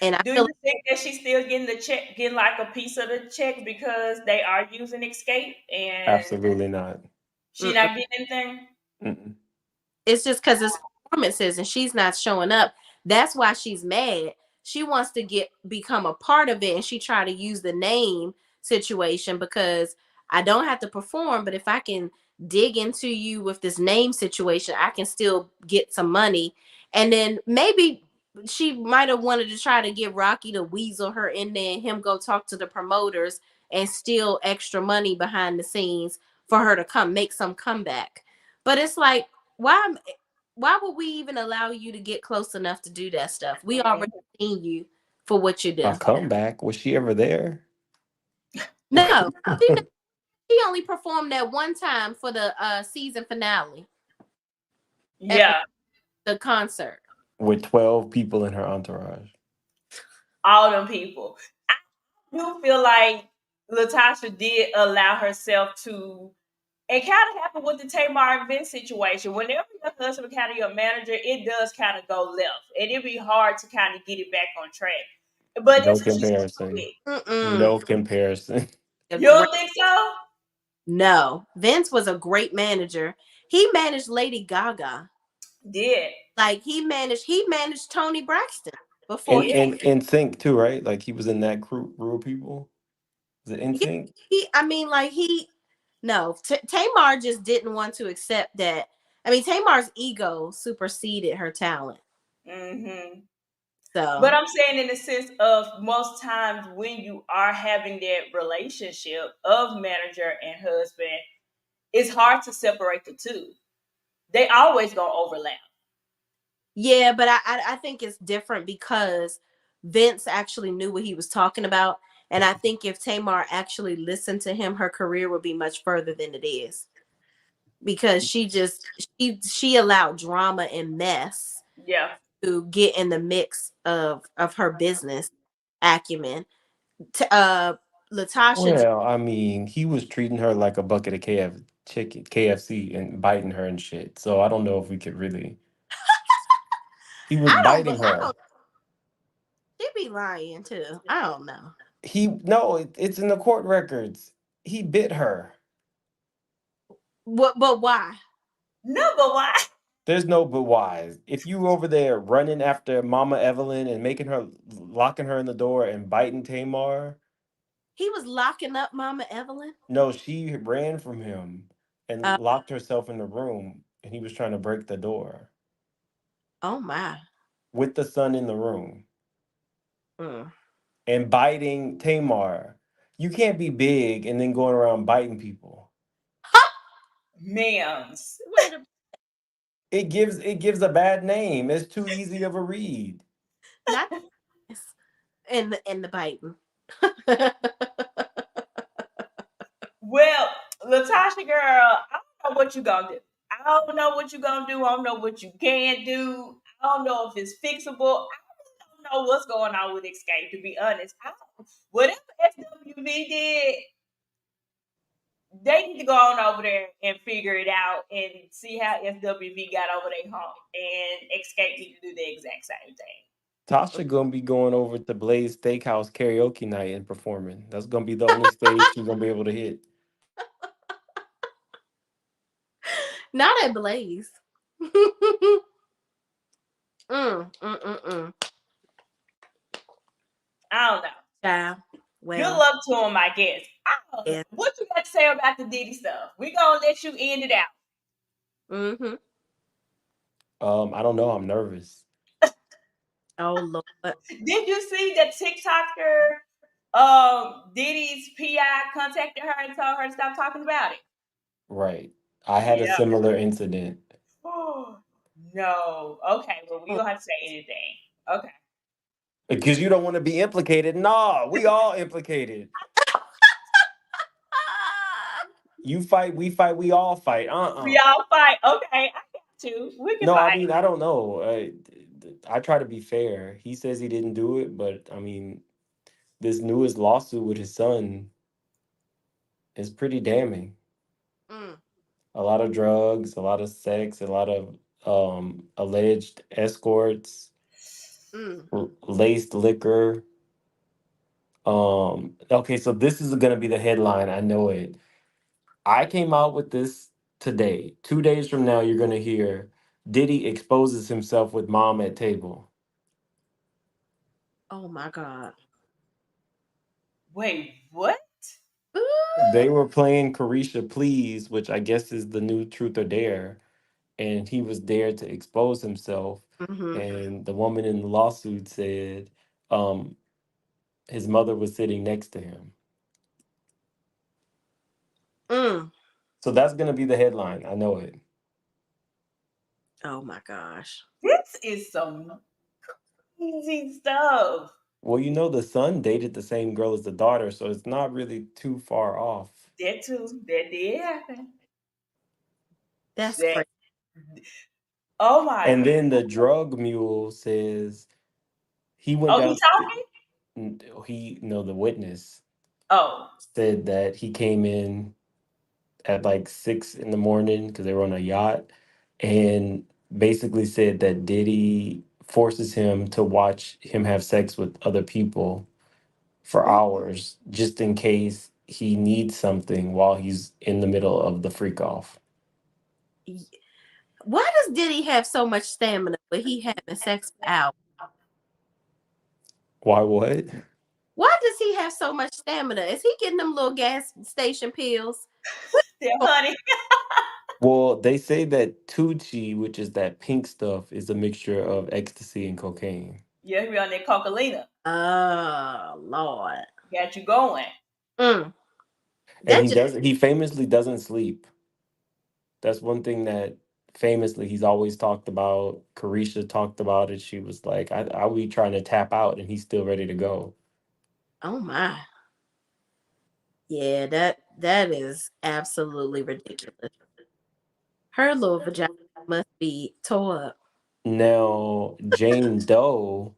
And I Do feel you think that she's still getting the check, getting like a piece of the check because they are using Escape and Absolutely not. she like, not getting anything? Mm-mm. it's just because it's performances and she's not showing up. That's why she's mad. She wants to get become a part of it, and she try to use the name situation because I don't have to perform, but if I can dig into you with this name situation, I can still get some money. And then maybe she might have wanted to try to get Rocky to weasel her in there and him go talk to the promoters and steal extra money behind the scenes for her to come make some comeback. But it's like, why why would we even allow you to get close enough to do that stuff? We already Mhm. seen you for what you A do. comeback? Was she ever there? No, she only performed that one time for the season finale at Yeah, the concert. With 12 people in her entourage. all them people. I do feel like Latasha did allow herself to. It kind of happened with the Tamar and Vince situation. Whenever your husband kind of your manager, it does kind of go left, and it'd be hard to kind of get it back on track. But No that's what she's comparison. quick. Mm-mm. No comparison. A You great don't think so? No. Vince was a great manager. He managed Lady Gaga. Did. Like he managed Tony Braxton before And Yeah. in sync too, right? Like he was in that group of people. Is it in yeah, sync? he I mean like he no, Tamar just didn't want to accept that. I mean, Tamar's ego superseded her talent. Hmm. But So, I'm saying in the sense of most times when you are having that relationship of manager and husband, it's hard to separate the two. They always gonna overlap. yeah, but I think it's different because Vince actually knew what he was talking about. And I think if Tamar actually listened to him, her career would be much further than it is. Because she allowed drama and mess Yeah. to get in the mix of her business acumen. Latasha just Well, I mean, he was treating her like a bucket of KFC and biting her and shit. So I don't know if we could really. He was biting I don't her. she be lying too. I don't know. He no, it's in the court records. He bit her. What but why? No, but why? There's no but whys. If you over there running after Mama Evelyn and making her locking her in the door and biting Tamar, He was locking up Mama Evelyn. no, she ran from him and Uh, locked herself in the room and he was trying to break the door oh my. with the son in the room Mm. and biting Tamar. You can't be big and then going around biting people. Ha! Ma'ams. Wait a it gives a bad name. It's too easy of a read. Not this. And the biting. Well, Latasha girl, I don't know what you gonna do. I don't know what you gonna do. I don't know what you can do. I don't know if it's fixable. I don't know what's going on with Escape, to be honest. Whatever SWV did, they need to go on over there and figure it out and see how SWV got over their hump, and Escape need to do the exact same thing. Tasha gonna be going over to Blaze Steakhouse karaoke night and performing. That's gonna be the only stage she's gonna be able to hit. Not at Blaze. mm, mm, mm, mm. I don't know. Yeah. Good Well, luck to him, I guess. I don't know. yeah. What you got to say about the Diddy stuff? We gonna let you end it out. Mm-hmm. I don't know. I'm nervous. Oh Lord. Did you see that TikToker Diddy's PI contacted her and told her to stop talking about it? Right. I had a Yeah. similar incident Oh no. Okay, well we Oh, don't have to say anything. Okay. because you don't want to be implicated. Nah, we all implicated. You fight, we fight, we all fight. We all fight. Okay, I got you. We can No, I fight. mean, I don't know. I try to be fair. He says he didn't do it, but I mean, this newest lawsuit with his son is pretty damning. mm, A lot of drugs, a lot of sex, a lot of alleged escorts, mm. laced liquor. Okay, so this is gonna be the headline. I know it. I came out with this today. 2 days from now, you're gonna hear Diddy exposes himself with mom at table. Oh my God. Wait, what? They were playing Carisha Please, which I guess is the new Truth or Dare, and he was there to expose himself. Mm-hmm. And the woman in the lawsuit said um, his mother was sitting next to him. Mm. So that's gonna be the headline. I know it. Oh my gosh. This is some easy stuff. Well, you know, the son dated the same girl as the daughter, so it's not really too far off. That too. That did happen. That's That. crazy. Oh my. And then the drug mule says he went Oh, he down. talking? He, no, the witness Oh. said that he came in at like 6 in the morning because they were on a yacht, and basically said that Diddy forces him to watch him have sex with other people for Ooh. hours just in case he needs something while he's in the middle of the freak off. Why does Diddy have so much stamina, but he having sex for hours? Why what? Why does he have so much stamina? Is he getting them little gas station pills? Yeah, honey. Well, they say that Tucci, which is that pink stuff, is a mixture of ecstasy and cocaine. Yeah, we on that Cocolina. Oh Lord. Got you going. Mm. And That just he famously doesn't sleep. That's one thing that famously he's always talked about. Carisha talked about it. She was like, I be trying to tap out and he's still ready to go. oh my. Yeah, that is absolutely ridiculous. Her little vagina must be tore up. Now, Jane Doe,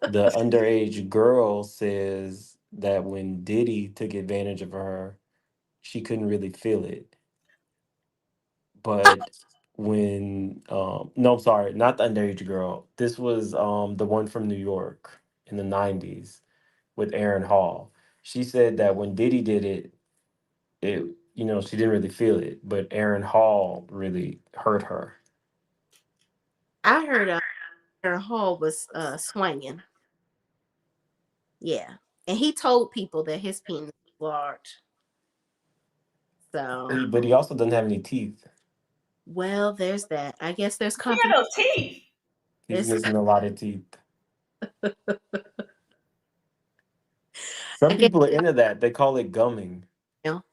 the underage girl, says that when Diddy took advantage of her, she couldn't really feel it. But when no, I'm sorry, not the underage girl. This was the one from New York in the 90s with Aaron Hall. She said that when Diddy did it, it she didn't really feel it, but Aaron Hall really hurt her. I heard Aaron Hall was swinging. Yeah, and he told people that his penis was large. So, But he also doesn't have any teeth. well, there's that. I guess there's He had company. those teeth. He's There's, missing a lot of teeth. Some I guess, people are into that. They call it gumming. you know,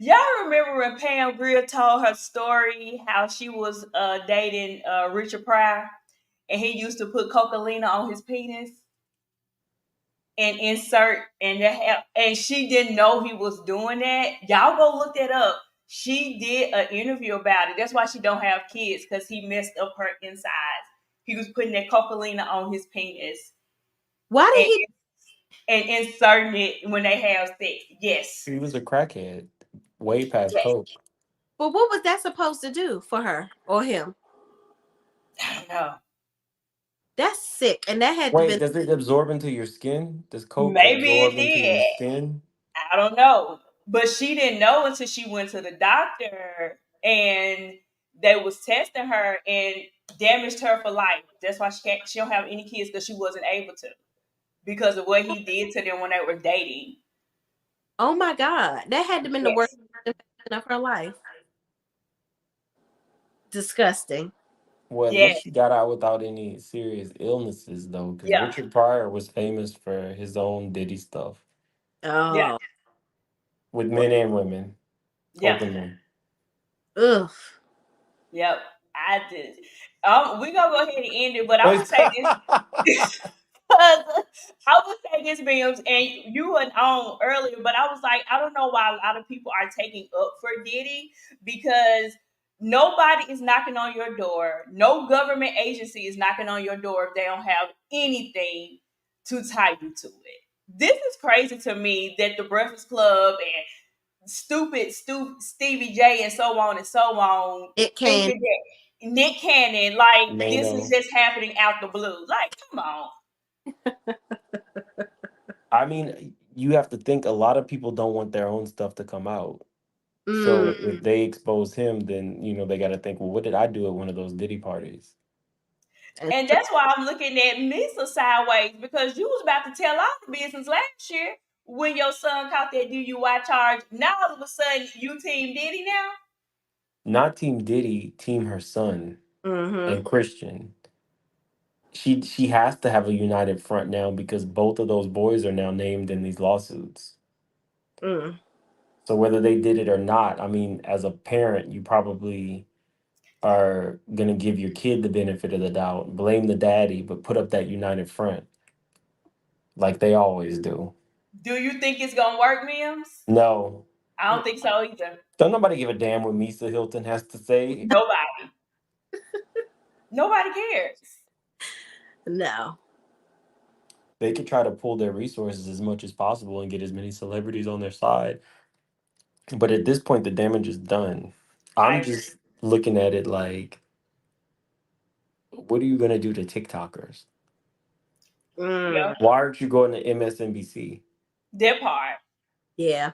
Y'all remember when Pam Grier told her story how she was dating Richard Pryor and he used to put cocaine on his penis and insert and she didn't know he was doing that. Y'all go look that up. She did an interview about it. That's why she don't have kids because he messed up her insides. He was putting that cocaine on his penis Why did and, he? and inserting it when they have sex. Yes. He was a crackhead, way past Yes. coke. But what was that supposed to do for her or him? I don't know. That's sick, and that had to Wait, been. does it absorb into your skin? Does coke Maybe it absorb into your did. skin? I don't know. But she didn't know until she went to the doctor and they was testing her and damaged her for life. That's why she don't have any kids because she wasn't able to because of what he did to them when they were dating. Oh my God, that had to been the worst Yes. infection of her life. Disgusting. Well, at Yeah. least she got out without any serious illnesses, though, because Yeah. Richard Pryor was famous for his own Diddy stuff Yeah. Oh, with men and women Yeah. openly. ugh. Yep. I did. We gonna go ahead and end it, but I'm gonna Wait, say this. I would say this, Bills, and you were on earlier, but I was like, I don't know why a lot of people are taking up for Diddy because nobody is knocking on your door. No government agency is knocking on your door if they don't have anything to tie you to it. This is crazy to me that the Breakfast Club and Stevie J and so on and so on It can. thinking that Nick Cannon, like this is Mano. just happening out the blue. Like, come on. I mean, you have to think a lot of people don't want their own stuff to come out. So Mm, if they expose him, then they got to think, well, what did I do at one of those Diddy parties? that's And true. that's why I'm looking at Misa sideways because you was about to tell all the business last year when your son caught that DUI charge. Now all of a sudden you team Diddy now? Not Team Diddy, Team her son Mm-hmm. and Christian. She has to have a united front now because both of those boys are now named in these lawsuits. Mm. So whether they did it or not, I mean, as a parent, you probably are gonna give your kid the benefit of the doubt, blame the daddy, but put up that united front like they always do. Do you think it's gonna work, Mims? No, I don't think so either. don't nobody give a damn what Misa Hilton has to say. Nobody. Nobody cares. No. They could try to pull their resources as much as possible and get as many celebrities on their side. But at this point, the damage is done. I I'm agree. just looking at it like, what are you gonna do to TikTokers? Mm. Yeah. Why aren't you going to MSNBC? That part. Yeah.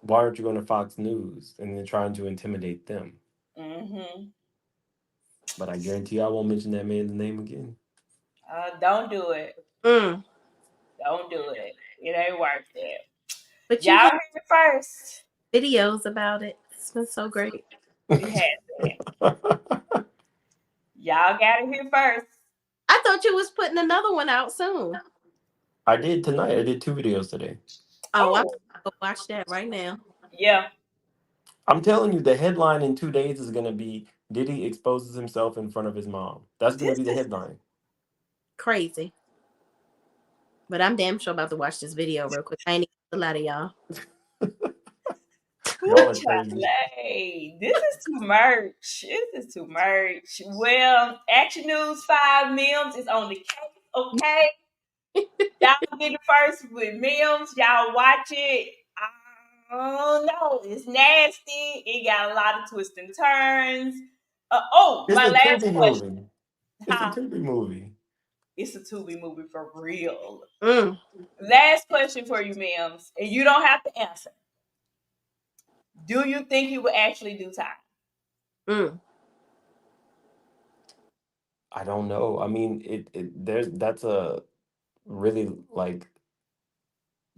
Why aren't you going to Fox News and then trying to intimidate them? Mm-hmm. But I guarantee I won't mention that man's name again. Don't do it. Mm. Don't do it. It ain't worth it. But you Y'all had heard it first. videos about it. It's been so great. You had that. Y'all got it here first. I thought you was putting another one out soon. I did tonight. I did two videos today. Oh, I'm Oh, gonna watch that right now. yeah. I'm telling you, the headline in 2 days is going to be Diddy exposes himself in front of his mom. That's going to This be the is headline. Crazy. But I'm damn sure about to watch this video real quick. I ain't even gonna lie to y'all. Y'all Ooh, are crazy. Charlie. This is too much. This is too much. Well, Action News 5 Mims is on the case, okay? Y'all get it first with Mims. Y'all watch it. I don't know. It's nasty. It got a lot of twists and turns. It's My a last Tubi question. movie. It's a Huh? Tubi movie. It's a Tubi movie for real. Mm. Last question for you, Mims, and you don't have to answer. Do you think he will actually do time? Mm. I don't know. I mean, that's a really like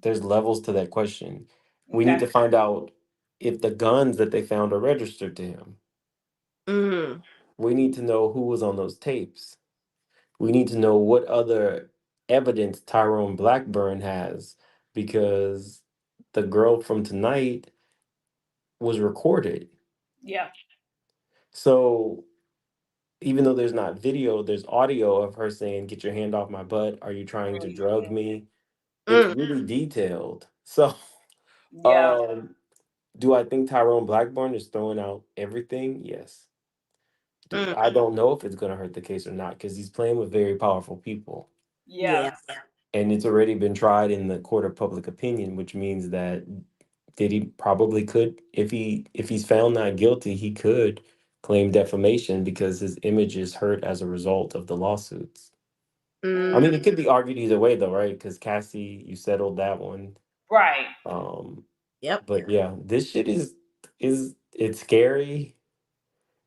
there's levels to that question. We need Okay. to find out if the guns that they found are registered to him. Mm. We need to know who was on those tapes. We need to know what other evidence Tyrone Blackburn has because the girl from tonight was recorded. Yeah. So even though there's not video, there's audio of her saying, "Get your hand off my butt. Are you trying to drug me?" It's Mm, really detailed. So, Yeah. um, do I think Tyrone Blackburn is throwing out everything? Yes. mm, I don't know if it's going to hurt the case or not because he's playing with very powerful people. yeah. Yeah. And it's already been tried in the court of public opinion, which means that Diddy probably could, if he's found not guilty, he could claim defamation because his image is hurt as a result of the lawsuits. I Mm, mean, it could be argued either way, though, right? Because Cassie, you settled that one. Right. Um, yep. but yeah, this shit is it's scary.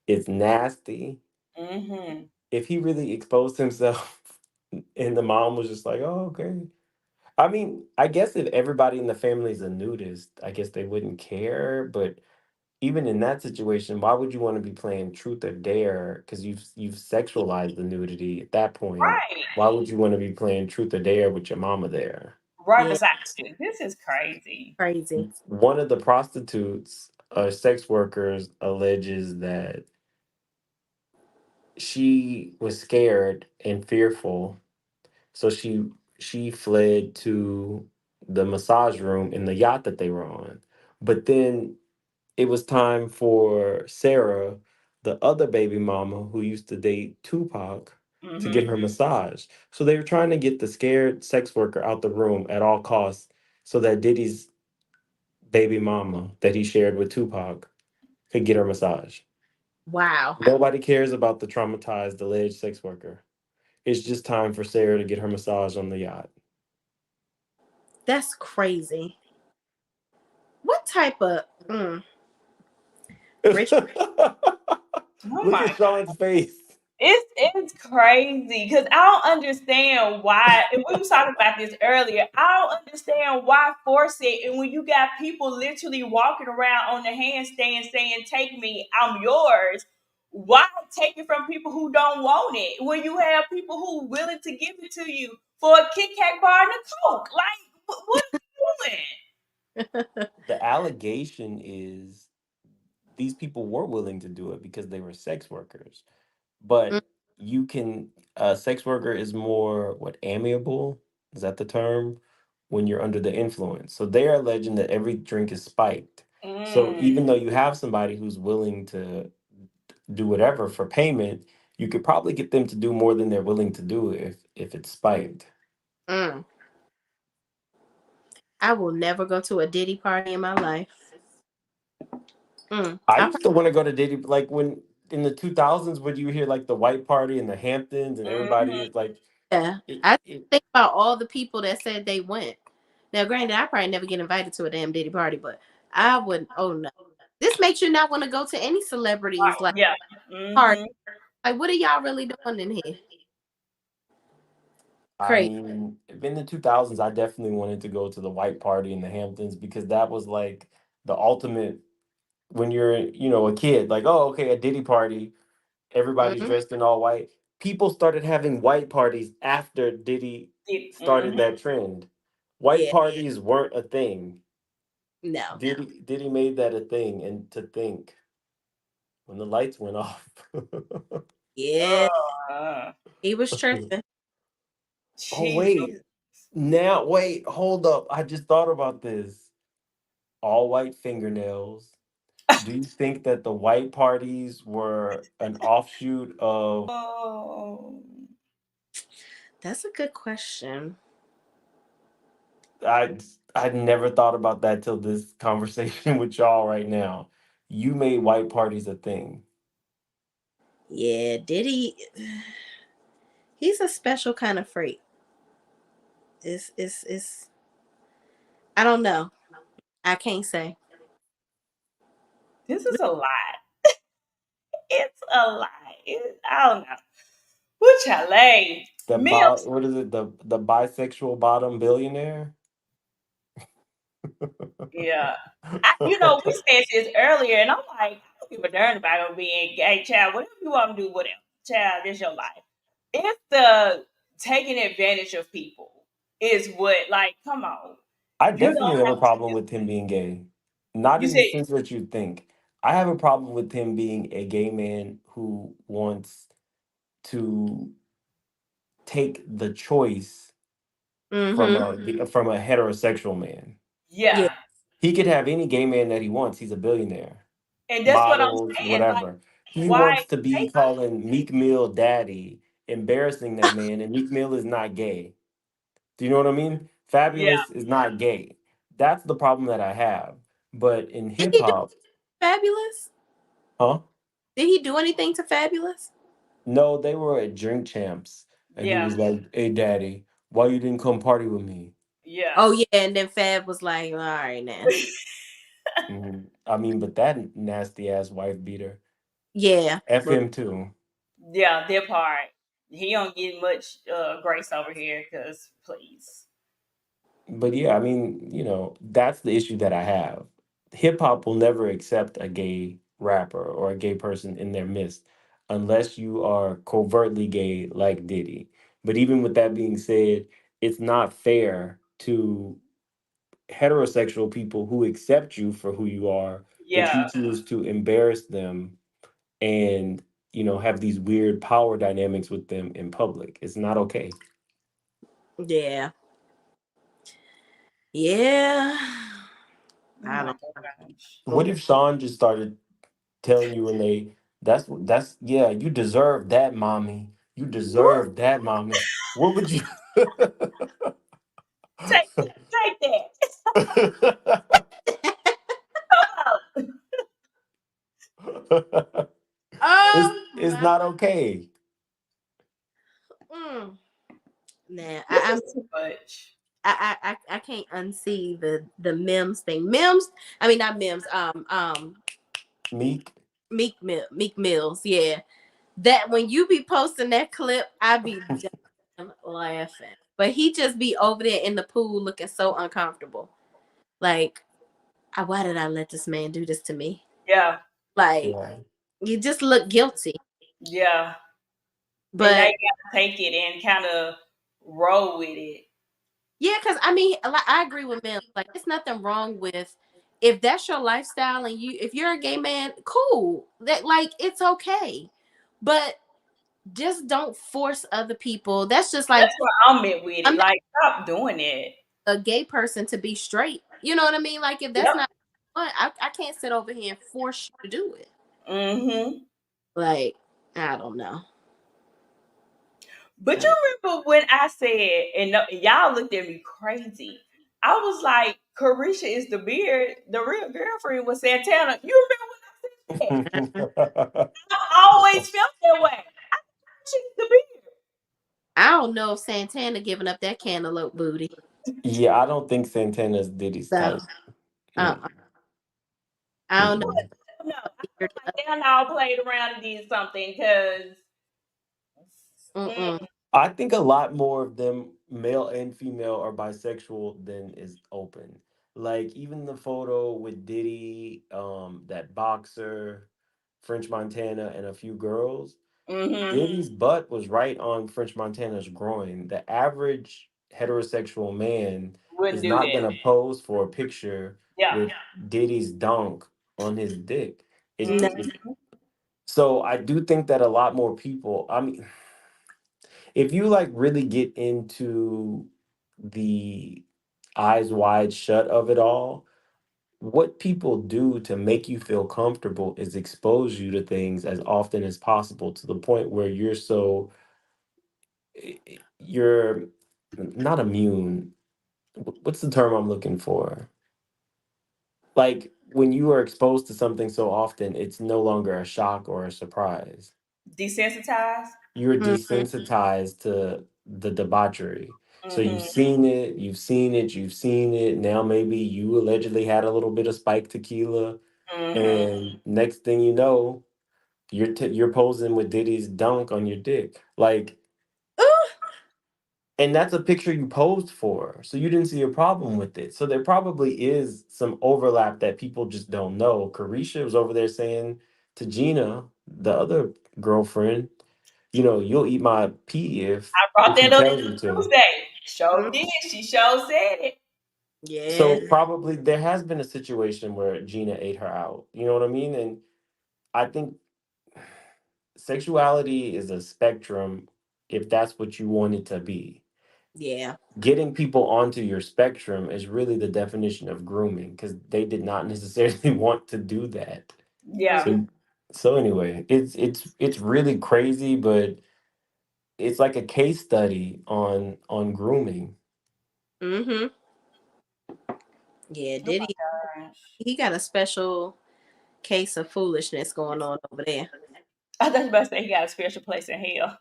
It's nasty. Mm-hmm. If he really exposed himself, and the mom was just like, "Oh, okay." I mean, I guess if everybody in the family is a nudist, I guess they wouldn't care. But even in that situation, why would you want to be playing truth or dare? Because you've sexualized the nudity at that point. Right. Why would you want to be playing truth or dare with your mama there? Right Yeah. beside you. This is crazy. Crazy. One of the prostitutes, sex workers, alleges that she was scared and fearful, so she fled to the massage room in the yacht that they were on. But then it was time for Sarah, the other baby mama who used to date Tupac, to get Mm-hmm. her massage. So they were trying to get the scared sex worker out the room at all costs so that Diddy's baby mama that he shared with Tupac could get her massage. Wow. Nobody cares about the traumatized alleged sex worker. It's just time for Sarah to get her massage on the yacht. That's crazy. What type of rich? Oh Look my. at Sean's face. It's crazy because I don't understand why. And we was talking about this earlier. I don't understand why force it. And when you got people literally walking around on the handstand saying, "Take me, I'm yours." Why take it from people who don't want it when you have people who willing to give it to you for a Kit Kat bar and a Coke? Like, what are you doing? The allegation is these people were willing to do it because they were sex workers. Mm, But you can, a sex worker is more, what, amiable? Is that the term? When you're under the influence. So they are alleging that every drink is spiked. So Mm, even though you have somebody who's willing to do whatever for payment, you could probably get them to do more than they're willing to do if it's spiked. mm. I will never go to a Diddy party in my life. I I used to want to go to Diddy, like when in the 2000s, when you hear like the white party in the Hamptons and everybody mm-hmm. is like, yeah. it, I it, think about all the people that said they went. Now, granted, I probably never get invited to a damn Diddy party, but I would. Oh no, this makes you not want to go to any celebrities like Yeah. party. Mm-hmm. Like, what are y'all really doing in here? I Crazy. mean, in the 2000s, I definitely wanted to go to the white party in the Hamptons because that was like the ultimate when you're, a kid, like, oh, okay, a Diddy party, everybody's Mm-hmm. dressed in all white. People started having white parties after Diddy started Mm-hmm. that trend. White Yeah. parties weren't a thing. No. Diddy made that a thing, and to think when the lights went off. Yeah. Uh, He was tripping. Oh Jesus. wait, now wait, hold up. I just thought about this. All white fingernails. Do you think that the white parties were an offshoot of Oh. That's a good question. I I never thought about that till this conversation with y'all right now. You made white parties a thing. Yeah, Diddy. He's a special kind of freak. It's. I don't know. I can't say. This is a lot. It's a lot. I don't know. Woo Chalet. Mills. What is it? The bisexual bottom billionaire? Yeah. We said this earlier, and I'm like, I don't give a darn about being gay, child. Whatever you want to do, whatever. Child, it's your life. It's the taking advantage of people is what, like, come on. I You don't definitely have a have to problem do with him being gay. Not You in the said, sense that you think. I have a problem with him being a gay man who wants to take the choice Mm-hmm. from a heterosexual man. Yeah. yeah. He could have any gay man that he wants. He's a billionaire. And that's what I'm Models, saying. Like, whatever. He why wants to be take calling Meek Mill daddy, embarrassing that man, and Meek Mill is not gay. Do you know what I mean? yeah, Fabulous is not gay. That's the problem that I have. But in Did hip he do hop, Fabulous? huh? Did he do anything to Fabulous? No, they were at drink champs, and he yeah, was like, "Hey, daddy, why you didn't come party with me?" yeah. Oh yeah, and then Fab was like, "All right now." I mean, but that nasty ass wife beater, Yeah, f but him too. Yeah, that part. He don't get much grace over here because please. But yeah, I mean, that's the issue that I have. Hip hop will never accept a gay rapper or a gay person in their midst unless you are covertly gay like Diddy. But even with that being said, it's not fair to heterosexual people who accept you for who you are, but you Yeah. choose to embarrass them and, have these weird power dynamics with them in public. It's not okay. yeah, yeah. Oh I my don't gosh. know. What if Sean just started telling you and that's yeah, you deserve that, mommy. You deserve that, mommy. What would you Take take that. Come on. it's Oh it's my. not okay. Mm. Nah, This is too much. I can't unsee the memes thing. Memes. I mean not memes. Meek. Meek Mills. Yeah, that when you be posting that clip, I be dying laughing. But he just be over there in the pool looking so uncomfortable. Like, why did I let this man do this to me? Yeah, Like, Yeah. you just look guilty. yeah. And now But you gotta take it and kind of roll with it. yeah, because I mean, like, I agree with Mel. Like, there's nothing wrong with if that's your lifestyle and if you're a gay man, cool. That like it's okay. But just don't force other people. That's just That's like where I'm at with I'm it. not Like, stop doing it. a gay person to be straight. You know what I mean? Like if that's Yep. not fun, I can't sit over here and force you to do it. Mm-hmm. Like, I don't know. But you remember when I said, and y'all looked at me crazy. I was like, Carisha is the beard. The real girlfriend was Santana. You remember when I said that? I always felt that way. She's the beard. I don't know if Santana giving up that cantaloupe booty. Yeah, I don't think Santana's Diddy's type. So Mm, I don't know. mm-mm. No, I feel like they all played around and did something because Mm-mm. I think a lot more of them, male and female, are bisexual than is open. Like even the photo with Diddy, that boxer, French Montana, and a few girls. mm-hmm, Diddy's butt was right on French Montana's groin. The average heterosexual man wouldn't is do not that. gonna pose for a picture Yeah. with Diddy's donk on his dick. No. So I do think that a lot more people. I mean, if you like really get into the eyes wide shut of it all, what people do to make you feel comfortable is expose you to things as often as possible to the point where you're not immune. What's the term I'm looking for? Like when you are exposed to something so often, it's no longer a shock or a surprise. Desensitized. You're Mm-hmm. desensitized to the debauchery. So you've Mm-hmm. seen it, you've seen it, you've seen it. Now maybe you allegedly had a little bit of spiked tequila, Mm-hmm. and next thing you know, you're posing with Diddy's dunk on your dick. Like, and that's a picture you posed for. So you didn't see a problem with it. So there probably is some overlap that people just don't know. Carisha was over there saying to Gina, the other girlfriend, you'll eat my pee if I brought he that up tells you to. Tuesday. Show did. She show said it. Yeah. So probably there has been a situation where Gina ate her out. You know what I mean? And I think sexuality is a spectrum if that's what you want it to be. Yeah. Getting people onto your spectrum is really the definition of grooming because they did not necessarily want to do that. Yeah. Mm-mm. So anyway, it's really crazy, but it's like a case study on grooming. Mm-hmm. Yeah, Oh did my gosh. he got a special case of foolishness going on over there. I thought you about to say he got a special place in hell.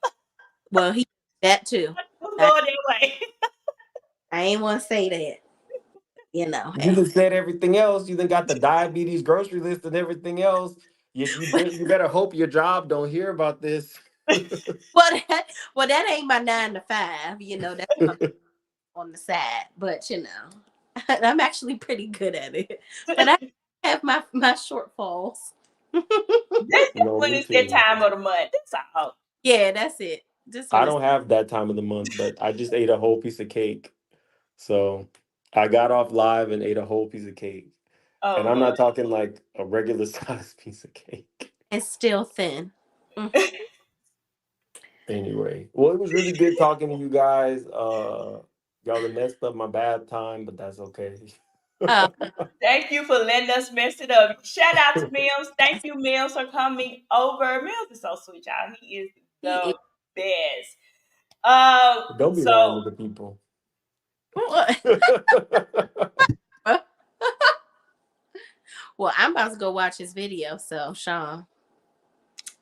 Well, he that too. What's I, going that way? I ain't want to say that, you know. You just said everything else. You then got the diabetes grocery list and everything else. You better hope your job don't hear about this. Well, that ain't my 9 to 5. You know, that's on the side. But you know, I'm actually pretty good at it. But I have my shortfalls. This is No, when me it's that too. time of the month. That's all. Yeah, that's it. Just I when it's don't have that time of the month, but I just ate a whole piece of cake. So I got off live and ate a whole piece of cake. And Oh I'm Lord. not talking like a regular sized piece of cake. and still thin. Mm. Anyway, well, it was really good talking to you guys. Y'all have messed up my bath time, but that's okay. Uh, Thank you for letting us mess it up. Shout out to Mills. Thank you, Mills, for coming over. Mills is so sweet, y'all. He is he is. the best. Uh, Don't be so lying to the people. Well, I'm about to go watch his video. So, Sean,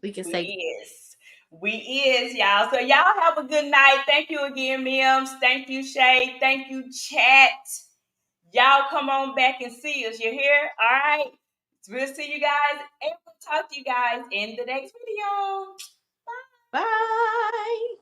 we can we say is. We is, y'all. So y'all have a good night. Thank you again, Mims. Thank you, Shay. Thank you, chat. Y'all come on back and see us. You hear? All right. We'll see you guys and we'll talk to you guys in the next video. bye.